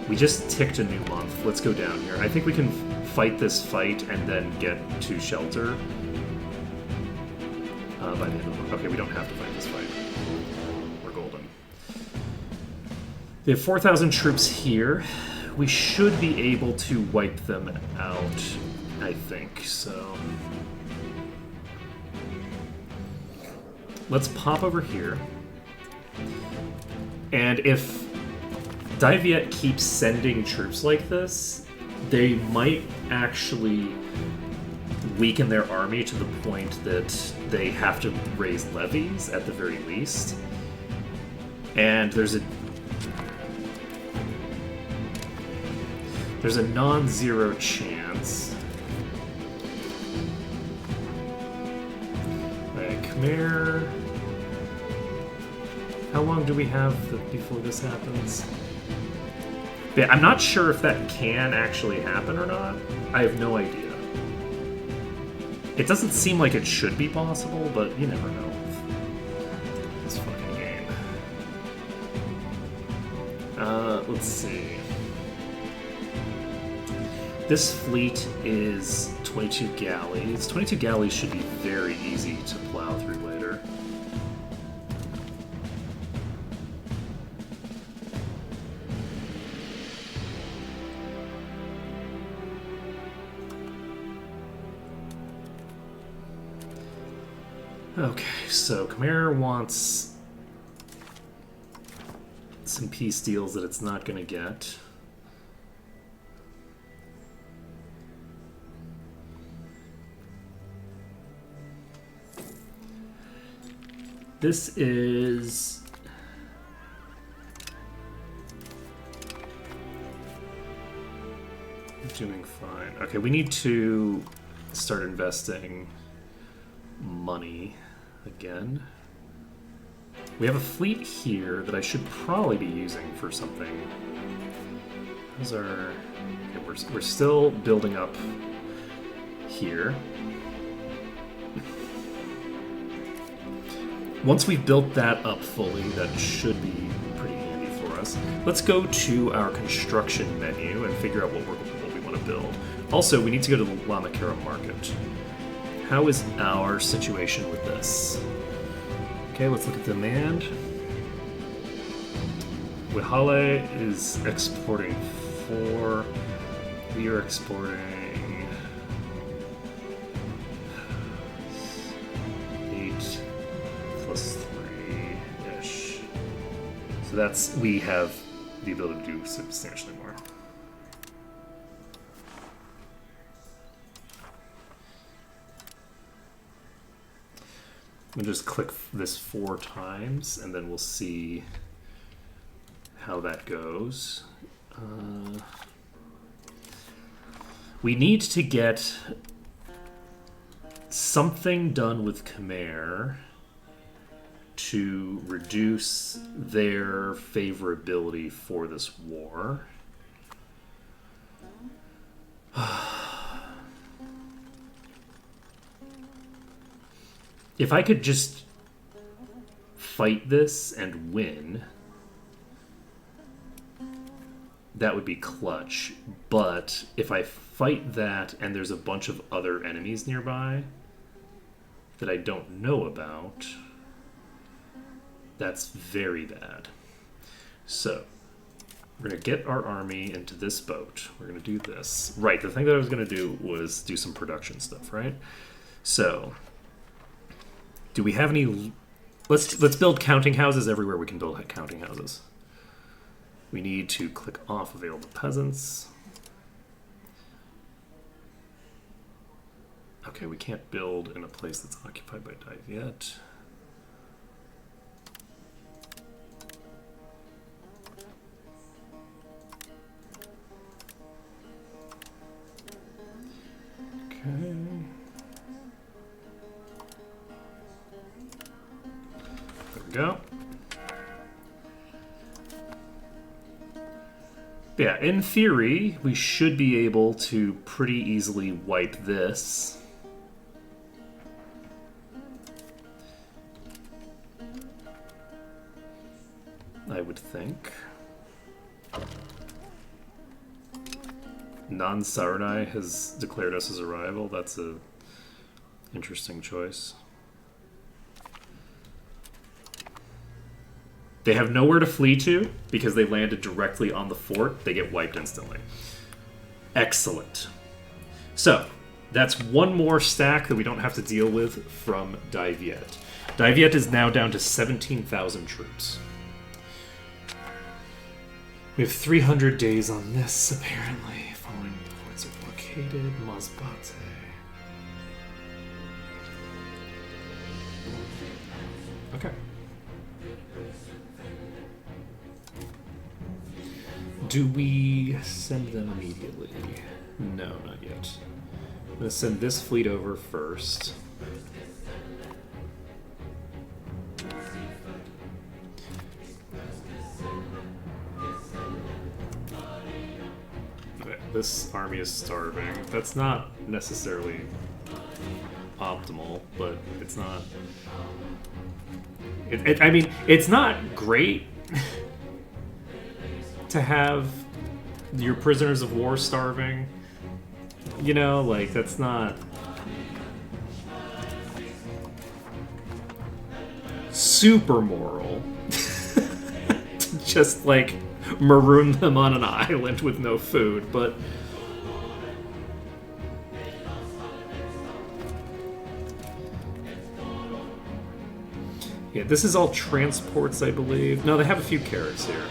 Speaker 2: We just ticked a new month. Let's go down here. I think we can fight this fight and then get to shelter by the end of the month. Okay, we don't have to fight this fight. We're golden. We have 4,000 troops here. We should be able to wipe them out, I think, so... Let's pop over here. And if Diviet keeps sending troops like this, they might actually weaken their army to the point that they have to raise levies at the very least. And there's a non-zero chance. Right, Khmer. How long do we have before this happens? Yeah, I'm not sure if that can actually happen or not. I have no idea. It doesn't seem like it should be possible, but you never know. This fucking game. Let's see. This fleet is 22 galleys. 22 galleys should be very easy to plow through later. Okay, so Khmer wants some peace deals that it's not going to get. This is... doing fine. Okay, we need to start investing money again. We have a fleet here that I should probably be using for something. Those are... Okay, we're still building up here. Once we've built that up fully, that should be pretty handy for us. Let's go to our construction menu and figure out what we want to build. Also, we need to go to the Lamakara market. How is our situation with this? Okay, let's look at demand. Wihale is exporting 4. We are exporting 8 plus 3-ish. So that's, we have the ability to do substantially more. We'll just click this 4 times, and then we'll see how that goes. We need to get something done with Khmer to reduce their favorability for this war. If I could just fight this and win, that would be clutch. But if I fight that and there's a bunch of other enemies nearby that I don't know about, that's very bad. So, we're going to get our army into this boat. We're going to do this. Right, the thing that I was going to do was do some production stuff, right? So... do we have any... Let's build counting houses everywhere we can build counting houses. We need to click off available peasants. Okay, we can't build in a place that's occupied by Dive yet. Okay. Go. Yeah, in theory, we should be able to pretty easily wipe this. I would think. Non-Saranai has declared us as a rival. That's a interesting choice. They have nowhere to flee to because they landed directly on the fort. They get wiped instantly. Excellent. So, that's one more stack that we don't have to deal with from Daiviet. Daiviet is now down to 17,000 troops. We have 300 days on this, apparently. Following points are blockaded. Masbate. Okay. Do we send them immediately? No, not yet. I'm going to send this fleet over first. Okay, this army is starving. That's not necessarily optimal, but it's not... I mean, it's not great to have your prisoners of war starving. You know, like, that's not super moral. To just, like, maroon them on an island with no food, but... Yeah, this is all transports, I believe. No, they have a few carrots here.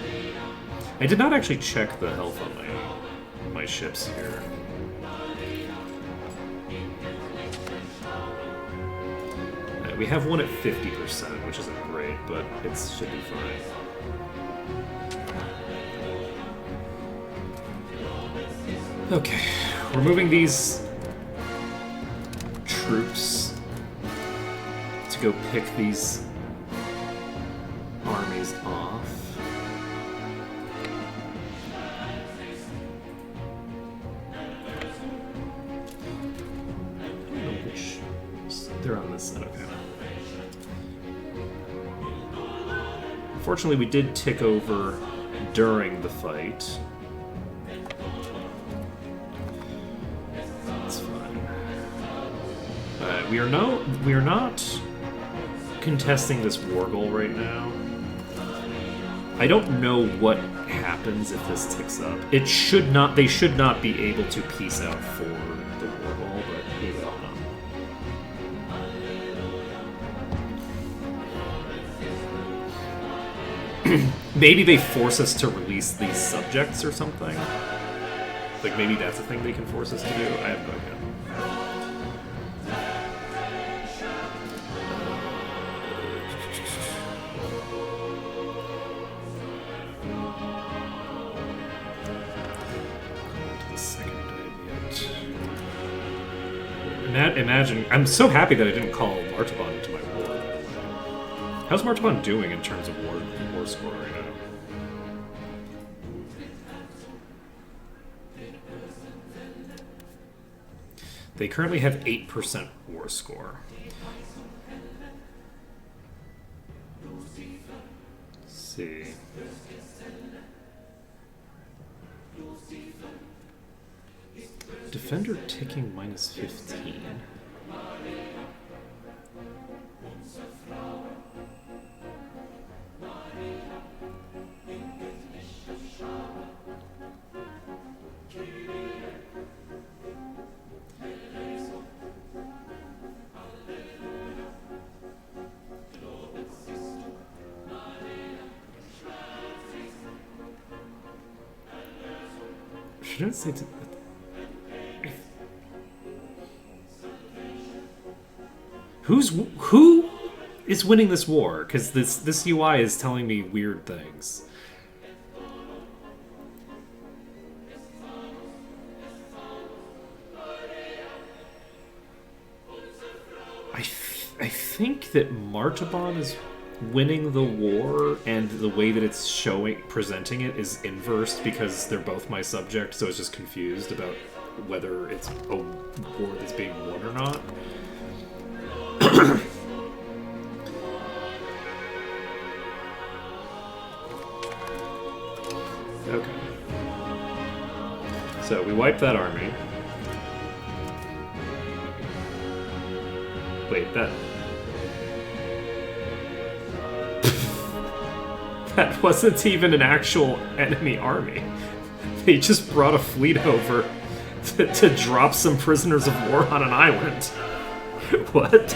Speaker 2: I did not actually check the health on my ships here. We have one at 50%, which isn't great, but it should be fine. Okay, we're moving these troops to go pick these armies off. I don't know which... They're on this side, okay. Fortunately, we did tick over during the fight. That's fine. We are not contesting this war goal right now. I don't know what happens if this ticks up. It should not. They should not be able to peace out for the war goal, but we will know. Maybe they force us to release these subjects or something. Like, maybe that's a thing they can force us to do? I have no idea. To the second bit. Imagine... I'm so happy that I didn't call Martaban into my war. How's Martaban doing in terms of war score right now? They currently have 8% war score. Let's see. Defender ticking minus 15. Shouldn't say to... Who is winning this war? Because this UI is telling me weird things. I think that Martaban is winning the war, and the way that it's presenting it is inversed because they're both my subject, so it's just confused about whether it's a war that's being won or not. Okay. So we wipe that army. Wait, that wasn't even an actual enemy army. They just brought a fleet over to drop some prisoners of war on an island. What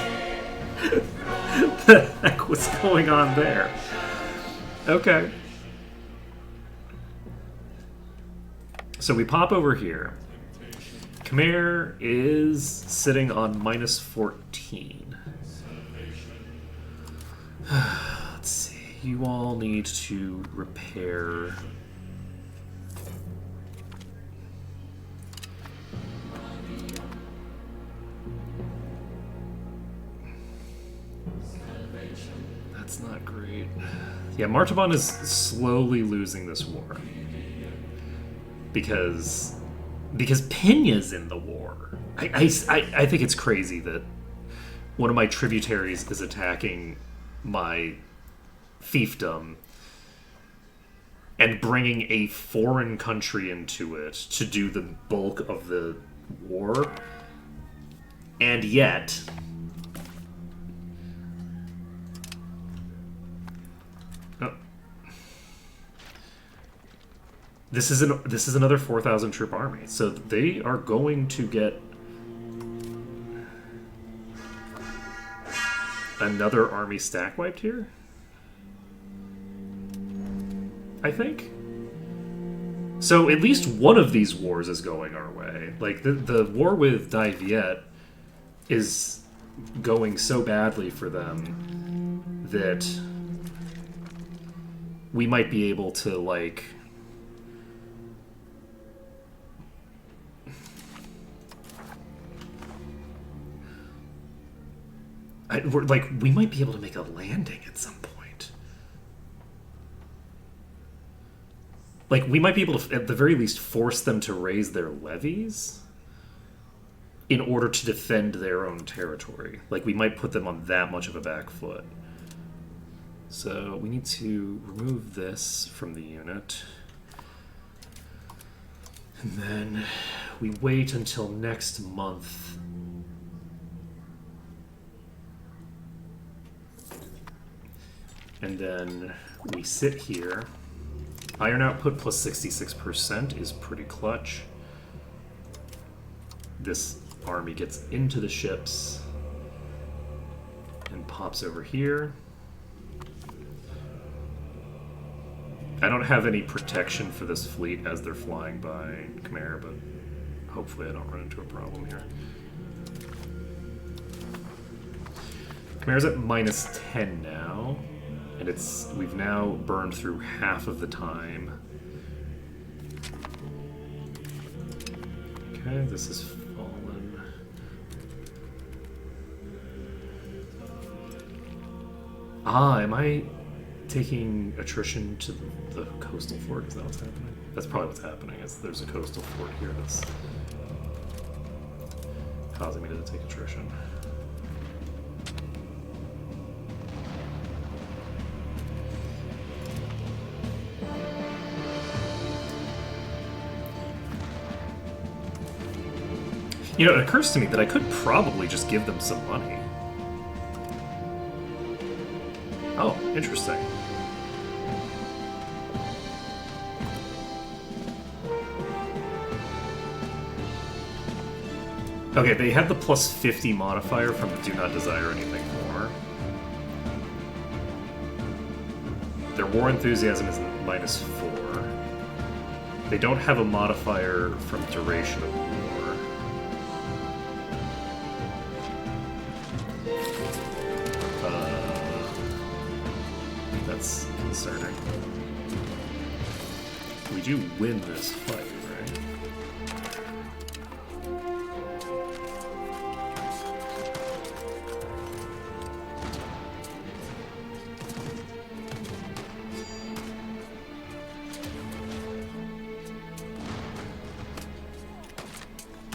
Speaker 2: the heck was going on there? Okay. So we pop over here. Khmer is sitting on minus 14. Let's see. You all need to repair... That's not great. Yeah, Martaban is slowly losing this war. Because Pinya's in the war. I think it's crazy that one of my tributaries is attacking my fiefdom and bringing a foreign country into it to do the bulk of the war. And yet... This is another 4,000 troop army, so they are going to get another army stack wiped here. I think. So at least one of these wars is going our way. Like, the war with Dai Viet is going so badly for them that we might be able to, like... we might be able to make a landing at some point. Like, we might be able to, at the very least, force them to raise their levies in order to defend their own territory. Like, we might put them on that much of a back foot. So, we need to remove this from the unit. And then we wait until next month. And then we sit here. Iron output plus 66% is pretty clutch. This army gets into the ships and pops over here. I don't have any protection for this fleet as they're flying by Khmer, but hopefully I don't run into a problem here. Khmer's at minus 10 now. And we've now burned through half of the time. Okay, this has fallen. Ah, am I taking attrition to the coastal fort? Is that what's happening? That's probably what's happening. There's a coastal fort here that's causing me to take attrition. You know, it occurs to me that I could probably just give them some money. Oh, interesting. Okay, they had the plus 50 modifier from the do not desire anything more. Their war enthusiasm is minus 4. They don't have a modifier from duration of war. That's concerning. We do win this fight, right?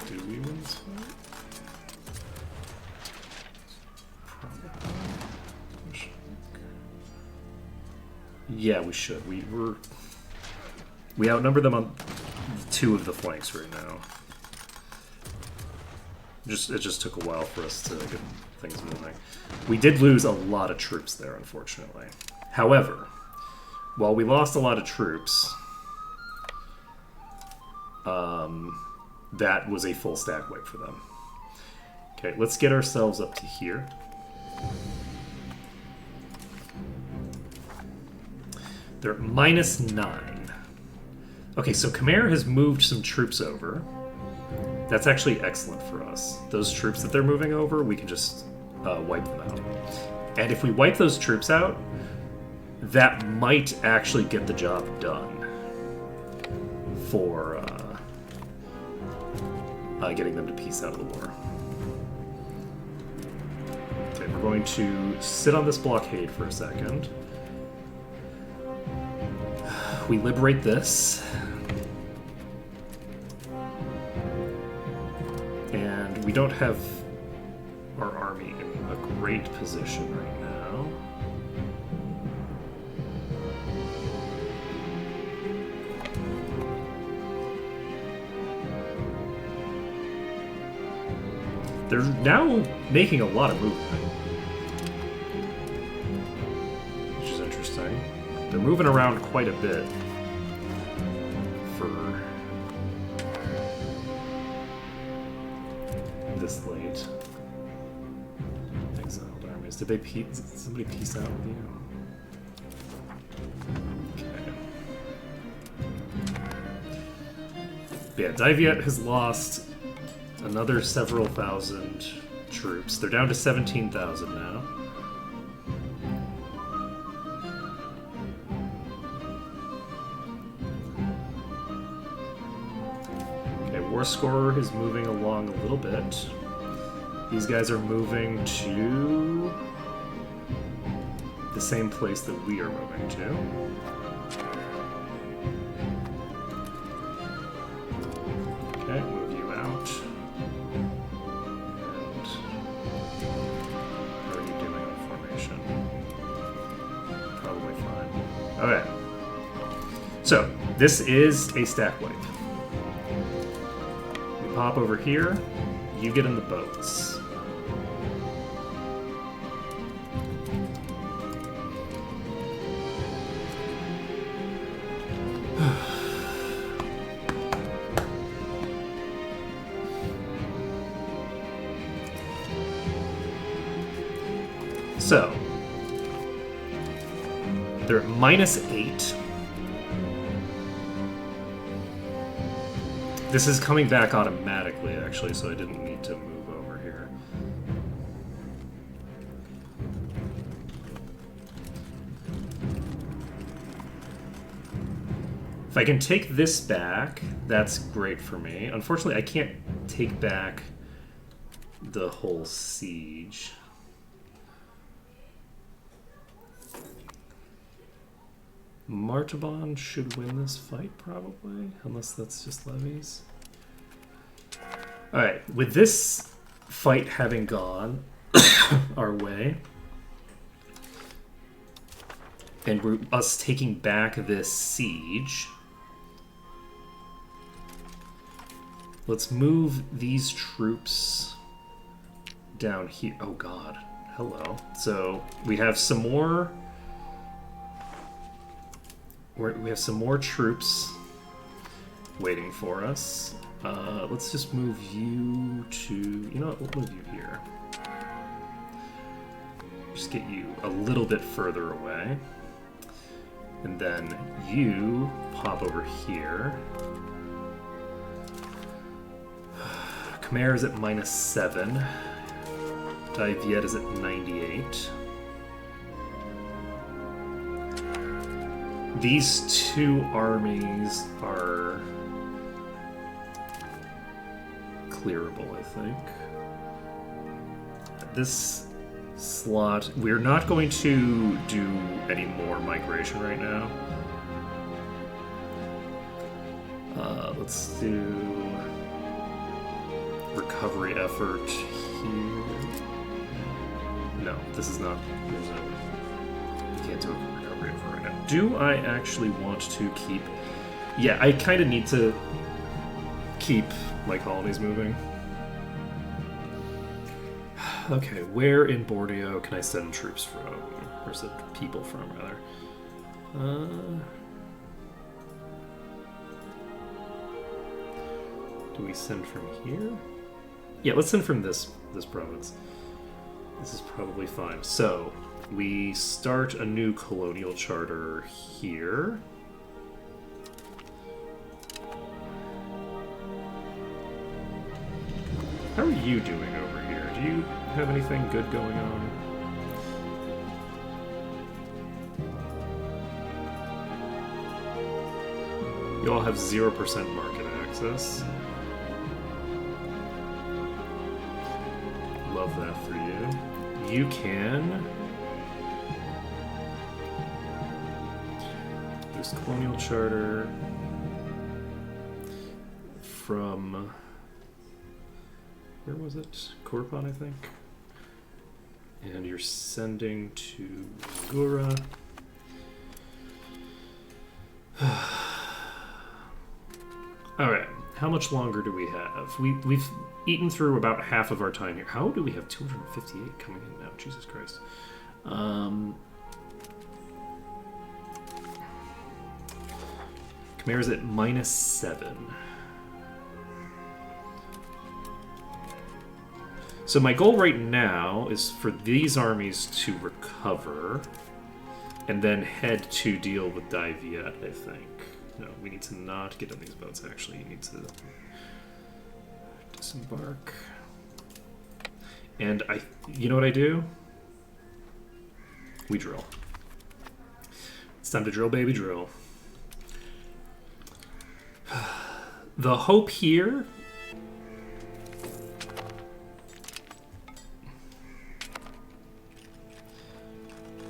Speaker 2: Do we win this fight? Yeah, we should. We outnumber them on 2 of the flanks right now. It just took a while for us to get things moving. We did lose a lot of troops there, unfortunately. However, while we lost a lot of troops, that was a full stack wipe for them. Okay, let's get ourselves up to here. They're at minus 9. Okay, so Khmer has moved some troops over. That's actually excellent for us. Those troops that they're moving over, we can just wipe them out. And if we wipe those troops out, that might actually get the job done for getting them to peace out of the war. Okay, we're going to sit on this blockade for a second. We liberate this. And we don't have our army in a great position right now. They're now making a lot of movement, which is interesting. They're moving around quite a bit for this late. Exiled armies Did they somebody peace out with you? Yeah, Diviet has lost another several thousand troops. They're down to 17,000 now. Okay, War Scorer is moving along a little bit. These guys are moving to the same place that we are moving to. Okay, move you out. And how are you doing on formation? Probably fine. Okay. So, this is a stack wipe. We pop over here, you get in the boats. So, they're at -8. This is coming back automatically, actually, so I didn't need to move over here. If I can take this back, that's great for me. Unfortunately, I can't take back the whole siege. Martaban should win this fight, probably, unless that's just levies. Alright, with this fight having gone our way, and us taking back this siege, let's move these troops down here. Oh god, hello. So we have some more... We have some more troops waiting for us. Let's just move you to... You know what? We'll move you here. Just get you a little bit further away. And then you pop over here. Khmer is at -7. Diviet is at 98. These two armies are clearable, I think. This slot, we're not going to do any more migration right now. Let's do recovery effort here. No, this is not. You can't do a recovery effort right now. Do I actually want to keep? Yeah, I kind of need to keep my colonies moving. Okay, where in Borneo can I send troops from? Or send people from, rather? Do we send from here? Yeah, let's send from this province. This is probably fine. So, we start a new colonial charter here. How are you doing over here? Do you have anything good going on? You all have 0% market access. Love that for you. You can use colonial charter from, where was it? Korpan, I think. And you're sending to Gura. Alright, how much longer do we have? We've eaten through about half of our time here. How do we have 258 coming in now? Jesus Christ. Khmer's at -7. So my goal right now is for these armies to recover and then head to deal with Daiviet, I think. No, we need to not get on these boats, actually. You need to disembark. And you know what I do? We drill. It's time to drill, baby, drill. The hope here...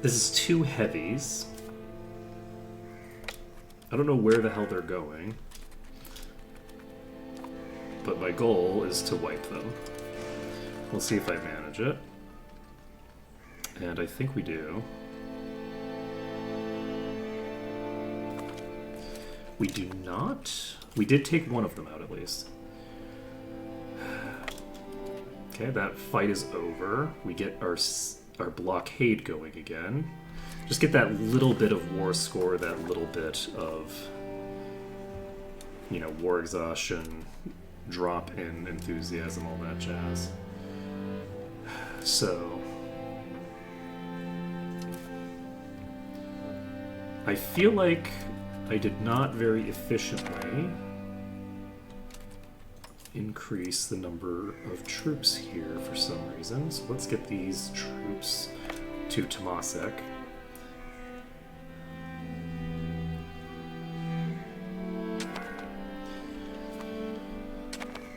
Speaker 2: This is 2 heavies. I don't know where the hell they're going. But my goal is to wipe them. We'll see if I manage it. And I think we do. We do not. We did take one of them out at least. Okay, that fight is over. We get our blockade going again. Just get that little bit of war score, that little bit of, you know, war exhaustion, drop in enthusiasm, all that jazz. So I feel like I did not very efficiently increase the number of troops here for some reason. So let's get these troops to Tomasek.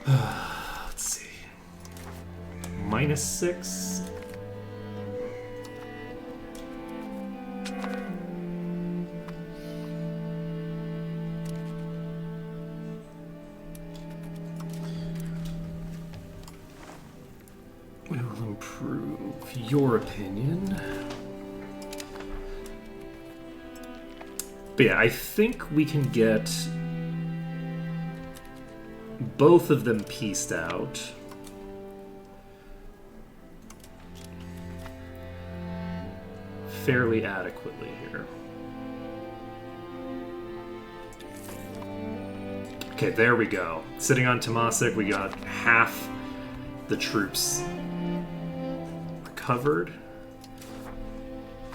Speaker 2: Let's see. -6. We will improve your opinion. But yeah, I think we can get both of them pieced out. Fairly adequately here. Okay, there we go. Sitting on Tomasek, we got half the troops recovered.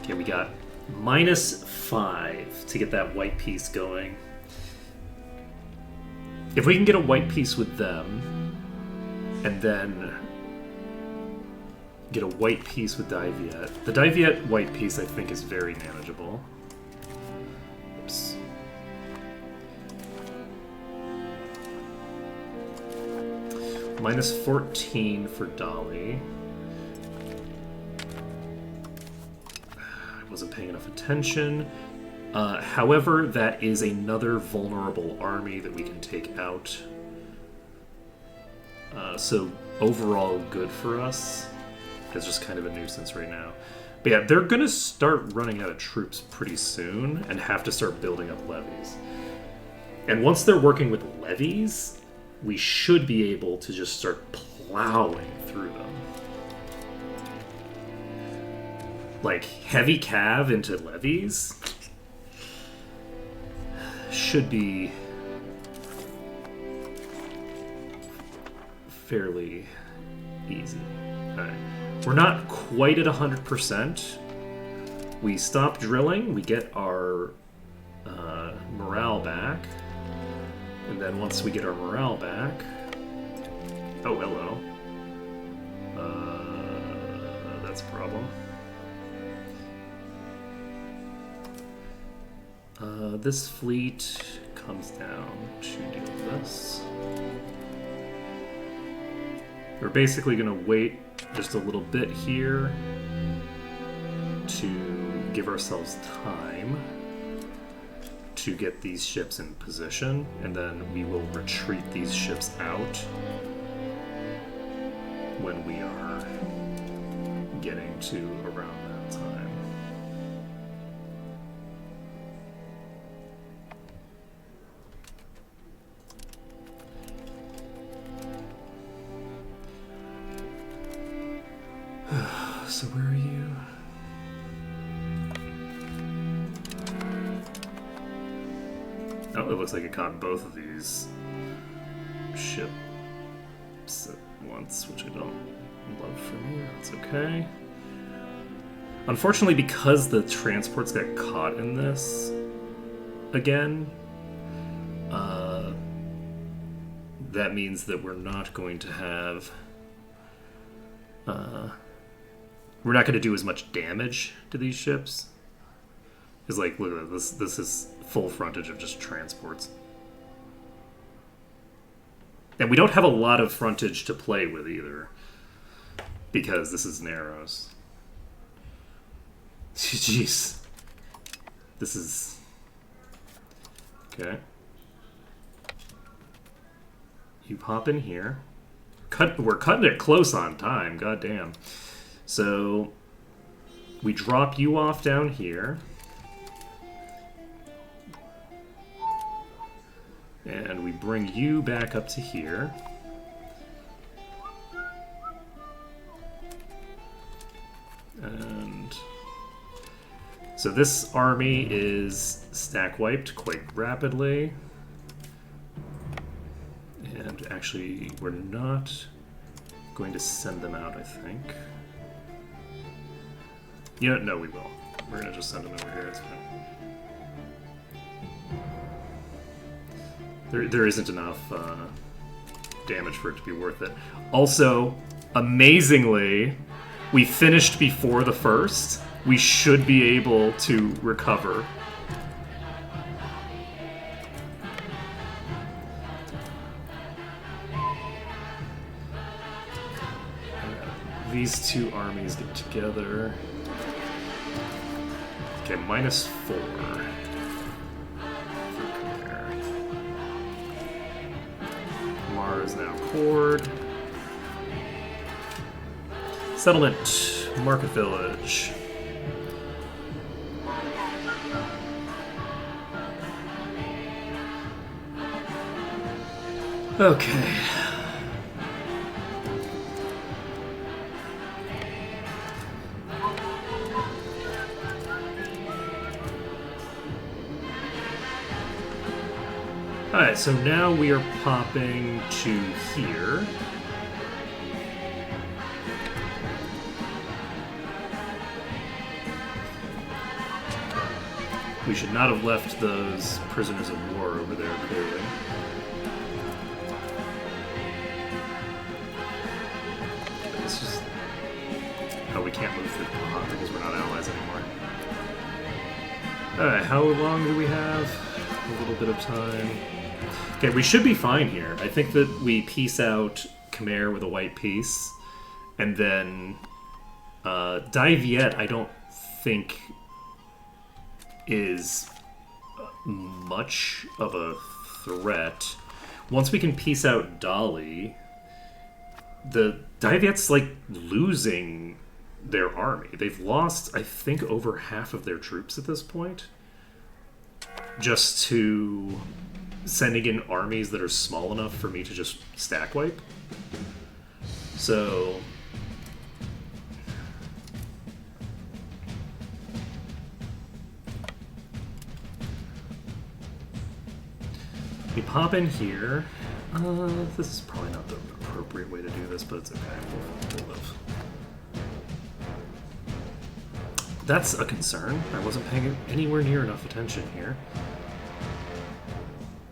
Speaker 2: Okay, we got -5 to get that white piece going. If we can get a white piece with them, and then get a white piece with Daiviet. The Daiviet white piece, I think, is very manageable. Oops. -14 for Dolly. I wasn't paying enough attention. However, that is another vulnerable army that we can take out. So overall, good for us. It's just kind of a nuisance right now. But yeah, they're going to start running out of troops pretty soon and have to start building up levies. And once they're working with levies, we should be able to just start plowing through them. Like, heavy cav into levies should be fairly easy. Alright. We're not quite at 100%. We stop drilling, we get our morale back. And then once we get our morale back... Oh, hello. That's a problem. This fleet comes down to deal with this. We're basically going to wait just a little bit here to give ourselves time to get these ships in position, and then we will retreat these ships out when we are getting to around that time. So where are you? Oh, it looks like it caught both of these ships at once, which I don't love for me. That's okay. Unfortunately, because the transports got caught in this again, that means that we're not going to have... we're not going to do as much damage to these ships. Because, like, look at this. This is full frontage of just transports. And we don't have a lot of frontage to play with either. Because this is narrows. Jeez. This is... Okay. You pop in here. We're cutting it close on time. God damn. So we drop you off down here. And we bring you back up to here. And so this army is stack wiped quite rapidly. And actually, we're not going to send them out, I think. You know, no, we will. We're going to just send them over here. It's fine. There isn't enough damage for it to be worth it. Also, amazingly, we finished before the first. We should be able to recover. These two armies get together. Okay, -4. Is now cord. Settlement, Market Village. Okay. Alright, so now we are popping to here. We should not have left those prisoners of war over there, clearly. This is... Oh, we can't move through the pot because we're not allies anymore. Alright, how long do we have? A little bit of time. Okay, we should be fine here. I think that we piece out Khmer with a white piece, and then Daviet I don't think is much of a threat. Once we can piece out Dali, the Daviet's like losing their army. They've lost, I think, over half of their troops at this point. Just to sending in armies that are small enough for me to just stack wipe. So we pop in here. This is probably not the appropriate way to do this, but it's okay. We'll live. That's a concern. I wasn't paying anywhere near enough attention here.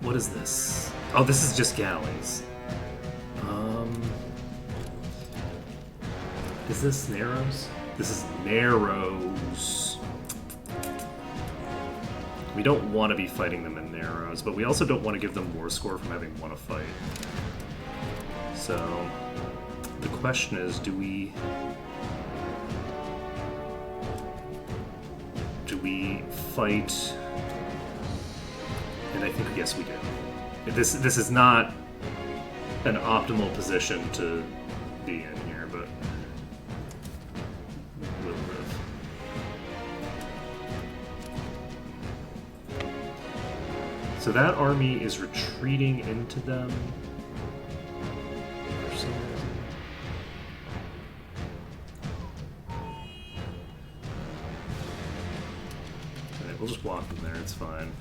Speaker 2: What is this? Oh, this is just galleys. Is this Narrows? This is Narrows. We don't want to be fighting them in Narrows, but we also don't want to give them war score from having won a fight. So, the question is, do we fight? And I think, yes, we do. This is not an optimal position to be in here, but we'll live. So that army is retreating into them. For some reason. Alright, we'll just walk them there, it's fine.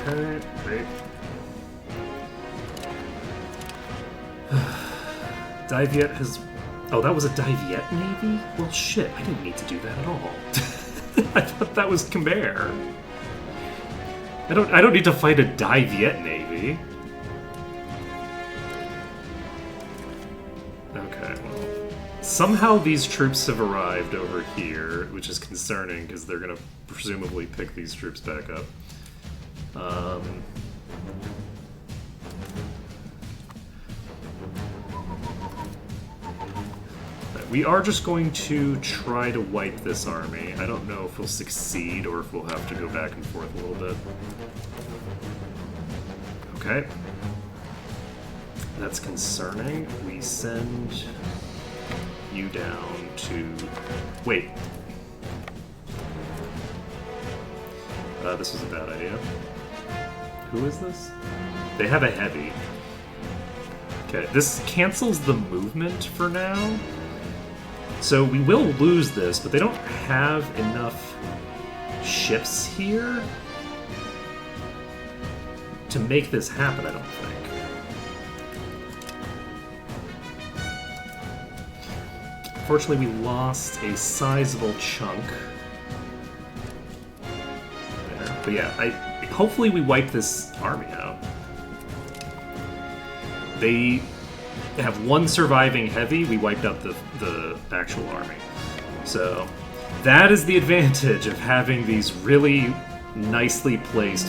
Speaker 2: Okay, great. Dai Viet has... Oh, that was a Dai Viet navy? Well, shit, I didn't need to do that at all. I thought that was Khmer. I don't need to fight a Dai Viet navy. Okay, well... Somehow these troops have arrived over here, which is concerning, because they're going to presumably pick these troops back up. We are just going to try to wipe this army. I don't know if we'll succeed or if we'll have to go back and forth a little bit. Okay. That's concerning. We send you down to... Wait. This was a bad idea. Who is this? They have a heavy. Okay, this cancels the movement for now. So we will lose this, but they don't have enough ships here to make this happen, I don't think. Fortunately, we lost a sizable chunk there. But yeah, hopefully we wipe this army out. They have one surviving heavy. We wiped out the actual army. So that is the advantage of having these really nicely placed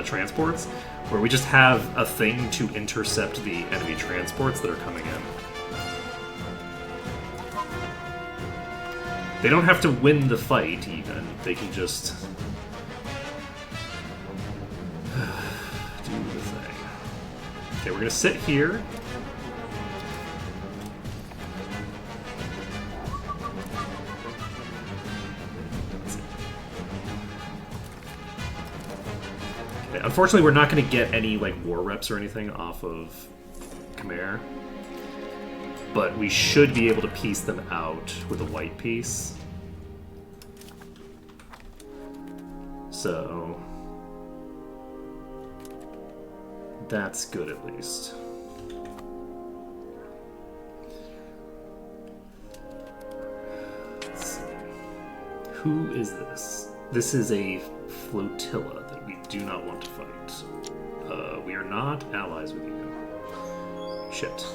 Speaker 2: transports, where we just have a thing to intercept the enemy transports that are coming in. They don't have to win the fight, even. They can just do the thing. Okay, we're gonna sit here. Unfortunately, we're not going to get any like war reps or anything off of Khmer, but we should be able to piece them out with a white piece. So that's good, at least. Let's see. Who is this? This is a flotilla that we do not want to fight. We are not allies with you. Shit.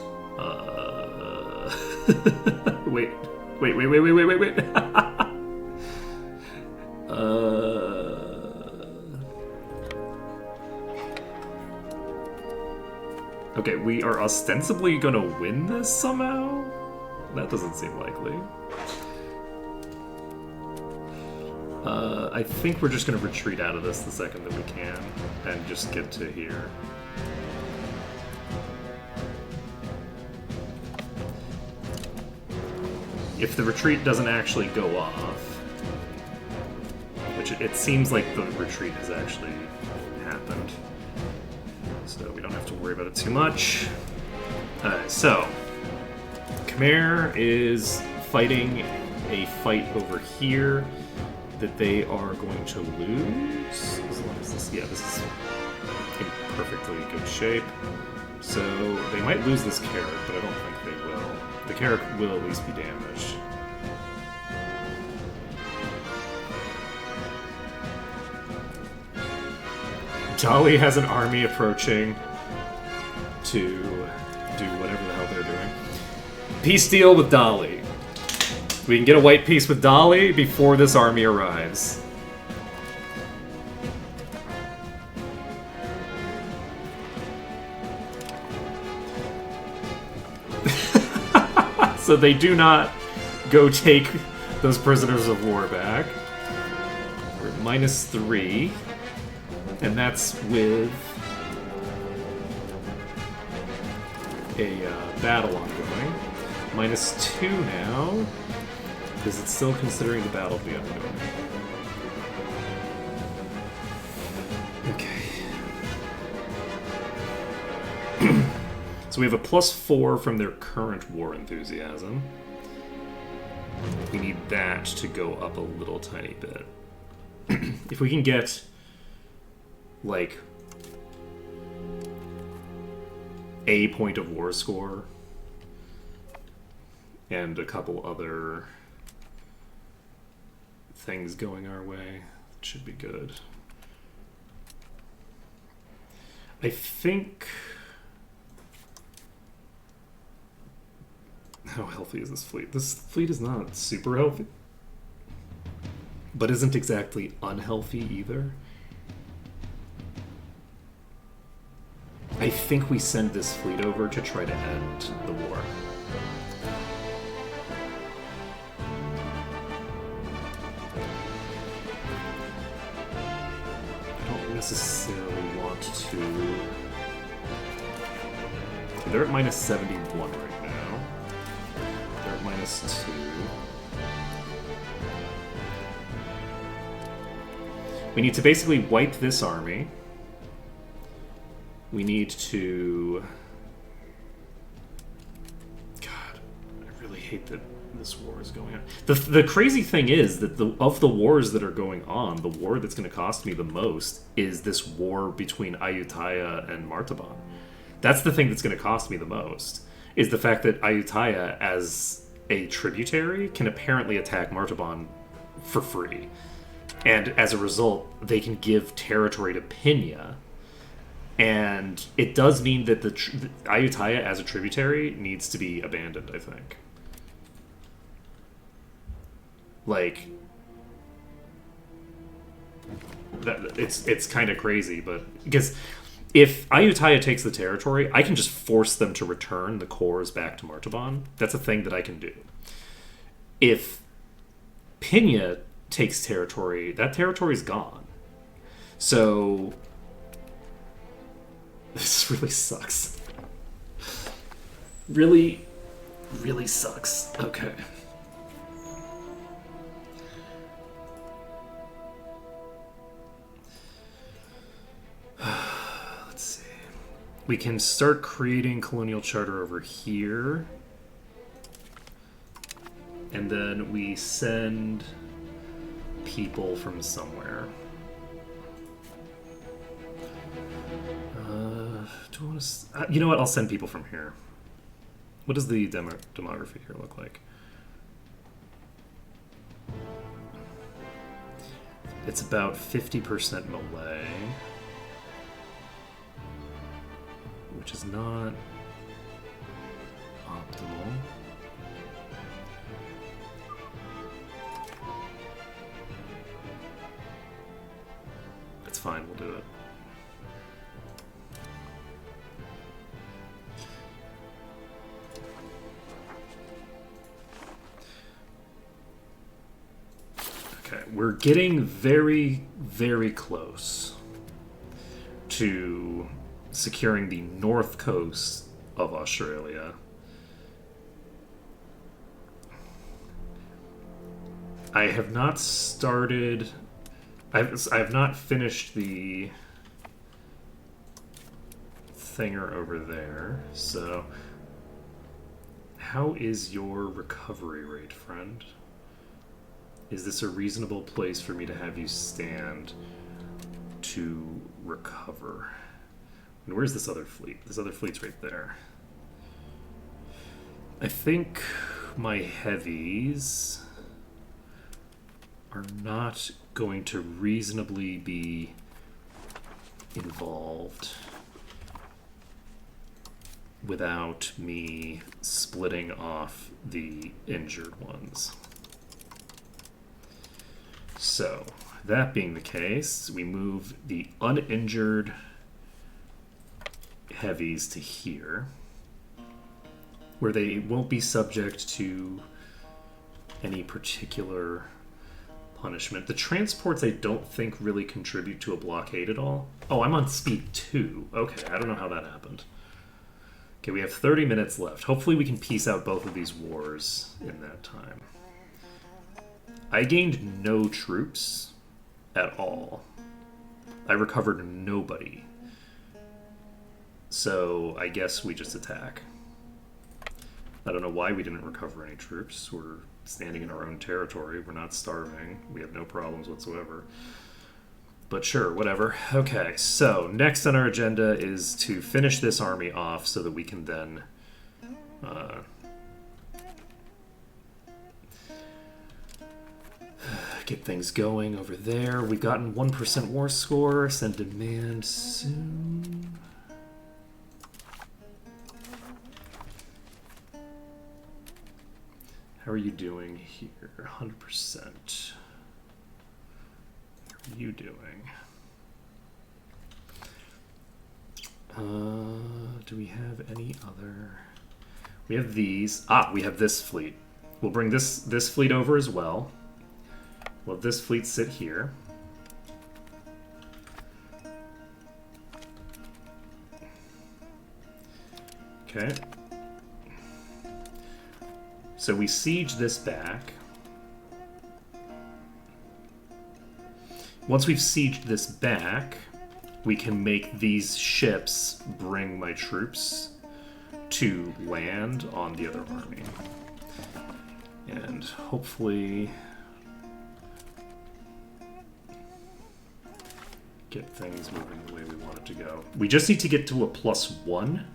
Speaker 2: Wait. Okay, we are ostensibly gonna win this somehow? That doesn't seem likely. I think we're just going to retreat out of this the second that we can, and just get to here. If the retreat doesn't actually go off, which it seems like the retreat has actually happened, so we don't have to worry about it too much. So, Khmer is fighting a fight over here that they are going to lose, as long as this, this is in perfectly good shape. So they might lose this carrot, but I don't think they will. The carrot will at least be damaged. Jolly has an army approaching to do whatever the hell they're doing. Peace deal with Dolly. We can get a white piece with Dolly before this army arrives. So they do not go take those prisoners of war back. We're at -3. And that's with a battle ongoing. -2 now. Is it still considering the battle to be ongoing? Okay. So we have a +4 from their current war enthusiasm. We need that to go up a little tiny bit. If we can get, like, a point of war score and a couple other things going our way. It should be good. I think... How healthy is this fleet? This fleet is not super healthy, but isn't exactly unhealthy either. I think we send this fleet over to try to end the war. I don't necessarily want to... Okay, they're at minus 71 right now. They're at minus 2. We need to basically wipe this army. We need to... God, I really hate that this war is going on. The crazy thing is that of the wars that are going on, the war that's going to cost me the most is this war between Ayutthaya and Martaban. That's the thing that's going to cost me the most, is the fact that Ayutthaya, as a tributary, can apparently attack Martaban for free. And as a result, they can give territory to Pinya. And it does mean that the Ayutthaya as a tributary needs to be abandoned, I think. Like, it's kind of crazy, but because if Ayutthaya takes the territory, I can just force them to return the cores back to Martaban. That's a thing that I can do. If Pinya takes territory, that territory's gone. So this really sucks. Really, really sucks. Okay. Let's see. We can start creating colonial charter over here. And then we send people from somewhere. Do I want to... you know what? I'll send people from here. What does the demography here look like? It's about 50% Malay, which is not optimal. It's fine, we'll do it. Okay, we're getting very, very close to securing the north coast of Australia. I have not started... I've not finished the thinger over there, so how is your recovery rate, friend? Is this a reasonable place for me to have you stand to recover? And where's this other fleet? This other fleet's right there. I think my heavies are not going to reasonably be involved without me splitting off the injured ones. So, that being the case, we move the uninjured heavies to here, where they won't be subject to any particular punishment. The transports I don't think really contribute to a blockade at all. Oh, I'm on speed 2. Okay, I don't know how that happened. Okay, we have 30 minutes left. Hopefully we can piece out both of these wars in that time. I gained no troops at all. I recovered nobody. So I guess we just attack. I don't know why we didn't recover any troops. We're standing in our own territory. We're not starving. We have no problems whatsoever. But sure, whatever. Okay, so next on our agenda is to finish this army off so that we can then Get things going over there. We've gotten 1% war score. Send demand soon. How are you doing here? 100%. How are you doing? Do we have any other? We have these. We have this fleet. We'll bring this fleet over as well. We'll have this fleet sit here. Okay. So we siege this back. Once we've sieged this back, we can make these ships bring my troops to land on the other army. And hopefully get things moving the way we want it to go. We just need to get to a +1.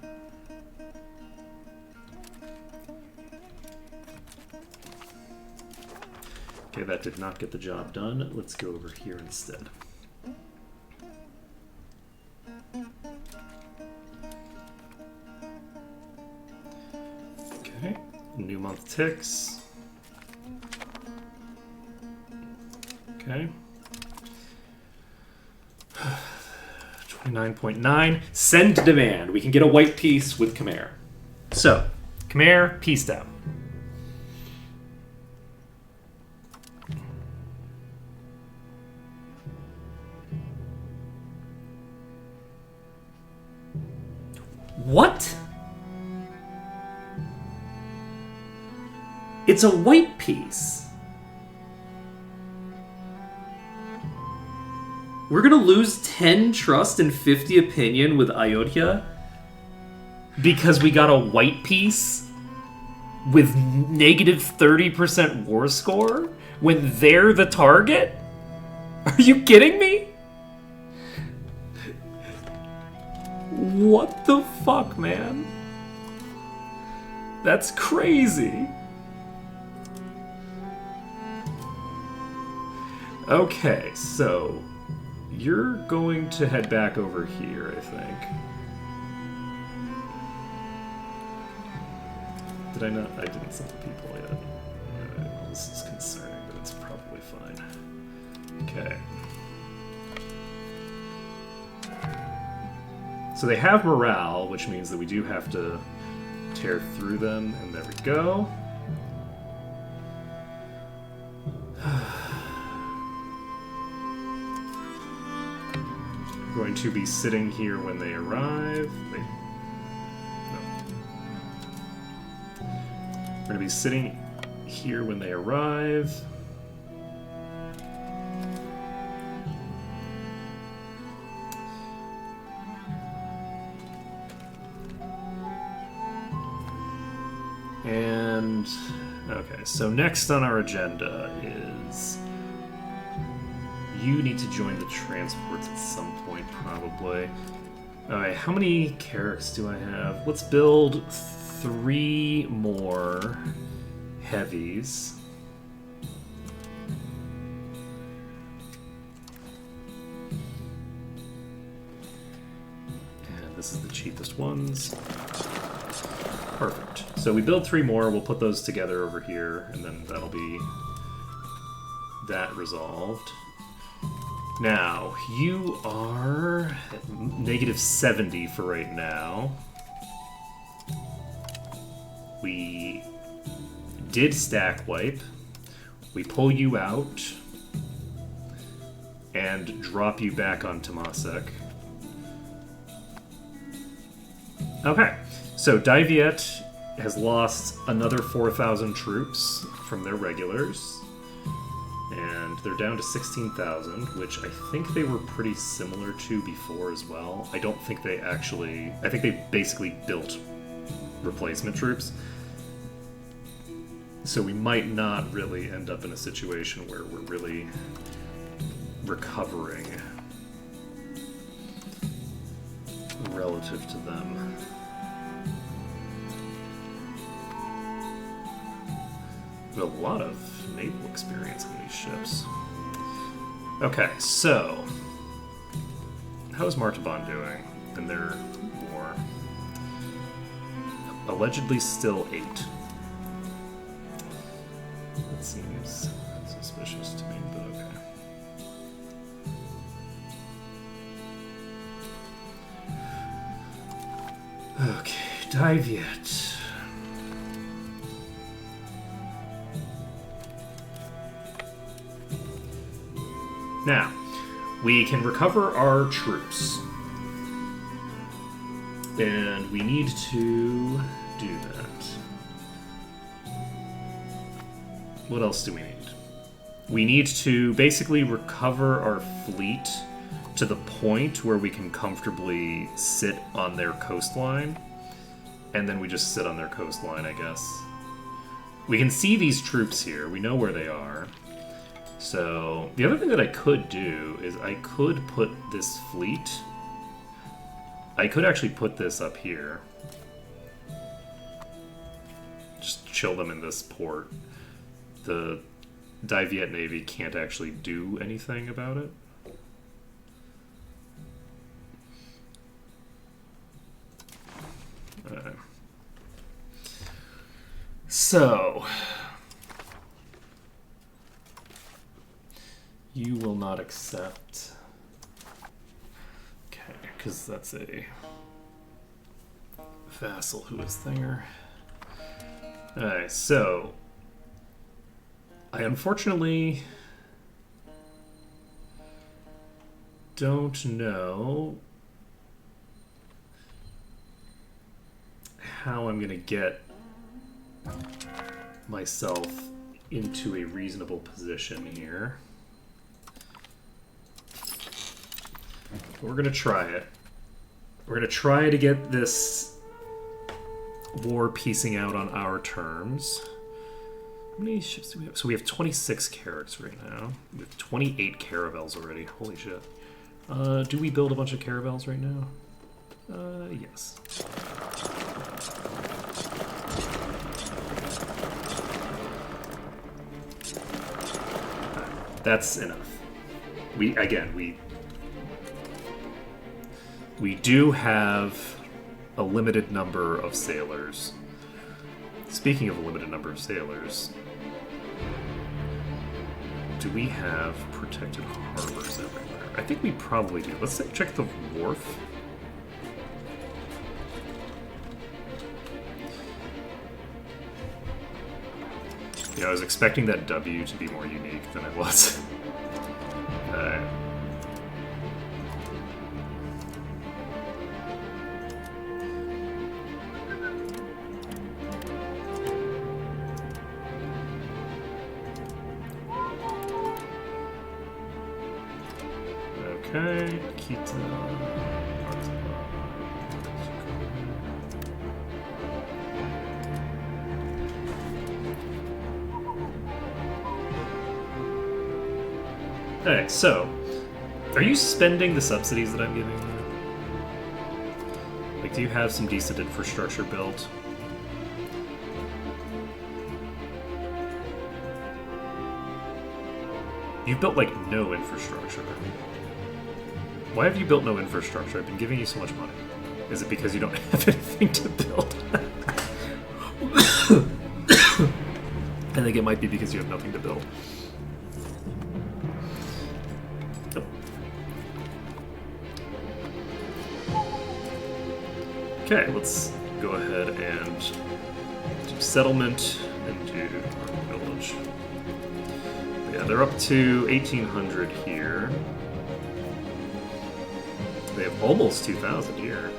Speaker 2: Okay, that did not get the job done. Let's go over here instead. Okay, new month ticks. Okay. 29.9. Send demand. We can get a white peace with Khmer. So, Khmer, peace down. What? It's a white piece. We're gonna lose 10 trust and 50 opinion with Ayodhya because we got a white piece with negative 30% war score when they're the target? Are you kidding me? What the fuck, man? That's crazy. Okay, so you're going to head back over here, I think. Did I not? I didn't send the people yet. Alright, well, this is concerning, but it's probably fine. Okay. So they have morale, which means that we do have to tear through them, and there we go. Going to be sitting here when they arrive. Wait. No. We're going to be sitting here when they arrive. And, okay, so next on our agenda is you need to join the transports at some point, probably. Alright, how many carracks do I have? Let's build 3 more heavies. And this is the cheapest ones. Perfect. So we build 3 more, we'll put those together over here, and then that'll be that resolved. Now, you are at negative 70 for right now. We did stack wipe. We pull you out and drop you back on Temasek. Okay, so Daiviet has lost another 4,000 troops from their regulars. And they're down to 16,000, which I think they were pretty similar to before as well. I don't think they actually... I think they basically built replacement troops. So we might not really end up in a situation where we're really recovering relative to them. We have a lot of naval experience on these ships. Okay, so how is Martaban doing in their war? Allegedly still 8. That seems suspicious to me, but okay. Okay, dive yet. Now, we can recover our troops. And we need to do that. What else do we need? We need to basically recover our fleet to the point where we can comfortably sit on their coastline. And then we just sit on their coastline, I guess. We can see these troops here. We know where they are. So, the other thing that I could do is I could put this fleet... I could actually put this up here. Just chill them in this port. The Diviet Navy can't actually do anything about it. Alright. So... You will not accept... Okay, because that's a vassal who is Thinger. Alright, so... I unfortunately don't know how I'm going to get myself into a reasonable position here. We're going to try it. We're going to try to get this war piecing out on our terms. How many ships do we have? So we have 26 carracks right now. We have 28 caravels already. Holy shit. Do we build a bunch of caravels right now? Yes. That's enough. We do have a limited number of sailors. Speaking of a limited number of sailors, do we have protected harbors everywhere? I think we probably do. Let's check the wharf. Yeah, I was expecting that W to be more unique than it was. Alright. Okay, Kita. Alright, so, are you spending the subsidies that I'm giving you? Like, do you have some decent infrastructure built? You've built, like, no infrastructure. Why have you built no infrastructure? I've been giving you so much money. Is it because you don't have anything to build? I think it might be because you have nothing to build. Okay, let's go ahead and do settlement and do our village. But yeah, they're up to 1,800 here. They have almost 2,000 here.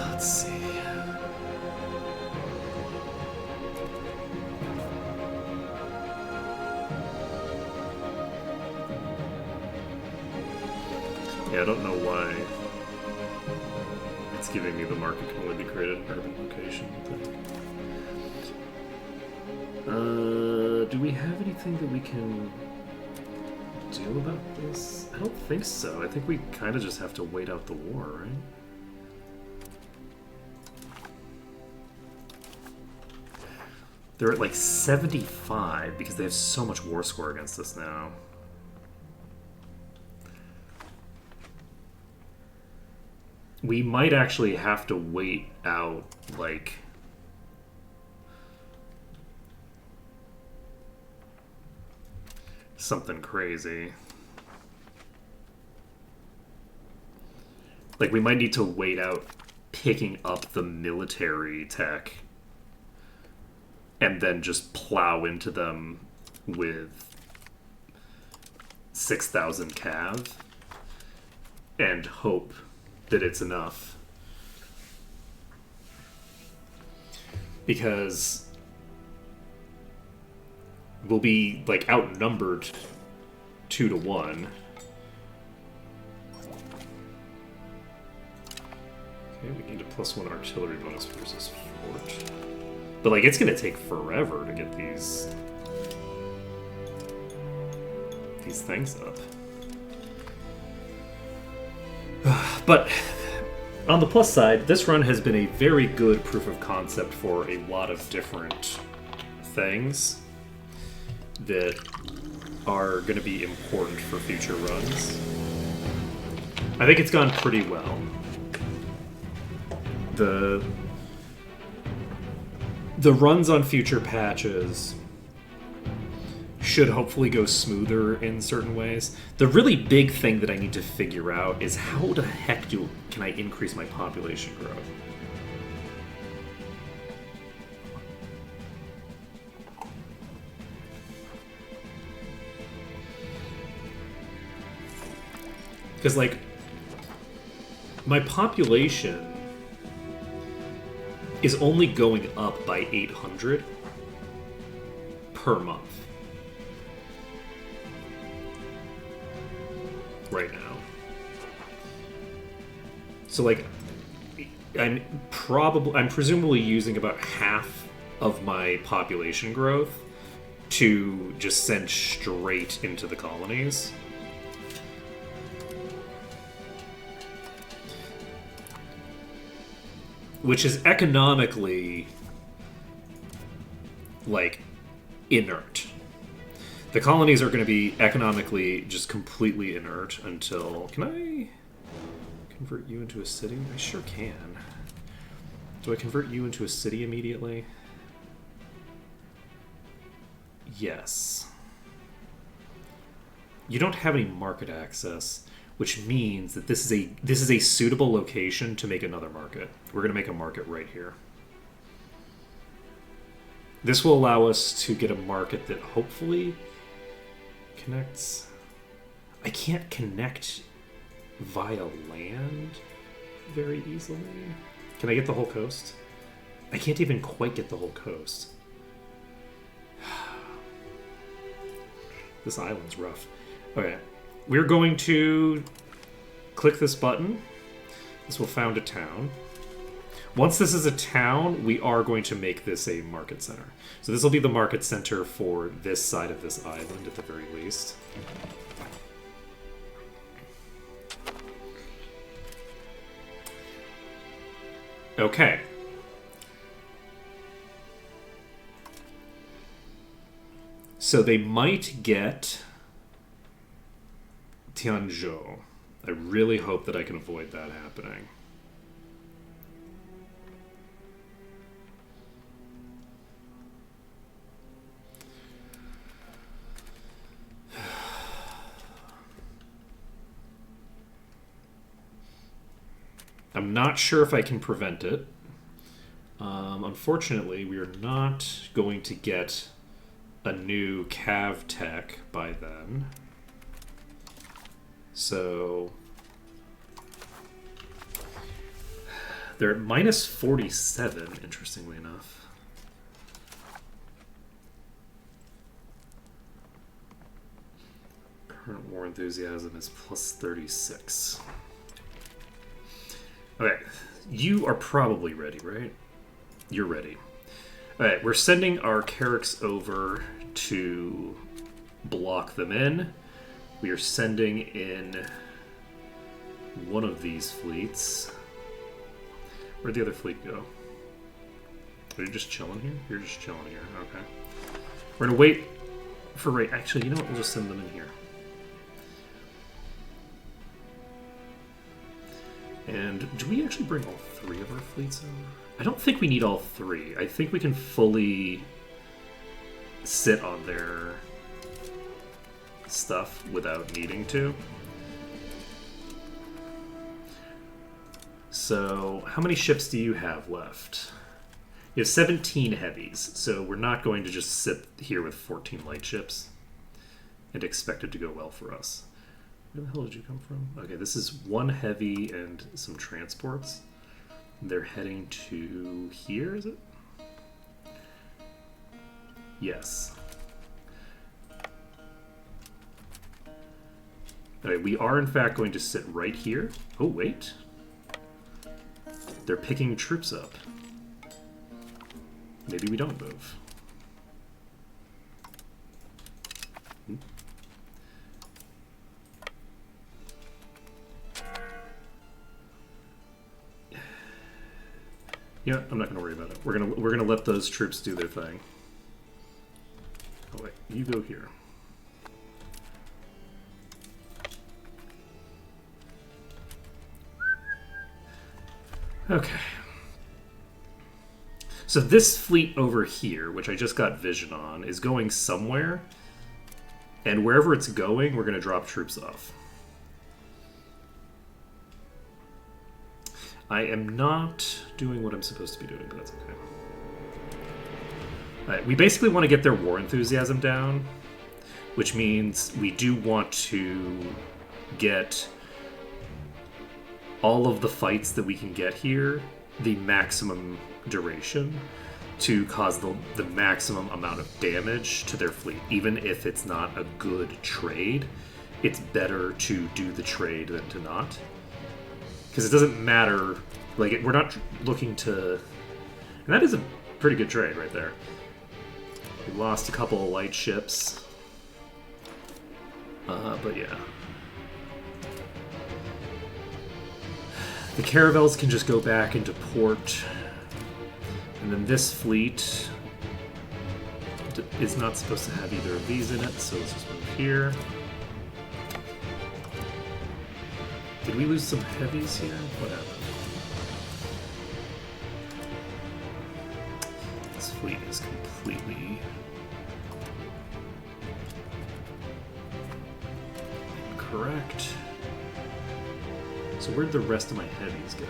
Speaker 2: Let's see. Yeah, I don't know why it's giving me the market can only be created in urban location. Do we have anything that we can do about this? I don't think so. I think we kind of just have to wait out the war, right? They're at like 75 because they have so much war score against us now. We might actually have to wait out, like... something crazy. Like, we might need to wait out picking up the military tech and then just plow into them with 6,000 cav and hope that it's enough. Because we'll be, like, outnumbered 2 to 1. Okay, we need a +1 artillery bonus versus fort. But, like, it's gonna take forever to get these things up. But on the plus side, this run has been a very good proof of concept for a lot of different things that are going to be important for future runs. I think it's gone pretty well. The runs on future patches should hopefully go smoother in certain ways. The really big thing that I need to figure out is how the heck can I increase my population growth? Because, like, my population is only going up by 800 per month. Right now. So, like, I'm presumably using about half of my population growth to just send straight into the colonies. Which is economically, like, inert. The colonies are going to be economically just completely inert until... Can I convert you into a city? I sure can. Do I convert you into a city immediately? Yes. You don't have any market access, which means that this is a suitable location to make another market. We're going to make a market right here. This will allow us to get a market that hopefully connects. I can't connect via land very easily. Can I get the whole coast? I can't even quite get the whole coast. This island's rough. Okay, we're going to click this button. This will found a town. Once this is a town, we are going to make this a market center. So this will be the market center for this side of this island at the very least. Okay. So they might get Tianzhou. I really hope that I can avoid that happening. I'm not sure if I can prevent it. Unfortunately, we are not going to get a new cav tech by then. So they're at minus 47, interestingly enough. Current war enthusiasm is plus 36. Okay, you are probably ready, right? You're ready. Alright, we're sending our Carracks over to block them in. We are sending in one of these fleets. Where'd the other fleet go? So you're just chilling here? You're just chilling here. Okay. We're going to wait for Ray. Actually, you know what? We'll just send them in here. And do we actually bring all 3 of our fleets over? I don't think we need all 3. I think we can fully sit on their stuff without needing to. So, how many ships do you have left? You have 17 heavies, so we're not going to just sit here with 14 light ships and expect it to go well for us. Where the hell did you come from? Okay, this is 1 heavy and some transports. They're heading to here, is it? Yes. Okay, we are in fact going to sit right here. Oh, wait. They're picking troops up. Maybe we don't move. Yeah, I'm not going to worry about it. We're gonna let those troops do their thing. Oh wait, you go here. Okay. So this fleet over here, which I just got vision on, is going somewhere. And wherever it's going, we're going to drop troops off. I am not doing what I'm supposed to be doing, but that's okay. Alright, we basically want to get their war enthusiasm down, which means we do want to get all of the fights that we can get here the maximum duration to cause the maximum amount of damage to their fleet. Even if it's not a good trade, it's better to do the trade than to not. Because it doesn't matter, like, we're not looking to... And that is a pretty good trade right there. We lost a couple of light ships. But yeah. The caravels can just go back into port. And then this fleet is not supposed to have either of these in it, so let's just move here. Did we lose some heavies here? What happened? This fleet is completely incorrect. So where'd the rest of my heavies go?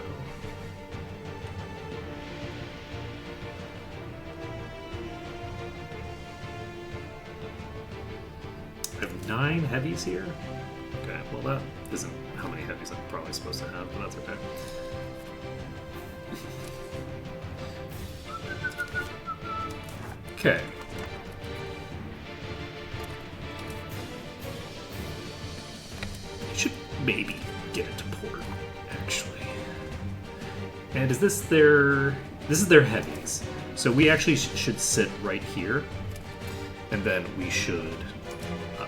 Speaker 2: I have 9 heavies here? Okay, well that isn't how many heavies I'm probably supposed to have, but that's okay. Okay. I should maybe get into port, actually. And is this their... This is their heavies. So we actually should sit right here. And then we should...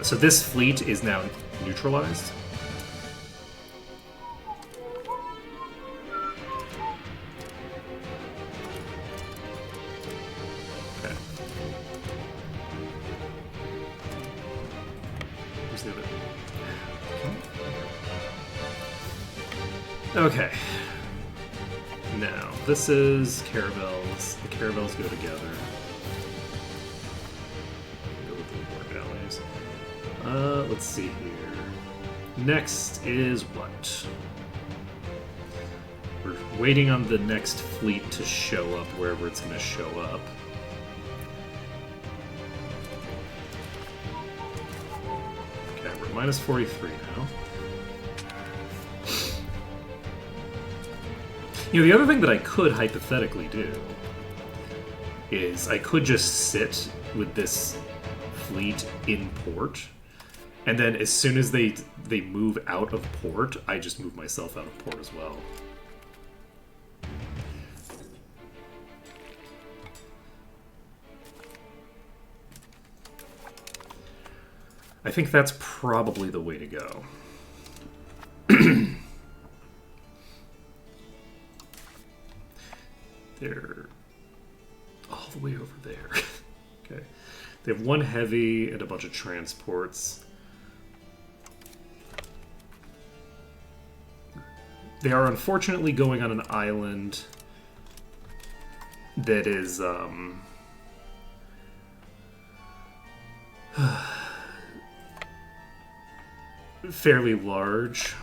Speaker 2: so this fleet is now neutralized. Okay. Where's the other? Okay. Now, this is caravels. The caravels go together. Go with the war galleys. Let's see here. Next is what? We're waiting on the next fleet to show up wherever it's going to show up. Okay, we're minus 43 now. You know, the other thing that I could hypothetically do is I could just sit with this fleet in port, and then as soon as they move out of port, I just move myself out of port as well. I think that's probably the way to go. way over there. Okay. They have one heavy and a bunch of transports. They are unfortunately going on an island that is fairly large.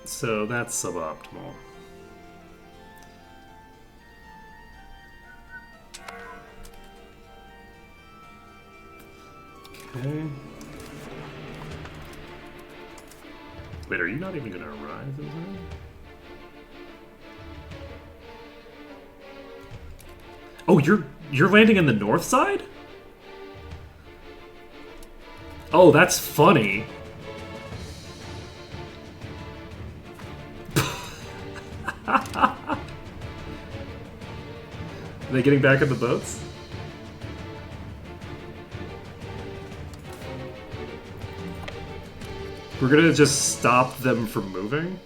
Speaker 2: So that's suboptimal. Okay. Wait, are you not even going to arrive in time? Oh, you're landing in the north side? Oh, that's funny. Are they getting back in the boats? We're gonna just stop them from moving?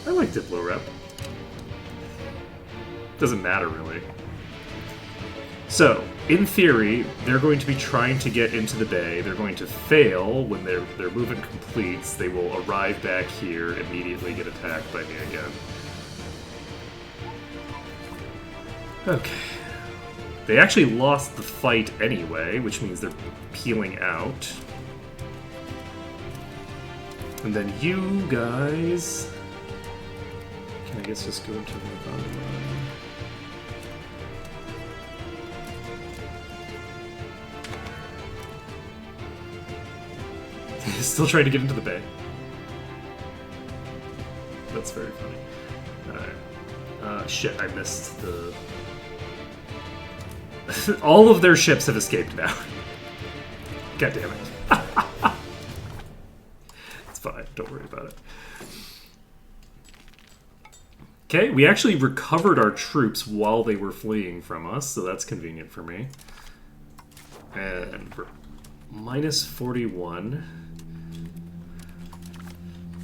Speaker 2: I like Diplo Rep. Doesn't matter, really. So, in theory, they're going to be trying to get into the bay. They're going to fail when their movement completes. They will arrive back here, immediately get attacked by me again. Okay. They actually lost the fight anyway, which means they're peeling out. And then you guys... Can I guess just go into the bottom line? Still trying to get into the bay. That's very funny. Alright. Shit, I missed the... All of their ships have escaped now. God damn it. It's fine, don't worry about it. Okay, we actually recovered our troops while they were fleeing from us, so that's convenient for me. And we're minus 41.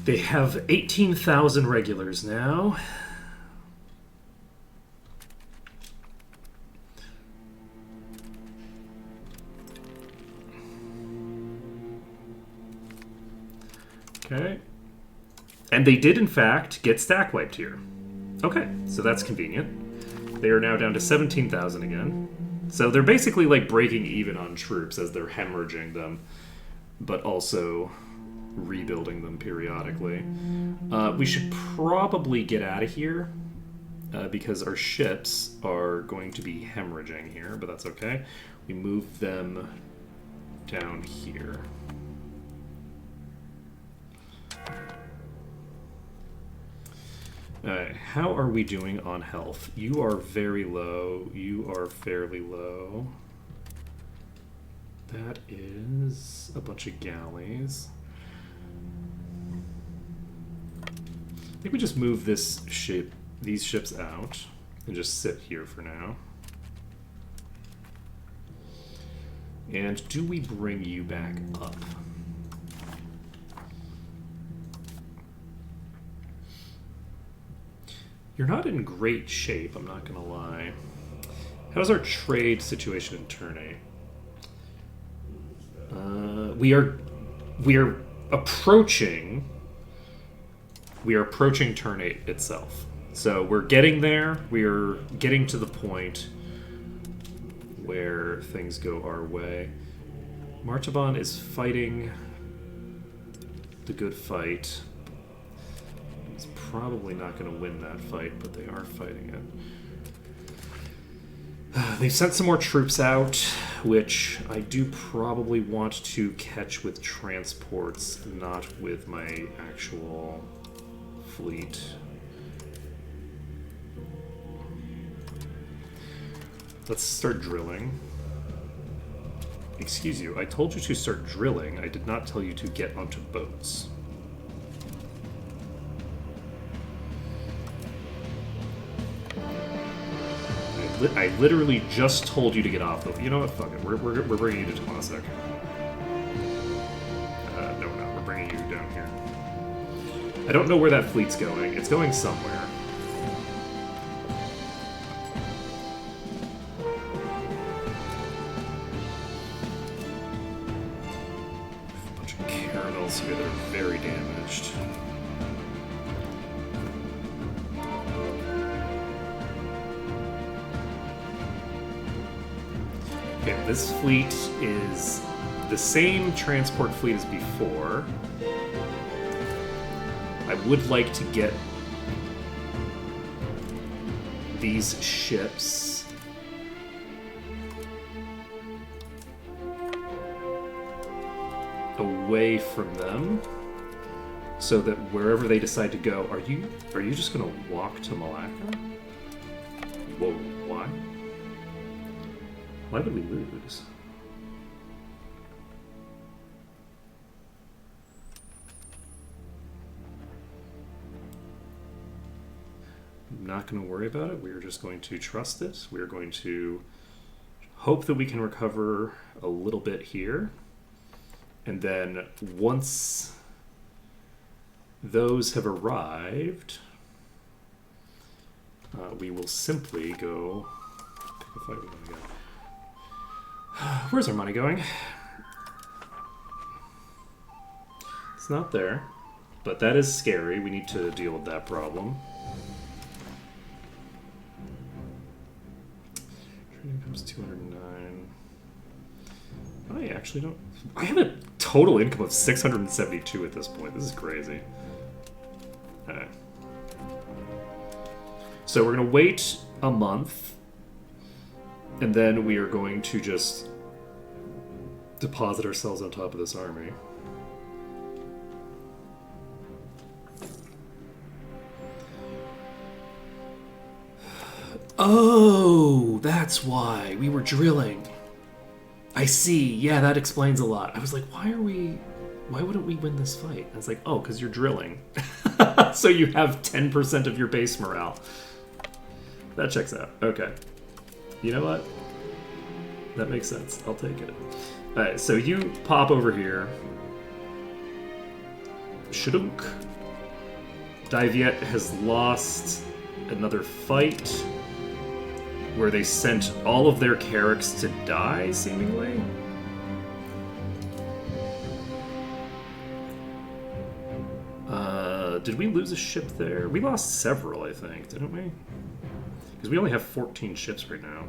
Speaker 2: They have 18,000 regulars now. Okay. And they did, in fact, get stack wiped here. Okay, so that's convenient. They are now down to 17,000 again. So they're basically like breaking even on troops as they're hemorrhaging them, but also rebuilding them periodically. We should probably get out of here because our ships are going to be hemorrhaging here, but that's okay. We move them down here. Alright, how are we doing on health? You are very low. You are fairly low. That is a bunch of galleys. I think we just move this ship, these ships out, and just sit here for now. And do we bring you back up? You're not in great shape, I'm not gonna lie. How's our trade situation in turn 8? We are approaching turn 8 itself. So we're getting there. We're getting to the point where things go our way. Martaban is fighting the good fight. He's probably not going to win that fight, but they are fighting it. They've sent some more troops out, which I do probably want to catch with transports, not with my actual fleet. Let's start drilling. Excuse you, I told you to start drilling. I did not tell you to get onto boats. I literally just told you to get off the... You know what? Fuck it. We're bringing you to Tomasek. No, we're not. We're bringing you down here. I don't know where that fleet's going. It's going somewhere. A bunch of caramels here that are very damaged. Okay, this fleet is the same transport fleet as before. I would like to get these ships away from them so that wherever they decide to go, are you just gonna walk to Malacca? Whoa, why? Why would we lose? I'm not going to worry about it. We're just going to trust it. We're going to hope that we can recover a little bit here. And then once those have arrived, we will simply go... pick a fight we want to go. Where's our money going? It's not there, but that is scary. We need to deal with that problem. Trading comes 209. I actually don't... I have a total income of 672 at this point. This is crazy. Alright. So we're going to wait a month. And then we are going to just deposit ourselves on top of this army. Oh, that's why we were drilling. I see. Yeah, that explains a lot. I was like, why wouldn't we win this fight? I was like, oh, because you're drilling. So you have 10% of your base morale. That checks out. Okay. You know what? That makes sense. I'll take it. Alright, so you pop over here. Shudunk. Diviet has lost another fight where they sent all of their Carracks to die, seemingly. Did we lose a ship there? We lost several, I think, didn't we? Because we only have 14 ships right now.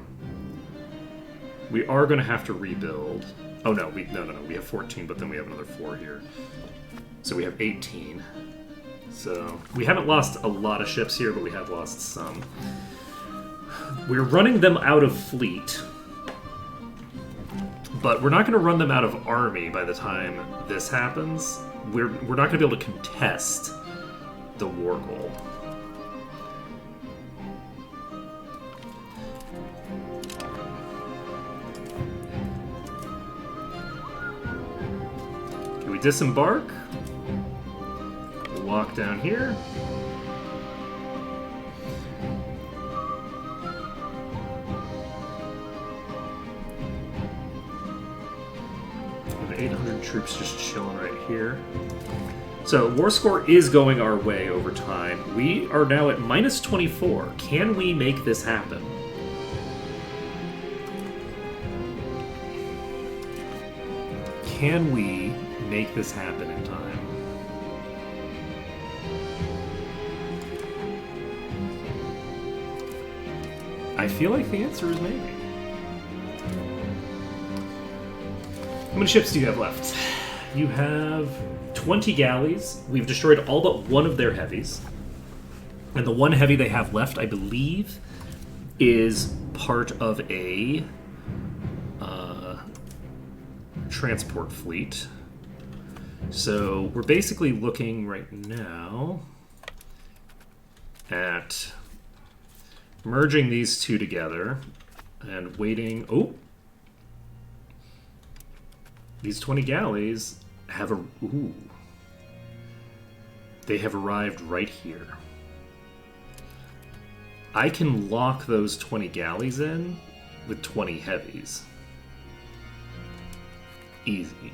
Speaker 2: We are going to have to rebuild. Oh, no, no. We have 14, but then we have another 4 here. So we have 18. So we haven't lost a lot of ships here, but we have lost some. We're running them out of fleet. But we're not going to run them out of army by the time this happens. We're not going to be able to contest the war goal. Okay, we disembark. We'll walk down here. We have 800 troops just chilling right here. So, war score is going our way over time. We are now at minus 24. Can we make this happen? Can we make this happen in time? I feel like the answer is maybe. How many ships do you have left? You have 20 galleys. We've destroyed all but one of their heavies. And the one heavy they have left, I believe, is part of a transport fleet. So we're basically looking right now at merging these two together and waiting. Oh! These 20 galleys have a... Ooh. They have arrived right here. I can lock those 20 galleys in with 20 heavies. Easy.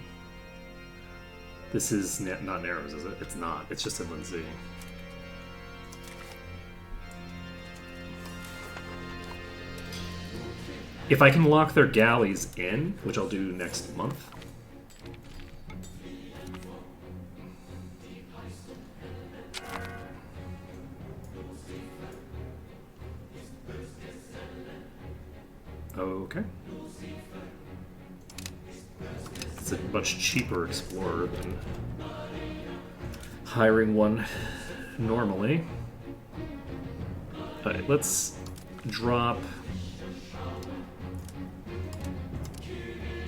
Speaker 2: This is not Narrows, is it? It's not. It's just Inland Sea. If I can lock their galleys in, which I'll do next month. Okay. It's a much cheaper explorer than hiring one normally. Alright, let's drop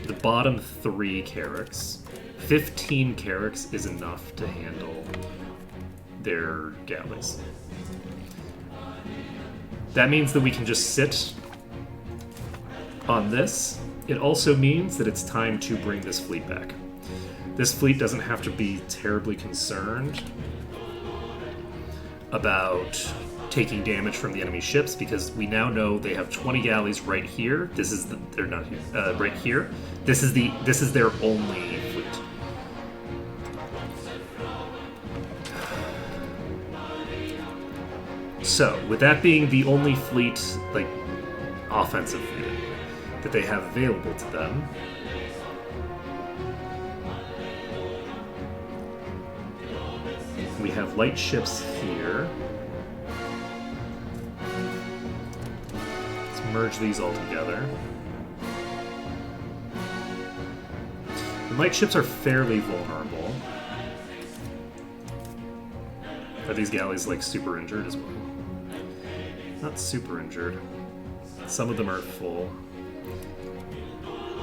Speaker 2: the bottom 3 carracks. 15 carracks is enough to handle their galleys. That means that we can just sit on this. It also means that it's time to bring this fleet back. This fleet doesn't have to be terribly concerned about taking damage from the enemy ships because we now know they have 20 galleys right here. This is they're not here. Right here. This is their only fleet. So, with that being the only fleet, like offensive fleet that they have available to them, we have light ships here. Let's merge these all together. The light ships are fairly vulnerable. Are these galleys like super injured as well? Not super injured. Some of them are full.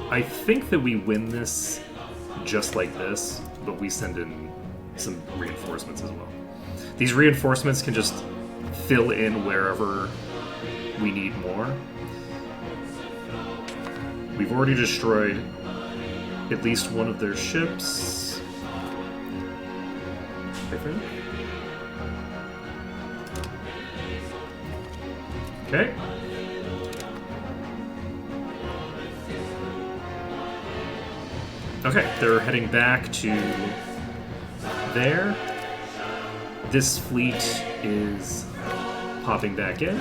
Speaker 2: I think that we win this just like this, but we send in some reinforcements as well. These reinforcements can just fill in wherever we need more. We've already destroyed at least one of their ships, I think. Okay. Okay, they're heading back to there. This fleet is popping back in.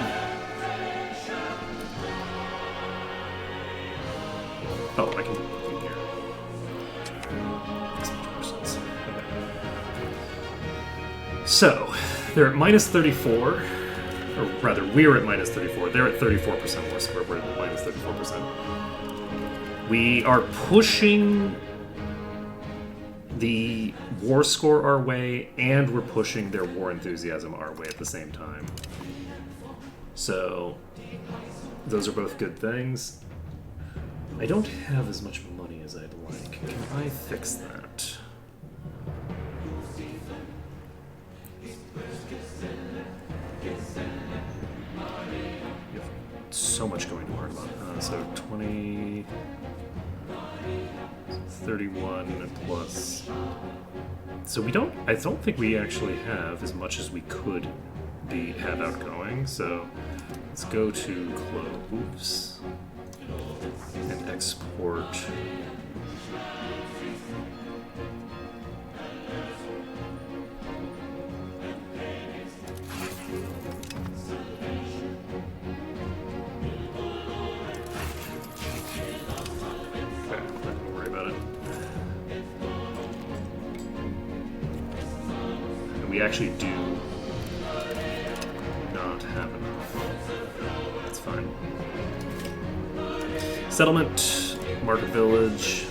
Speaker 2: Oh, I can from here. Makes much more sense. Okay. So, they're at minus 34. Or rather, we're at minus 34. They're at 34% war score. We're at minus 34%. We are pushing the war score our way, and we're pushing their war enthusiasm our way at the same time. So, those are both good things. I don't have as much money as I'd like. Can I fix that? You have so much going to worry about. So 20... 31 plus. So we don't. I don't think we actually have as much as we could have outgoing. So let's go to close and export. We actually do not have enough. That's fine. Settlement, market village.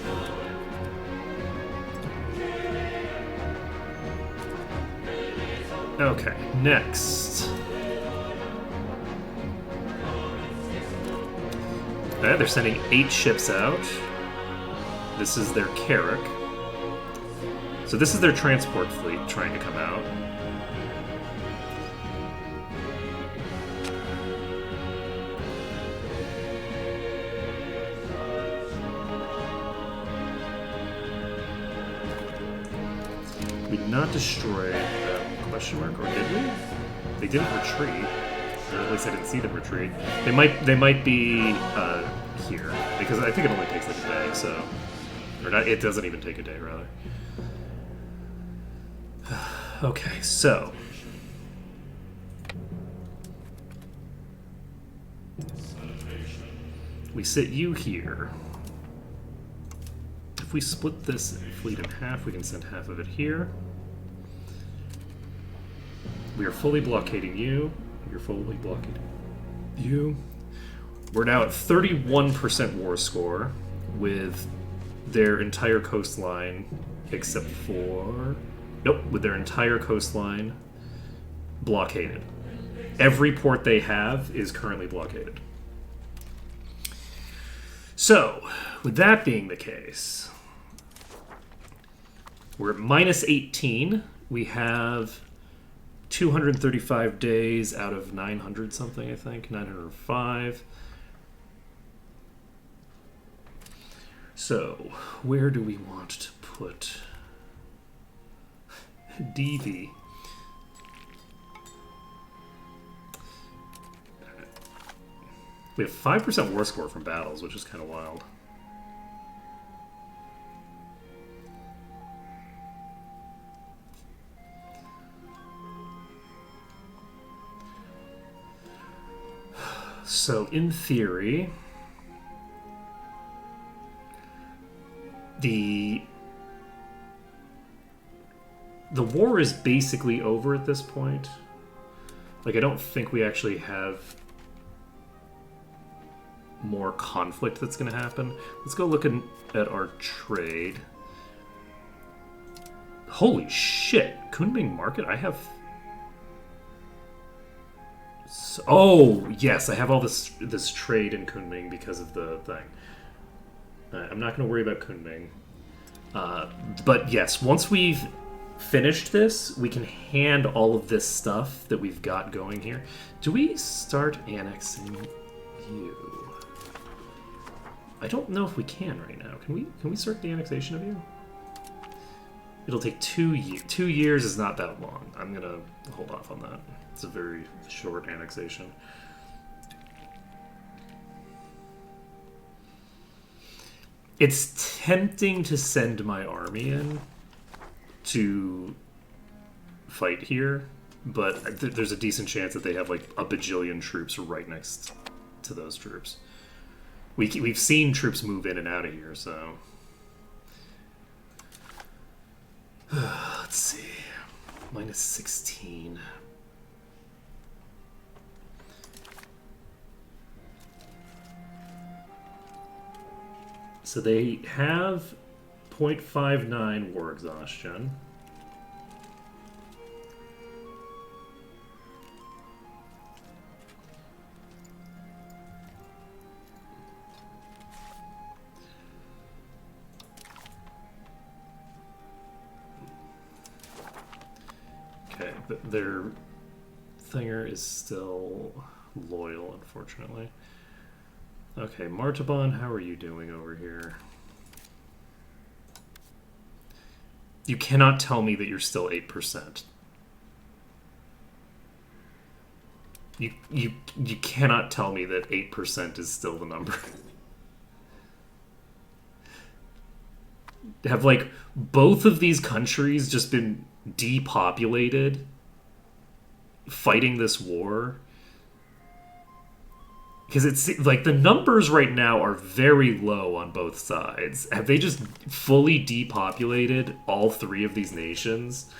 Speaker 2: Okay, next. Okay, they're sending 8 ships out. This is their carrack. So this is their transport fleet trying to come out. We did not destroy them, question mark, or did we? They didn't retreat. Or at least I didn't see them retreat. They might be here. Because I think it only takes like a day, so... Or not, it doesn't even take a day, rather. Okay, so... We sit you here. If we split this fleet in half, we can send half of it here. We are fully blockading you. You're fully blockading you. We're now at 31% war score with their entire coastline, except for... Nope, with their entire coastline blockaded. Every port they have is currently blockaded. So, with that being the case, we're at minus 18. We have 235 days out of 900 something, I think. 905. So, where do we want to put DV? We have 5% war score from battles, which is kind of wild. So, in theory, the war is basically over at this point. Like, I don't think we actually have more conflict that's going to happen. Let's go look at our trade. Holy shit! Kunming Market? I have... Oh, yes, I have all this trade in Kunming because of the thing. I'm not going to worry about Kunming. But yes, once we've finished this, we can hand all of this stuff that we've got going here. Do we start annexing you? I don't know if we can right now. Can we start the annexation of you? It'll take 2 years. 2 years is not that long. I'm going to hold off on that. It's a very short annexation. It's tempting to send my army in to fight here, but there's a decent chance that they have like a bajillion troops right next to those troops. We've seen troops move in and out of here, so... Let's see. Minus 16. So they have 0.59 war exhaustion. Okay, but their thinger is still loyal, unfortunately. Okay, Martaban, how are you doing over here? You cannot tell me that you're still 8%. You cannot tell me that 8% is still the number. Have, like, both of these countries just been depopulated fighting this war? Because it's like the numbers right now are very low on both sides. Have they just fully depopulated all three of these nations?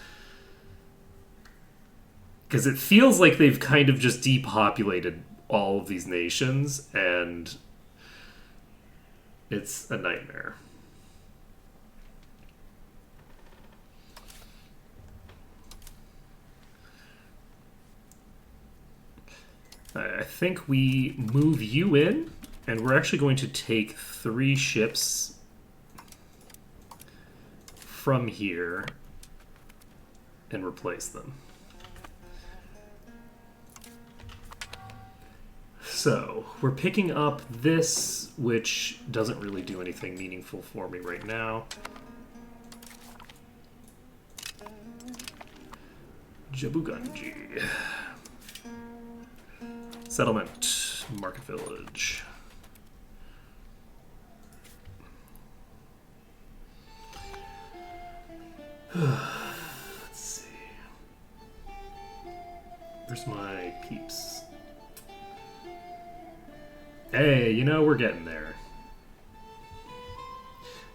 Speaker 2: Because it feels like they've kind of just depopulated all of these nations, and it's a nightmare. I think we move you in, and we're actually going to take 3 ships from here and replace them. So, we're picking up this, which doesn't really do anything meaningful for me right now. Jabuganji. Settlement. Market village. Let's see. Where's my peeps? Hey, you know, we're getting there.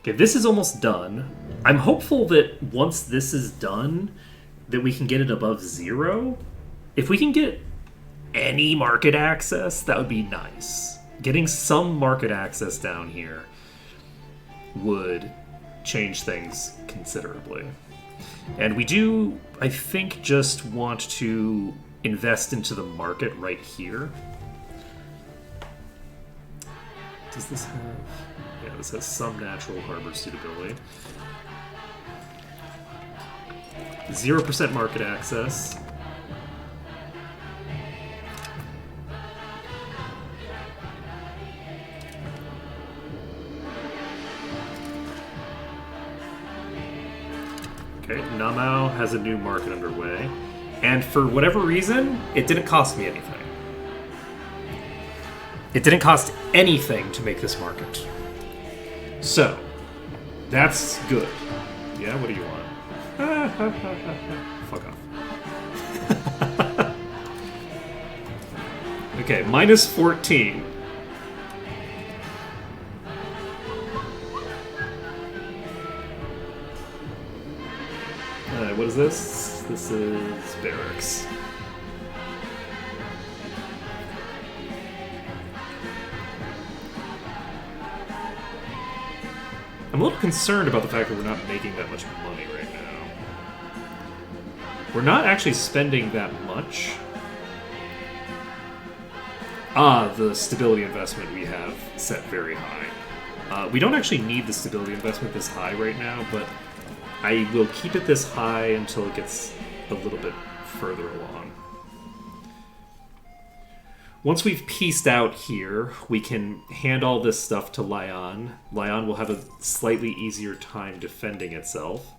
Speaker 2: Okay, this is almost done. I'm hopeful that once this is done, that we can get it above 0. If we can get any market access, that would be nice. Getting some market access down here would change things considerably. And we do, I think, just want to invest into the market right here. Does this have... Yeah, this has some natural harbor suitability. 0% market access. Okay, Namao has a new market underway. And for whatever reason, it didn't cost me anything. It didn't cost anything to make this market. So, that's good. Yeah, what do you want? Fuck off. Okay, minus 14. What is this? This is barracks. I'm a little concerned about the fact that we're not making that much money right now. We're not actually spending that much. The stability investment we have set very high. We don't actually need the stability investment this high right now, but I will keep it this high until it gets a little bit further along. Once we've pieced out here, we can hand all this stuff to Lyon. Lyon will have a slightly easier time defending itself,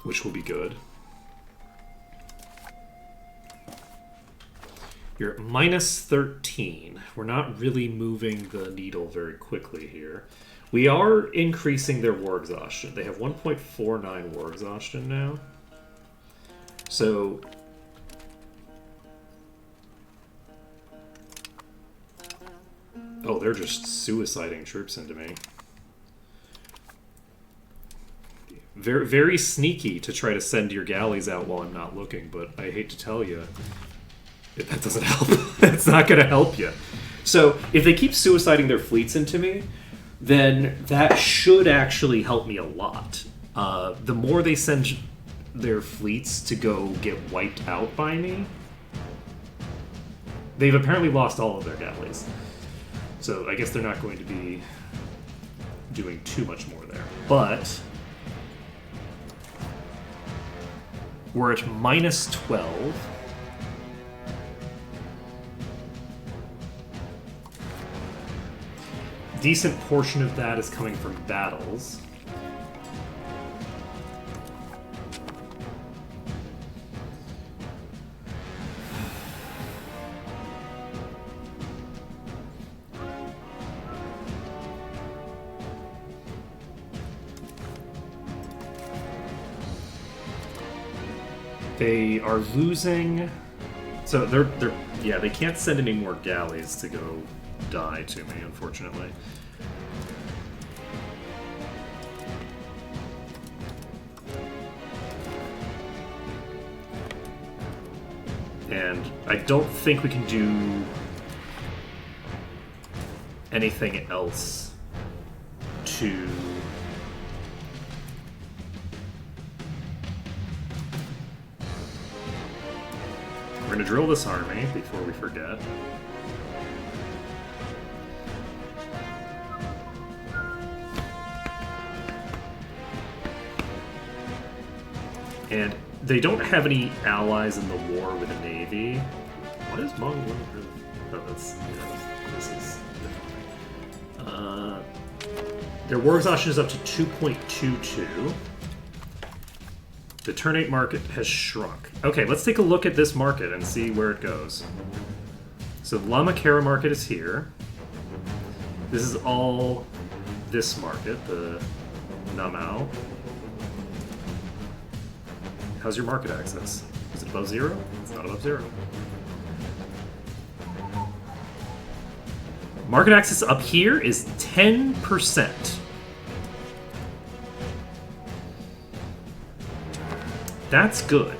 Speaker 2: which will be good. You're at minus 13. We're not really moving the needle very quickly here. We are increasing their war exhaustion. They have 1.49 war exhaustion now. So... Oh, they're just suiciding troops into me. Very, very sneaky to try to send your galleys out while I'm not looking, but I hate to tell you, that doesn't help. It's not going to help you. So, if they keep suiciding their fleets into me, then that should actually help me a lot. The more they send their fleets to go get wiped out by me, they've apparently lost all of their galleys. So I guess they're not going to be doing too much more there. But we're at minus 12. Decent portion of that is coming from battles. They are losing, so they're yeah, they can't send any more galleys to go die to me, unfortunately. And I don't think we can do anything else to... We're going to drill this army before we forget. And they don't have any allies in the war with the Navy. What is Mongol? Oh, that's... Yeah, this is different. Their war exhaustion is up to 2.22. The turn 8 market has shrunk. Okay, let's take a look at this market and see where it goes. So the Lamakara market is here. This is all this market, the Namao. How's your market access? Is it above 0? It's not above 0. Market access up here is 10%. That's good.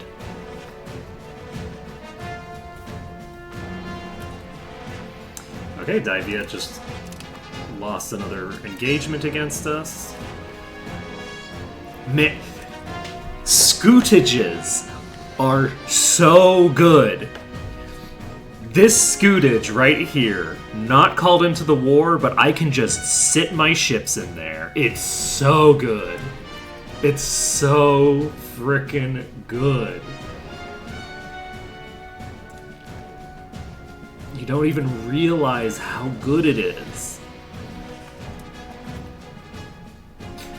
Speaker 2: Okay, Divia just lost another engagement against us. Myth. Scoutages are so good. This scootage right here, not called into the war, but I can just sit my ships in there. It's so good. It's so frickin' good. You don't even realize how good it is.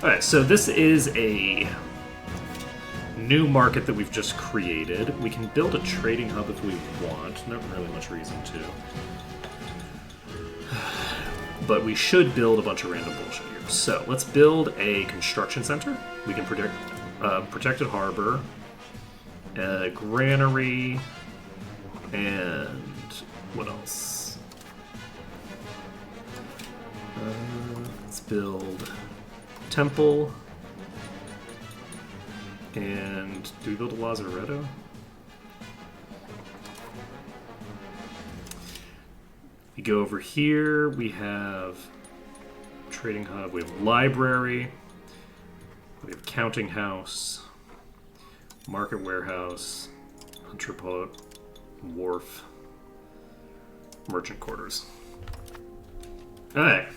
Speaker 2: Alright, so this is a new market that we've just created. We can build a trading hub if we want. Not really much reason to. But we should build a bunch of random bullshit here. So, let's build a construction center. We can protect protected harbor, a granary, and what else? Let's build temple. And do we build a lazaretto? We go over here, we have trading hub, we have library, we have counting house, market warehouse, entrepot, wharf, merchant quarters. Alright.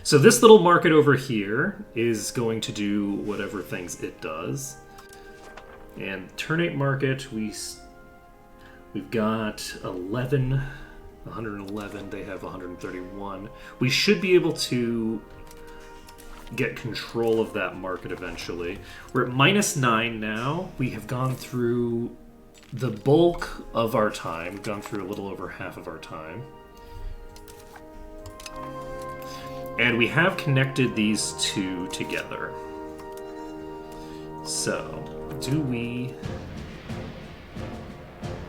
Speaker 2: So this little market over here is going to do whatever things it does. And turn 8 market, we've got 111, they have 131. We should be able to get control of that market eventually. We're at -9 now. We have gone through the bulk of our time. We've gone through a little over half of our time. And we have connected these two together. So,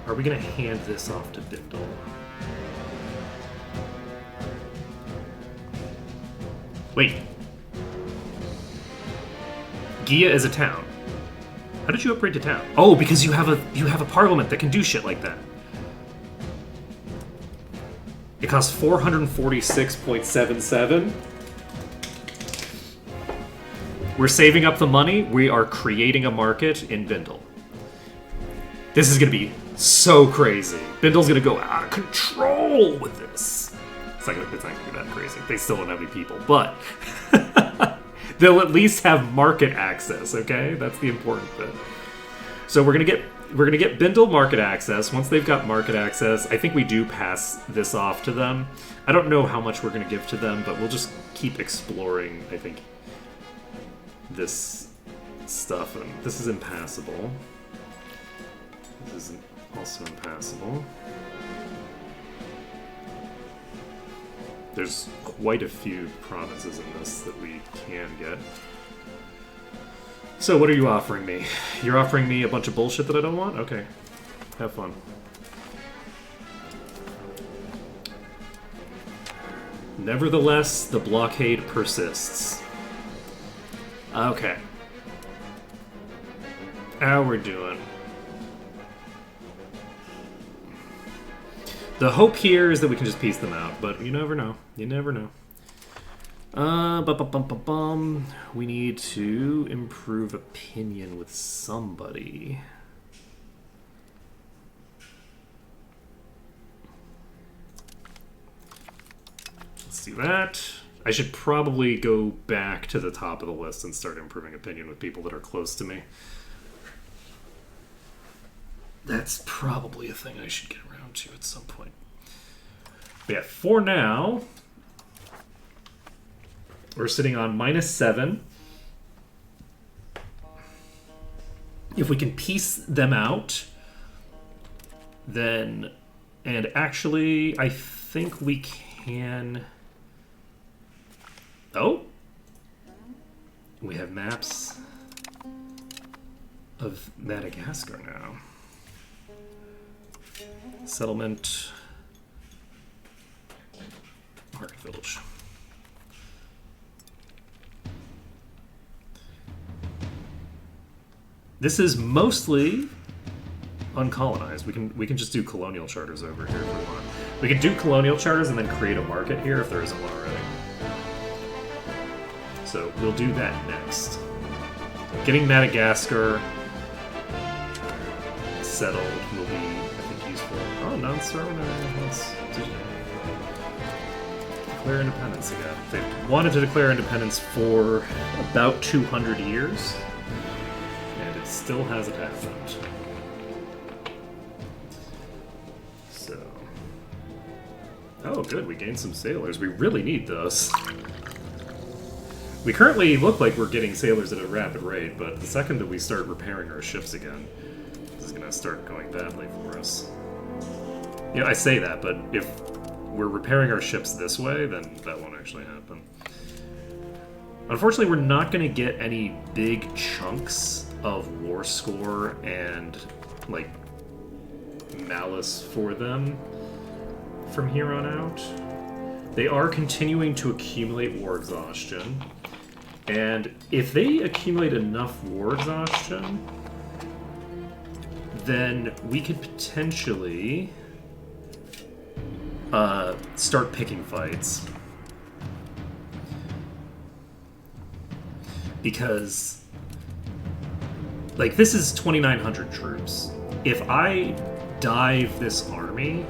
Speaker 2: are we going to hand this off to Bindle? Wait. Gia is a town. How did you upgrade to town? Oh, because you have a parliament that can do shit like that. It costs 446.77. We're saving up the money. We are creating a market in Bindle. This is going to be so crazy. Bindle's going to go out of control with this. It's not going to be that crazy. They still don't have any people, but they'll at least have market access, okay? That's the important bit. So we're gonna get Bindle market access. Once they've got market access, I think we do pass this off to them. I don't know how much we're gonna give to them, but we'll just keep exploring, I think, this stuff. And this is impassable. This is also impassable. There's quite a few provinces in this that we can get. So what are you offering me? You're offering me a bunch of bullshit that I don't want? Okay. Have fun. Nevertheless, the blockade persists. Okay. How we're doing. The hope here is that we can just piece them out, but you never know. You never know. We need to improve opinion with somebody. Let's do that. I should probably go back to the top of the list and start improving opinion with people that are close to me. That's probably a thing I should get around to at some point. But yeah, for now, we're sitting on -7. if we can piece them out, then... And actually, I think we can... Oh! We have maps of Madagascar now. Settlement... Market Village. This is mostly uncolonized. We can just do colonial charters over here if we want. We can do colonial charters and then create a market here if there isn't one already. So we'll do that next. Getting Madagascar settled will be, I think, useful. Oh, non-Starman. Let's declare independence again. They've wanted to declare independence for about 200 years. Still hasn't happened. So... Oh, good, we gained some sailors. We really need those. We currently look like we're getting sailors at a rapid rate, but the second that we start repairing our ships again, this is gonna start going badly for us. Yeah, I say that, but if we're repairing our ships this way, then that won't actually happen. Unfortunately, we're not gonna get any big chunks of war score and like malice for them from here on out. They are continuing to accumulate war exhaustion, and if they accumulate enough war exhaustion, then we could potentially start picking fights, because like, this is 2,900 troops. If I dive this army...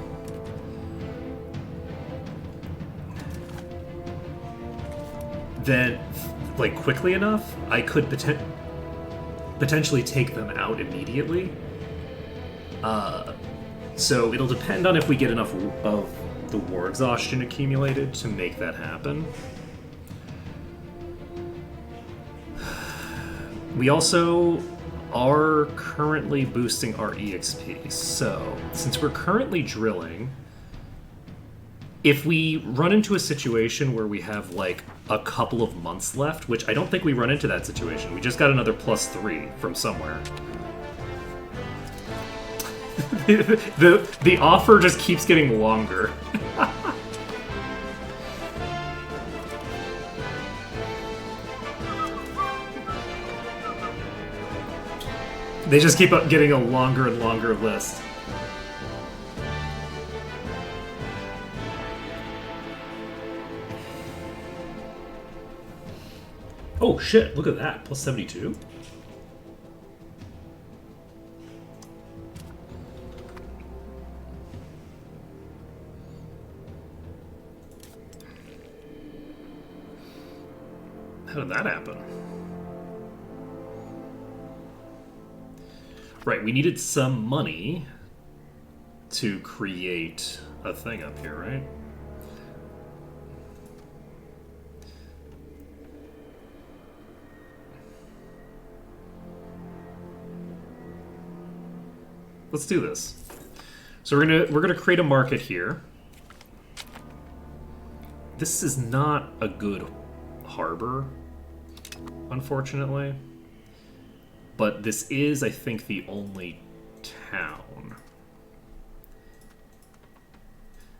Speaker 2: then, like, quickly enough, I could potentially take them out immediately. So it'll depend on if we get enough of the war exhaustion accumulated to make that happen. We also are currently boosting our EXP. So, since we're currently drilling, if we run into a situation where we have like a couple of months left, which I don't think we run into that situation. We just got another +3 from somewhere. the offer just keeps getting longer. They just keep up getting a longer and longer list. Oh shit, look at that. +72? How did that happen? Right, we needed some money to create a thing up here, right? Let's do this. So we're gonna create a market here. This is not a good harbor, unfortunately. But this is, I think, the only town.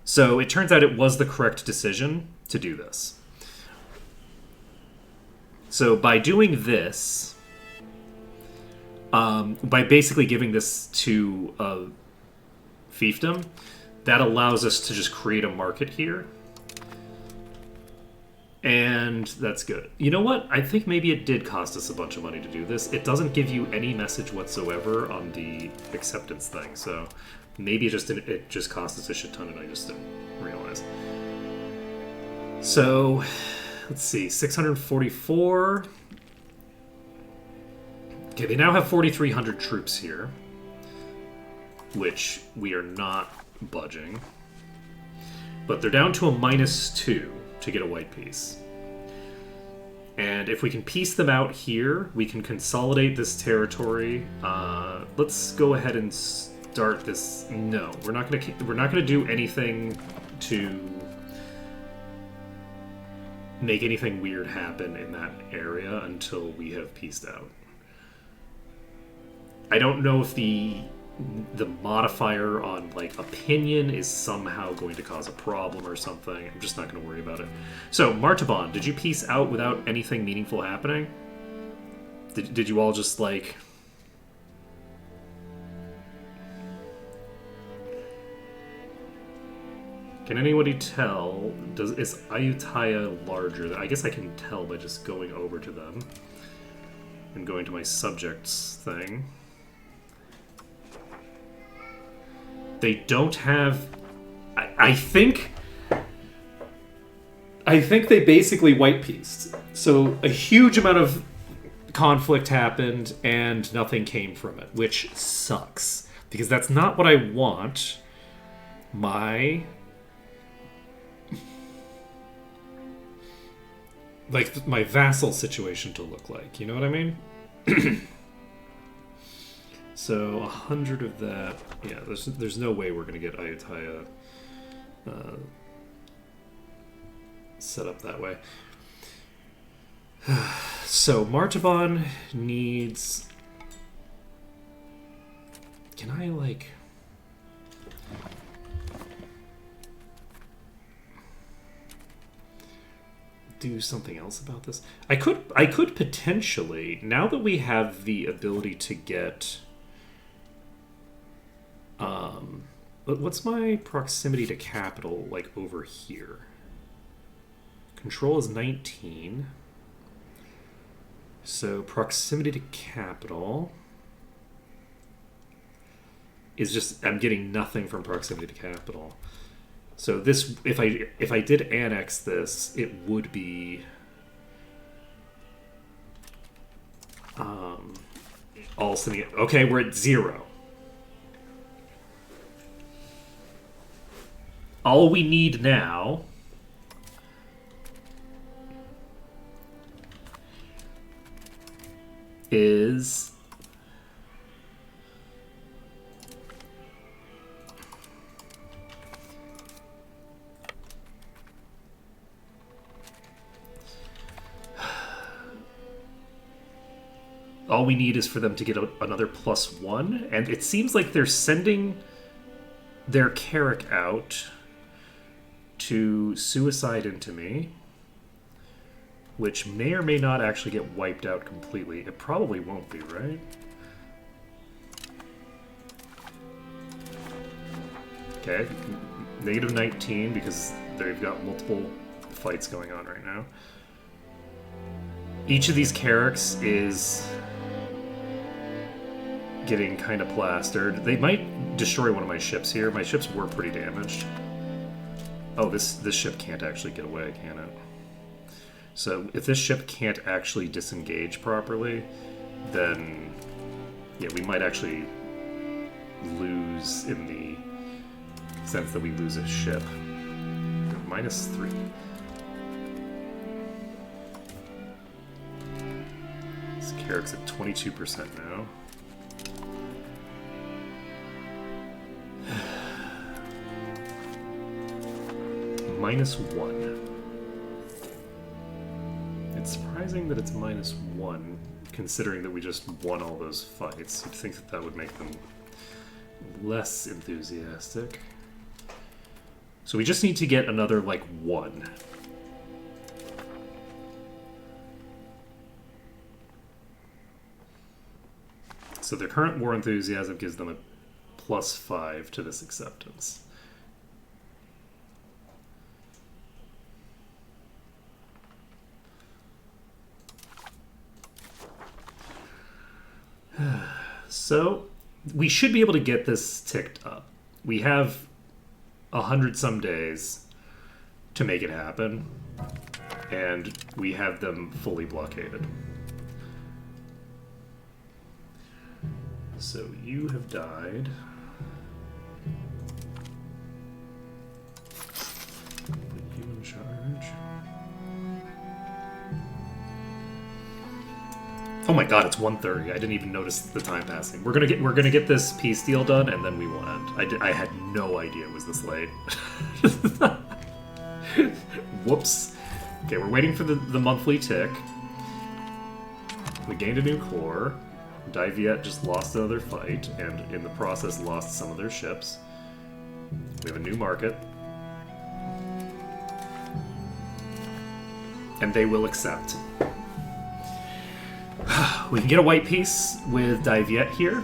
Speaker 2: So it turns out it was the correct decision to do this. So by doing this, by basically giving this to a fiefdom, that allows us to just create a market here. And that's good. You know what? I think maybe it did cost us a bunch of money to do this. It doesn't give you any message whatsoever on the acceptance thing, so maybe it just cost us a shit ton and I just didn't realize. So, let's see, 644. Okay, they now have 4,300 troops here, which we are not budging. But they're down to a -2 to get a white piece. And if we can piece them out here, we can consolidate this territory. Let's go ahead and start this. No, we're not gonna do anything to make anything weird happen in that area until we have pieced out. I don't know if the modifier on like opinion is somehow going to cause a problem or something. I'm just not going to worry about it. So Martaban, did you piece out without anything meaningful happening? Did you all just like... Can anybody tell? Is Ayutthaya larger? I guess I can tell by just going over to them and going to my subjects thing. They don't have... I think they basically white-pieced. So a huge amount of conflict happened and nothing came from it, which sucks. Because that's not what I want my... like, my vassal situation to look like. You know what I mean? So 100 of that, yeah. There's no way we're gonna get Ayutthaya set up that way. So Martaban needs. Can I like? Do something else about this? I could potentially, now that we have the ability to get. What's my proximity to capital like over here? Control is 19. So proximity to capital is just, I'm getting nothing from proximity to capital. So this, if I did annex this, it would be all sitting at, okay, we're at 0. All we need now is all we need is for them to get another +1, and it seems like they're sending their Carrick out to suicide into me, which may or may not actually get wiped out completely. It probably won't be, right? Okay, negative 19 because they've got multiple fights going on right now. Each of these Carracks is getting kind of plastered. They might destroy one of my ships here. My ships were pretty damaged. Oh, this ship can't actually get away, can it? So if this ship can't actually disengage properly, then yeah, we might actually lose in the sense that we lose a ship. -3. This Carrick's at 22% now. -1. It's surprising that it's -1, considering that we just won all those fights. You'd think that that would make them less enthusiastic. So we just need to get another, like, 1. So their current war enthusiasm gives them a +5 to this acceptance. So we should be able to get this ticked up. We have 100 some days to make it happen, and we have them fully blockaded. So you have died. Put you in charge. Oh my god, it's 1:30. I didn't even notice the time passing. We're gonna get this peace deal done, and then we will end. I had no idea it was this late. Whoops. Okay, we're waiting for the monthly tick. We gained a new core. Diviet just lost another fight, and in the process lost some of their ships. We have a new market. And they will accept. We can get a white piece with Diviet here.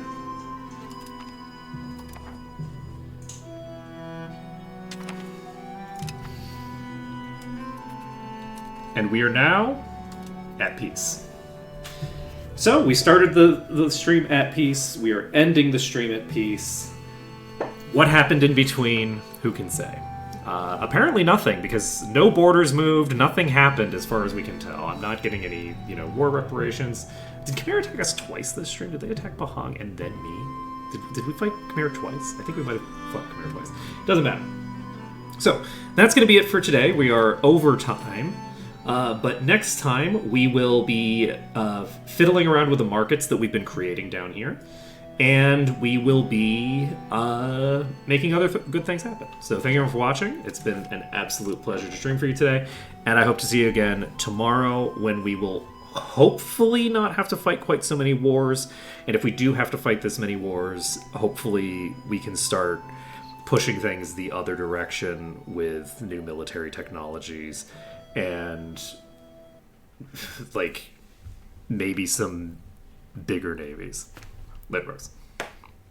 Speaker 2: And we are now at peace. So, we started the stream at peace. We are ending the stream at peace. What happened in between? Who can say? Apparently nothing, because no borders moved, nothing happened as far as we can tell. I'm not getting any, war reparations. Did Khmer attack us twice this stream? Did they attack Pahang and then me? Did we fight Khmer twice? I think we might have fought Khmer twice. Doesn't matter. So, that's going to be it for today. We are over time. But next time, we will be fiddling around with the markets that we've been creating down here. And we will be making other good things happen. So thank you everyone for watching. It's been an absolute pleasure to stream for you today. And I hope to see you again tomorrow when we will hopefully not have to fight quite so many wars. And if we do have to fight this many wars, hopefully we can start pushing things the other direction with new military technologies and maybe some bigger navies. Later, Rose.